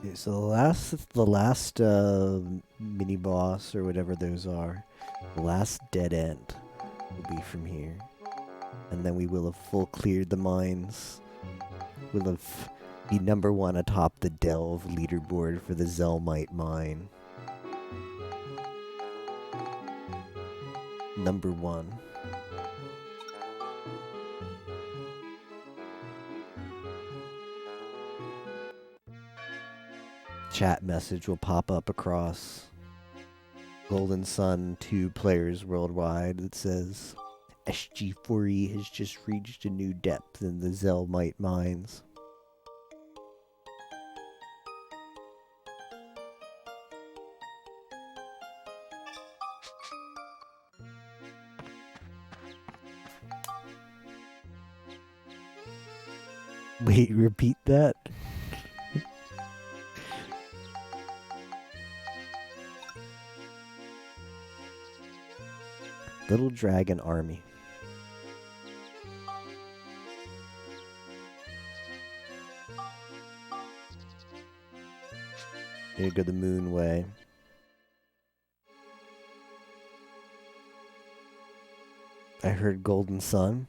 Okay, so the last mini boss or whatever those are, the last dead end will be from here, and then we will have full cleared the mines. We'll have be #1 atop the Delve leaderboard for the Zelmite mine. #1. Chat message will pop up across Golden Sun 2 players worldwide that says SG4E has just reached a new depth in the Zelmite mines. Wait, repeat that? Little Dragon Army. Here go the Moon Way. I heard Golden Sun.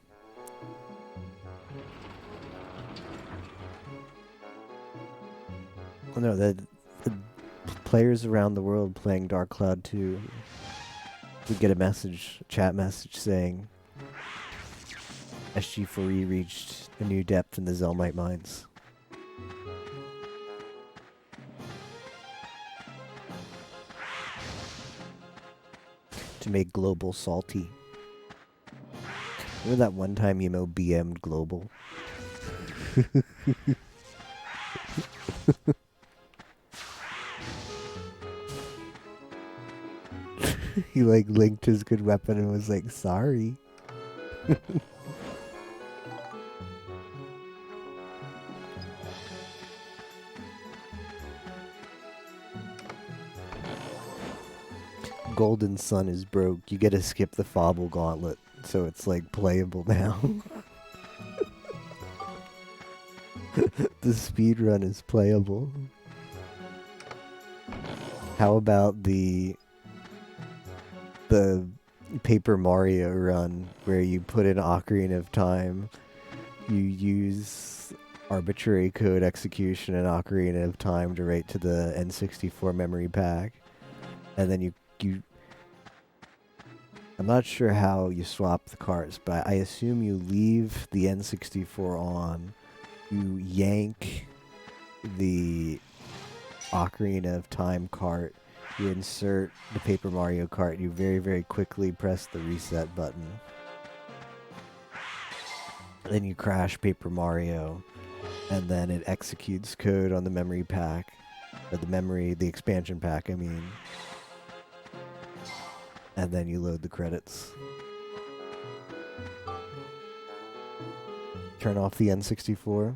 Oh no, the players around the world playing Dark Cloud 2 would get a chat message saying SG4E reached a new depth in the Zelmite mines. To make Global salty. Remember that one time Emo BM'd Global? He like linked his good weapon and was like, sorry. Golden Sun is broke. You gotta skip the Fobble Gauntlet, so it's like playable now. The speed run is playable. How about the Paper Mario run where you put in Ocarina of Time, you use arbitrary code execution in Ocarina of Time to write to the N64 memory pack, and then you I'm not sure how you swap the carts, but I assume you leave the N64 on, you yank the Ocarina of Time cart, you insert the Paper Mario cart, you very, very quickly press the reset button. Then you crash Paper Mario, and then it executes code on the memory pack, or the expansion pack, I mean. And then you load the credits. Turn off the N64.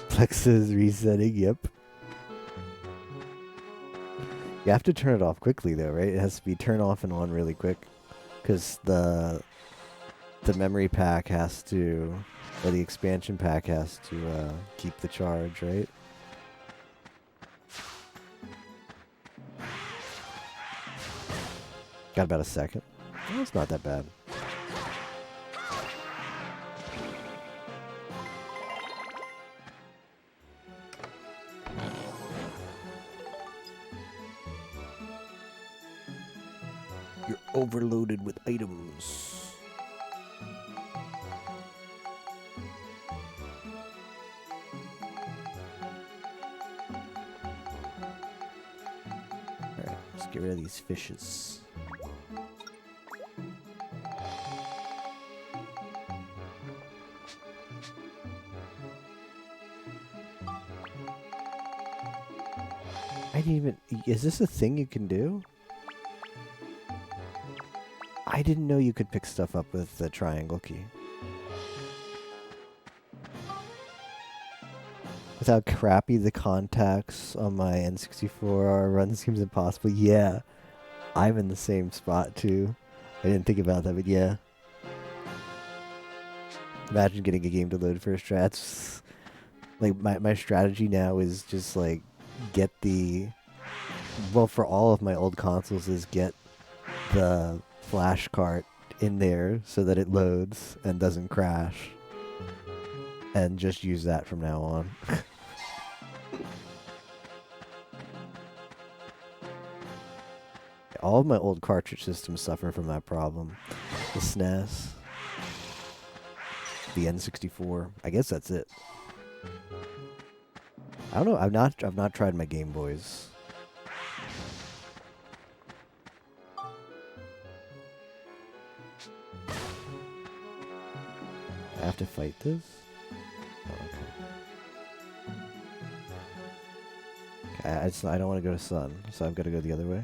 Plex is resetting, yep. You have to turn it off quickly though, right? It has to be turn off and on really quick. Because the memory pack has to, or the expansion pack has to keep the charge, right? Got about a second. Oh, it's not that bad. You're overloaded with items. Alright, let's get rid of these fishes. I didn't even... Is this a thing you can do? I didn't know you could pick stuff up with the triangle key. With how crappy the contacts on my N64 are, run seems impossible. Yeah, I'm in the same spot too. I didn't think about that, but yeah. Imagine getting a game to load first try. That's like my strategy now is just like get the, well, for all of my old consoles is get the flash cart in there so that it loads and doesn't crash, and just use that from now on. All of my old cartridge systems suffer from that problem. The SNES, the N64. I guess that's it. I don't know. I've not tried my Game Boys. I have to fight this? Oh, okay. I don't want to go to Sun, so I've got to go the other way.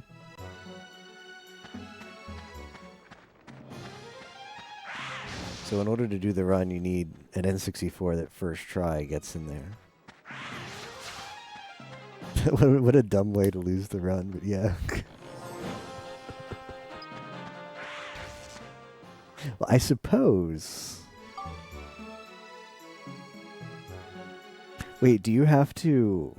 So in order to do the run, you need an N64 that first try gets in there. What a dumb way to lose the run, but yeah. Well, I suppose... Wait, do you have to...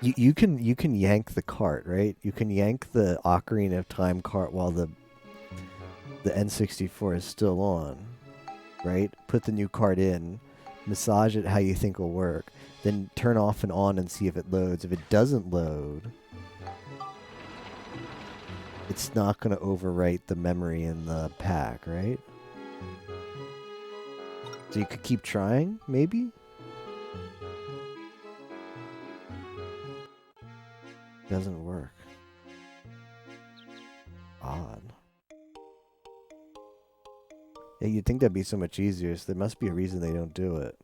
You can yank the cart, right? You can yank the Ocarina of Time cart while the N64 is still on, right? Put the new cart in, massage it how you think will work, then turn off and on and see if it loads. If it doesn't load, it's not going to overwrite the memory in the pack, right? So you could keep trying, maybe? Doesn't work. Odd. Yeah, you'd think that'd be so much easier, so there must be a reason they don't do it.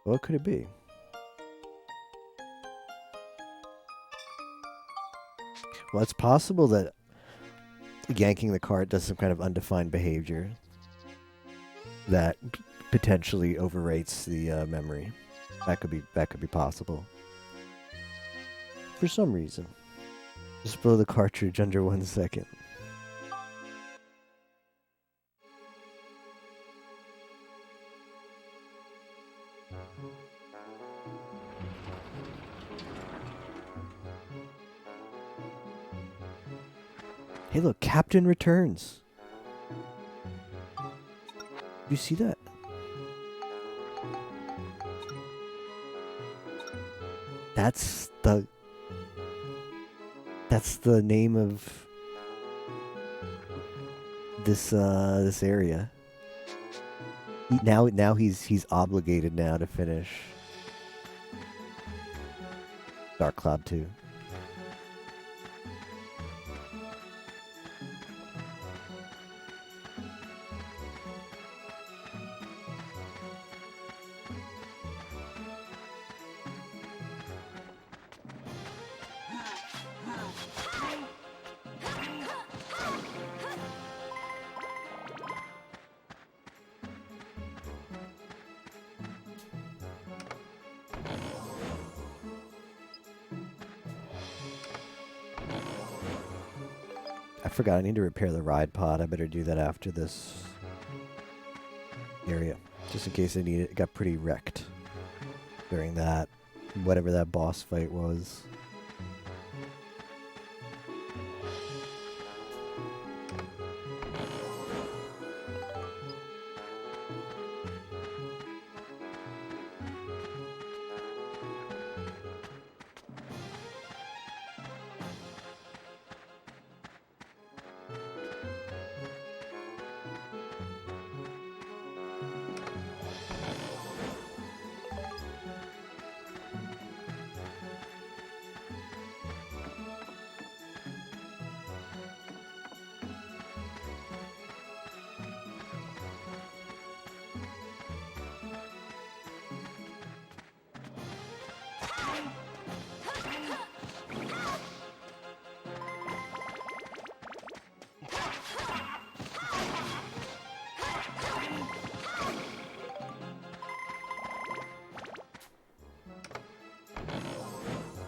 What could it be? Well, it's possible that yanking the cart does some kind of undefined behavior that potentially overwrites the memory. That could be possible. For some reason. Just blow the cartridge under 1 second. Hey, look, Captain returns. You see that? That's the name of this area. Now he's obligated now to finish Dark Cloud 2. I forgot, I need to repair the ride pod. I better do that after this area. Just in case I need it. It got pretty wrecked during that, whatever that boss fight was.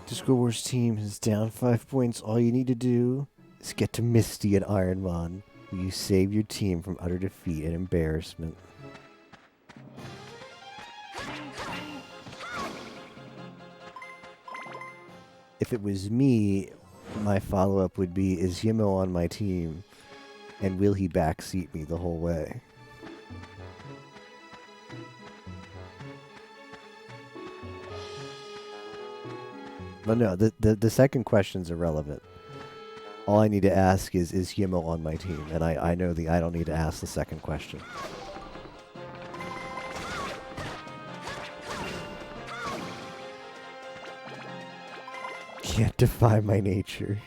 Disco Wars team is down 5 points. All you need to do is get to Misty and Ironmon. You save your team from utter defeat and embarrassment. If it was me, my follow-up would be, is Yimo on my team? And will he backseat me the whole way? But no, the second question's irrelevant. All I need to ask is Yimo on my team? And I know I don't need to ask the second question. Can't defy my nature.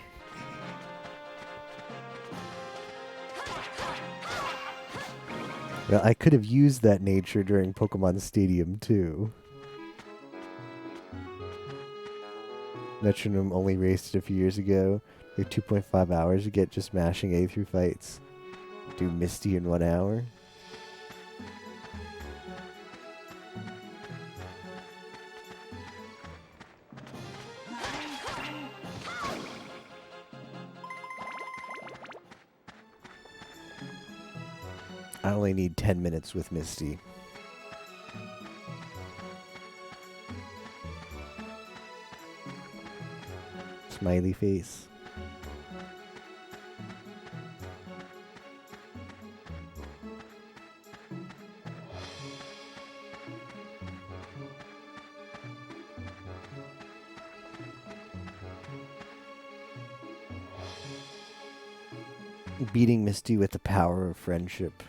Well, I could have used that nature during Pokemon Stadium too. Metronome only raced it a few years ago. Like 2.5 hours to get just mashing A through fights. Do Misty in 1 hour. I only need 10 minutes with Misty. Smiley face. Beating Misty with the power of friendship.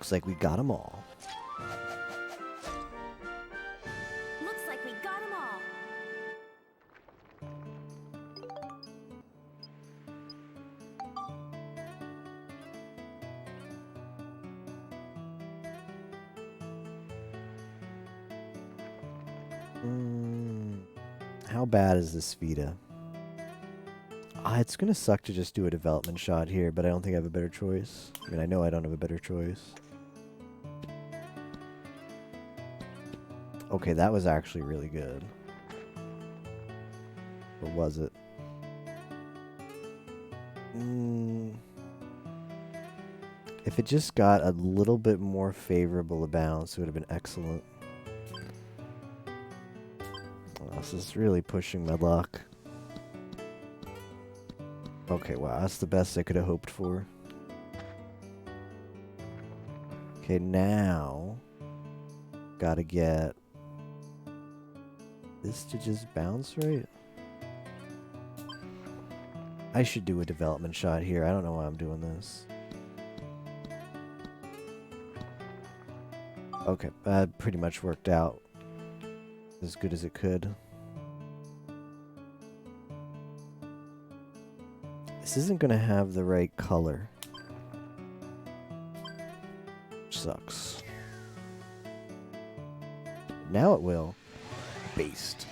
Looks like we got them all. Looks like we got them all. How bad is this Vita? It's gonna suck to just do a development shot here, but I don't think I have a better choice. I mean, I know I don't have a better choice. Okay, that was actually really good. Or was it? If it just got a little bit more favorable a bounce, it would have been excellent. Oh, this is really pushing my luck. Okay, wow, that's the best I could have hoped for. Okay, now gotta get this to just bounce, right? I should do a development shot here. I don't know why I'm doing this. Okay, that pretty much worked out as good as it could. This isn't gonna have the right color. Which sucks. Now it will. Based.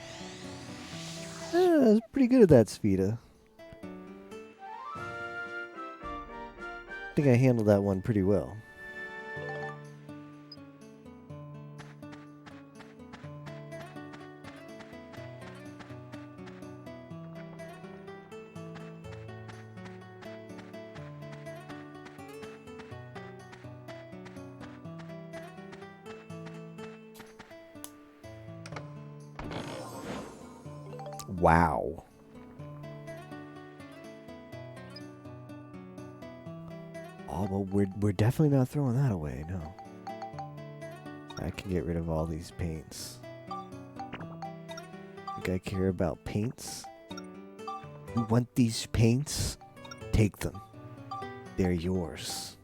I was pretty good at that, Spheda. I think I handled that one pretty well. Wow. Oh, well, we're definitely not throwing that away, no. I can get rid of all these paints. Think I care about paints? You want these paints? Take them. They're yours.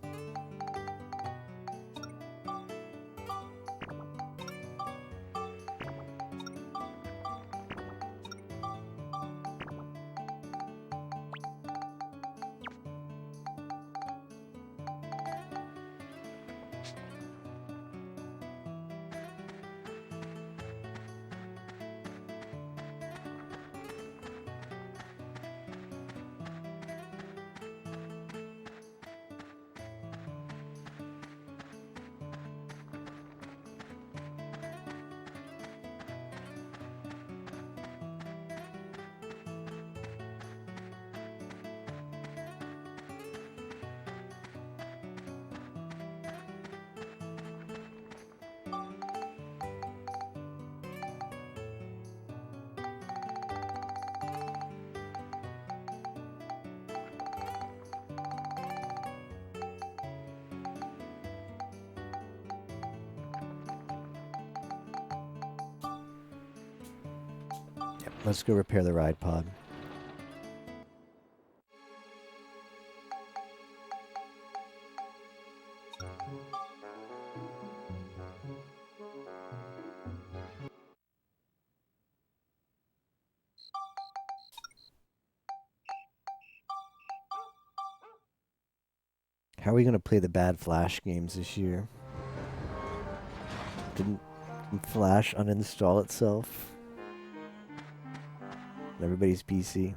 Let's go repair the ride pod. How are we going to play the bad Flash games this year? Didn't Flash uninstall itself? Everybody's PC.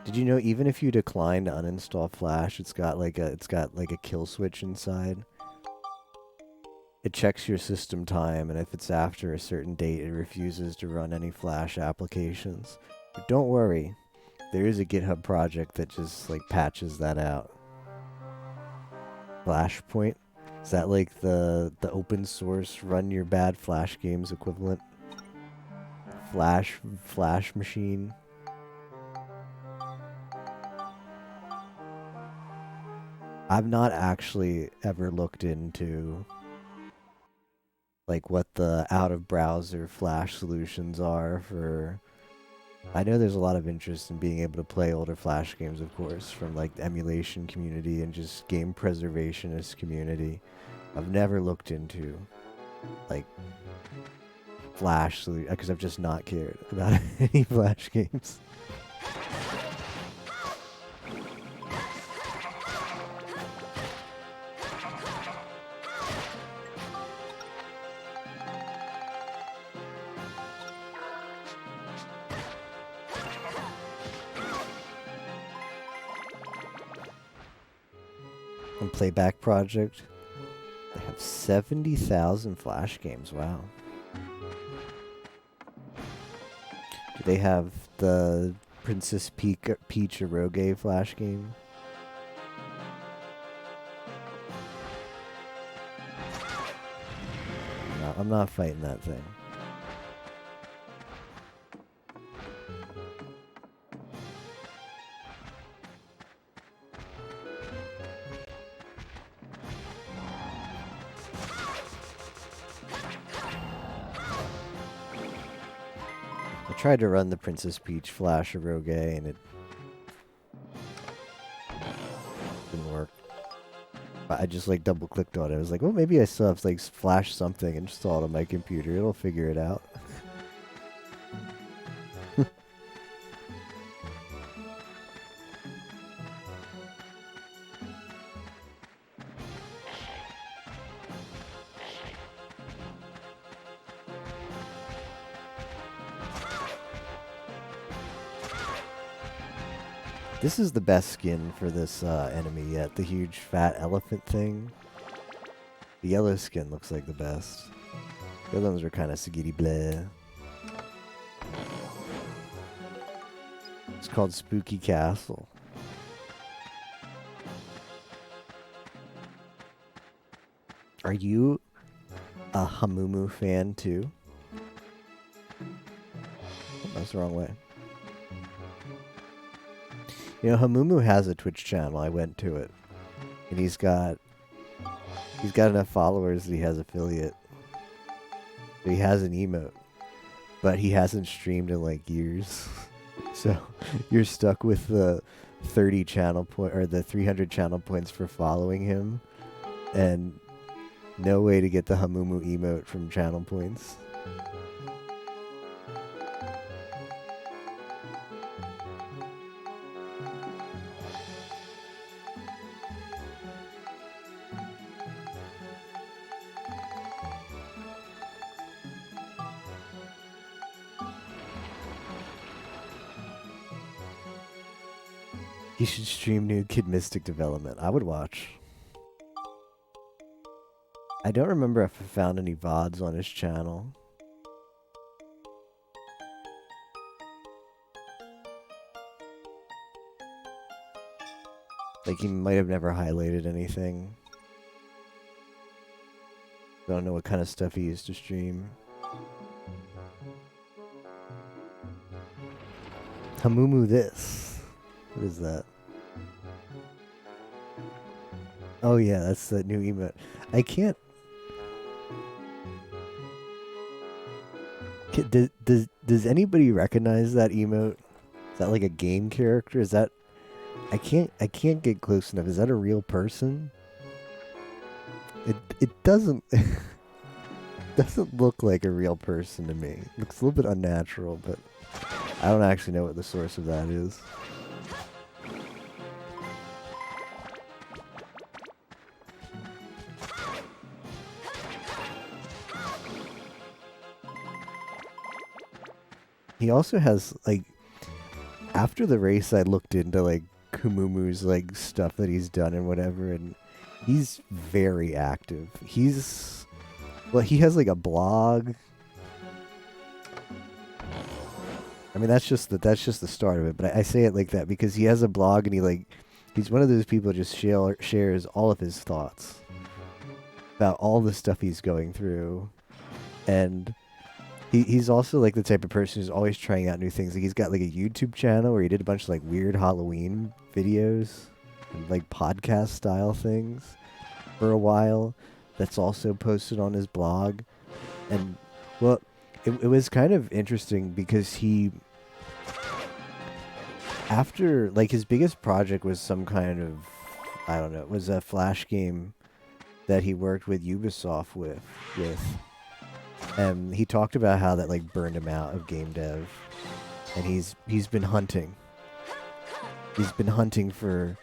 Did you know even if you decline to uninstall Flash, it's got like a kill switch inside? It checks your system time, and if it's after a certain date, it refuses to run any Flash applications. But don't worry, there is a GitHub project that just like patches that out. Flashpoint? Is that like the open source run your bad Flash games equivalent? Flash machine? I've not actually ever looked into like what the out of browser Flash solutions are for I know there's a lot of interest in being able to play older Flash games, of course, from like the emulation community and just game preservationist community. I've never looked into like Flash because I've just not cared about any Flash games. And Playback Project, they have 70,000 Flash games. Wow. Do they have the Princess Peach Eroge Flash game? No, I'm not fighting that thing. I tried to run the Princess Peach Flash Eroge and it didn't work. I just like double clicked on it. I was like, well, maybe I still have to like flash something installed on my computer. It'll figure it out. This is the best skin for this enemy yet. The huge fat elephant thing. The yellow skin looks like the best. The other ones are kind of sagitty bleh. It's called Spooky Castle. Are you a Hamumu fan too? Oh, that's the wrong way. You know, Hamumu has a Twitch channel. I went to it. And he's got enough followers that he has affiliate. He has an emote. But he hasn't streamed in like years. So you're stuck with the 30 channel point or the 300 channel points for following him. And no way to get the Hamumu emote from channel points. You should stream new Kid Mystic development. I would watch. I don't remember if I found any VODs on his channel. Like, he might have never highlighted anything. Don't know what kind of stuff he used to stream. Hamumu this. What is that? Oh yeah, that's the new emote. I can't... Does anybody recognize that emote? Is that like a game character? Is that... I can't get close enough. Is that a real person? It doesn't... doesn't look like a real person to me. It looks a little bit unnatural, but I don't actually know what the source of that is. He also has, like, after the race I looked into, like, Kumumu's, like, stuff that he's done and whatever, and he's very active. He's, well, he has, like, a blog. I mean, that's just the start of it, but I say it like that because he has a blog and he's one of those people who just shares all of his thoughts about all the stuff he's going through, and he's also like the type of person who's always trying out new things. Like, he's got like a YouTube channel where he did a bunch of like weird Halloween videos and like podcast style things for a while. That's also posted on his blog. And well, it was kind of interesting because he after, like, his biggest project was some kind of, I don't know, it was a Flash game that he worked with Ubisoft with. And he talked about how that, like, burned him out of game dev. And he's been hunting. He's been hunting for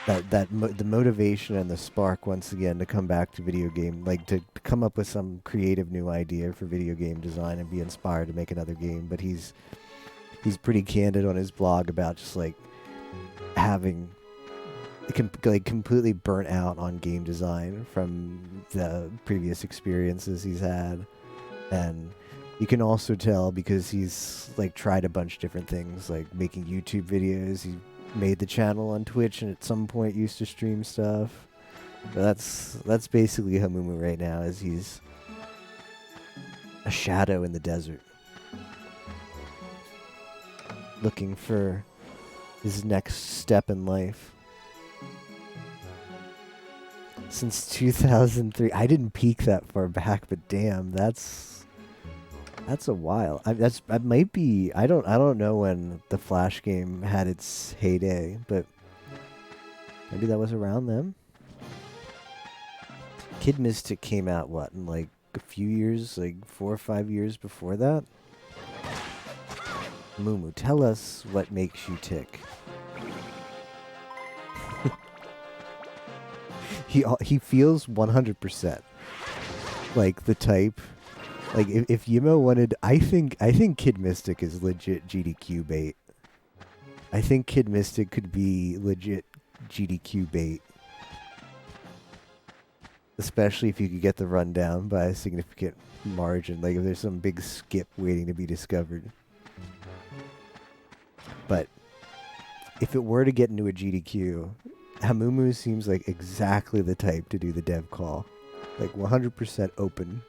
the motivation and the spark once again to come back to video game, like to come up with some creative new idea for video game design and be inspired to make another game. But he's pretty candid on his blog about just like having like completely burnt out on game design from the previous experiences he's had. And you can also tell because he's like tried a bunch of different things, like making YouTube videos. He made the channel on Twitch and at some point used to stream stuff. But that's basically Hamumu right now, is he's a shadow in the desert, looking for his next step in life. Since 2003, I didn't peek that far back, but damn, that's a while. That might be. I don't know when the Flash game had its heyday, but maybe that was around then. Kid Mystic came out what in like a few years, like 4 or 5 years before that. Mumu, tell us what makes you tick. He feels 100% like the type. Like if Yimo wanted, I think Kid Mystic is legit GDQ bait. I think Kid Mystic could be legit GDQ bait, especially if you could get the rundown by a significant margin. Like if there's some big skip waiting to be discovered. But if it were to get into a GDQ, Hamumu seems like exactly the type to do the dev call, like 100% open.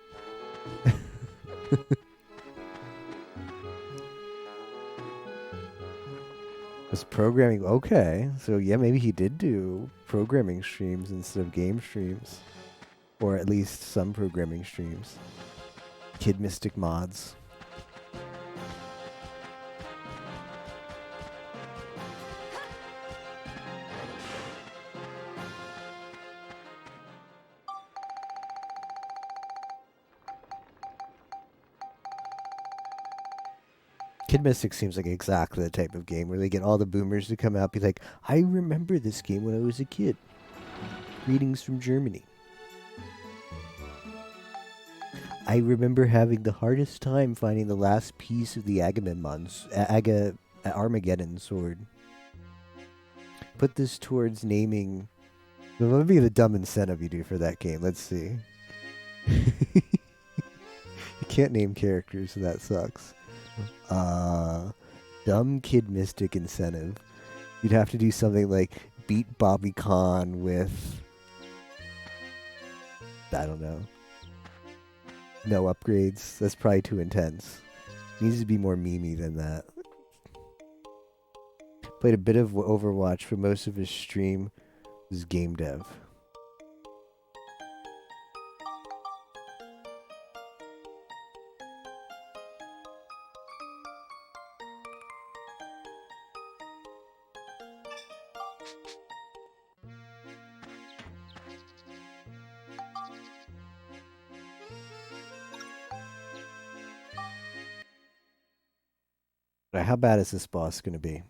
Was programming okay? So yeah, maybe he did do programming streams instead of game streams, or at least some programming streams. Kid Mystic mods. Kid Mystic seems like exactly the type of game where they get all the boomers to come out, be like, I remember this game when I was a kid. Greetings from Germany. I remember having the hardest time finding the last piece of the Armageddon sword. Put this towards naming. What would be the dumb incentive you do for that game? Let's see. You can't name characters, so that sucks. Dumb Kid Mystic incentive. You'd have to do something like beat Bobby Khan with, I don't know, no upgrades. That's probably too intense. Needs to be more memey than that. Played a bit of Overwatch, but most of his stream was game dev. Right, how bad is this boss going to be?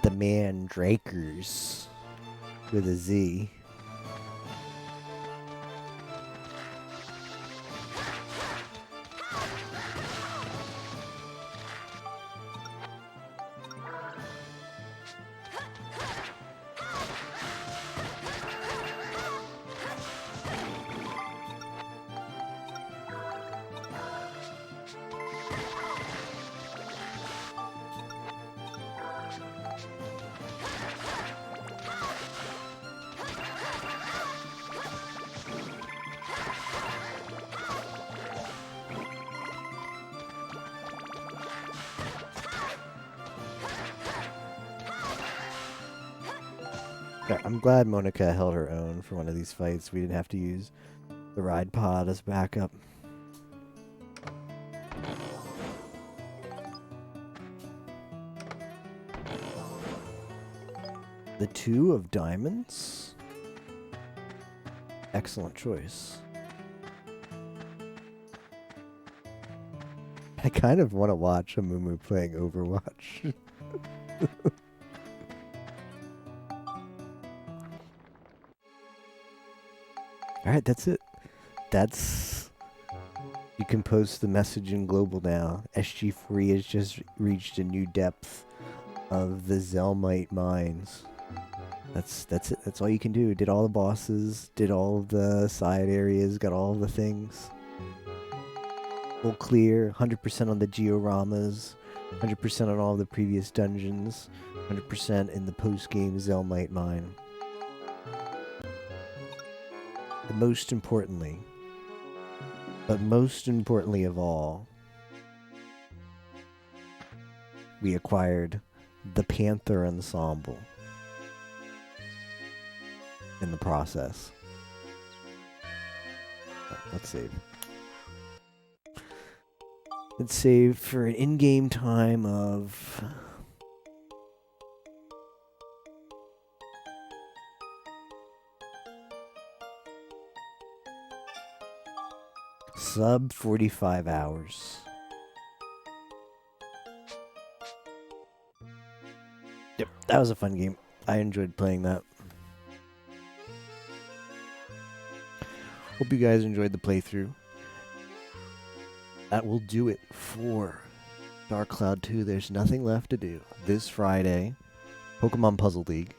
The Mandrakers with a Z. I'm glad Monica held her own for one of these fights. We didn't have to use the ride pod as backup. The Two of Diamonds. Excellent choice. I kind of want to watch a Mumu playing Overwatch. Alright, that's it. You can post the message in global now. SG3 has just reached a new depth of the Zelmite mines. That's it. That's all you can do. Did all the bosses, did all of the side areas, got all of the things. Full clear, 100% on the dioramas, 100% on all the previous dungeons, 100% in the post-game Zelmite mine. And most importantly of all, we acquired the Panther Ensemble in the process. Let's save. Let's save for an in-game time of... sub 45 hours. Yep, that was a fun game. I enjoyed playing that. Hope you guys enjoyed the playthrough. That will do it for Dark Cloud 2. There's nothing left to do. This Friday, Pokemon Puzzle League.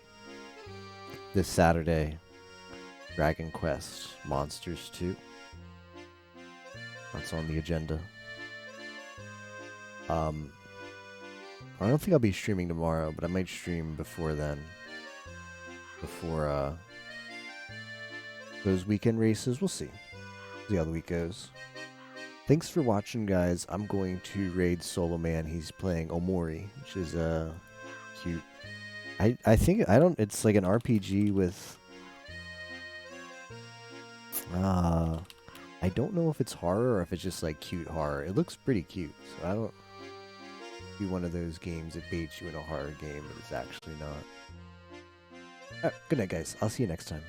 This Saturday, Dragon Quest Monsters 2. That's on the agenda. I don't think I'll be streaming tomorrow, but I might stream before then. Before those weekend races. We'll see. See how the week goes. Thanks for watching, guys. I'm going to raid Solo Man. He's playing Omori, which is cute. I think it's like an RPG with I don't know if it's horror or if it's just like cute horror. It looks pretty cute, so I don't be one of those games that baits you in a horror game, but it's actually not. Alright, good night, guys. I'll see you next time.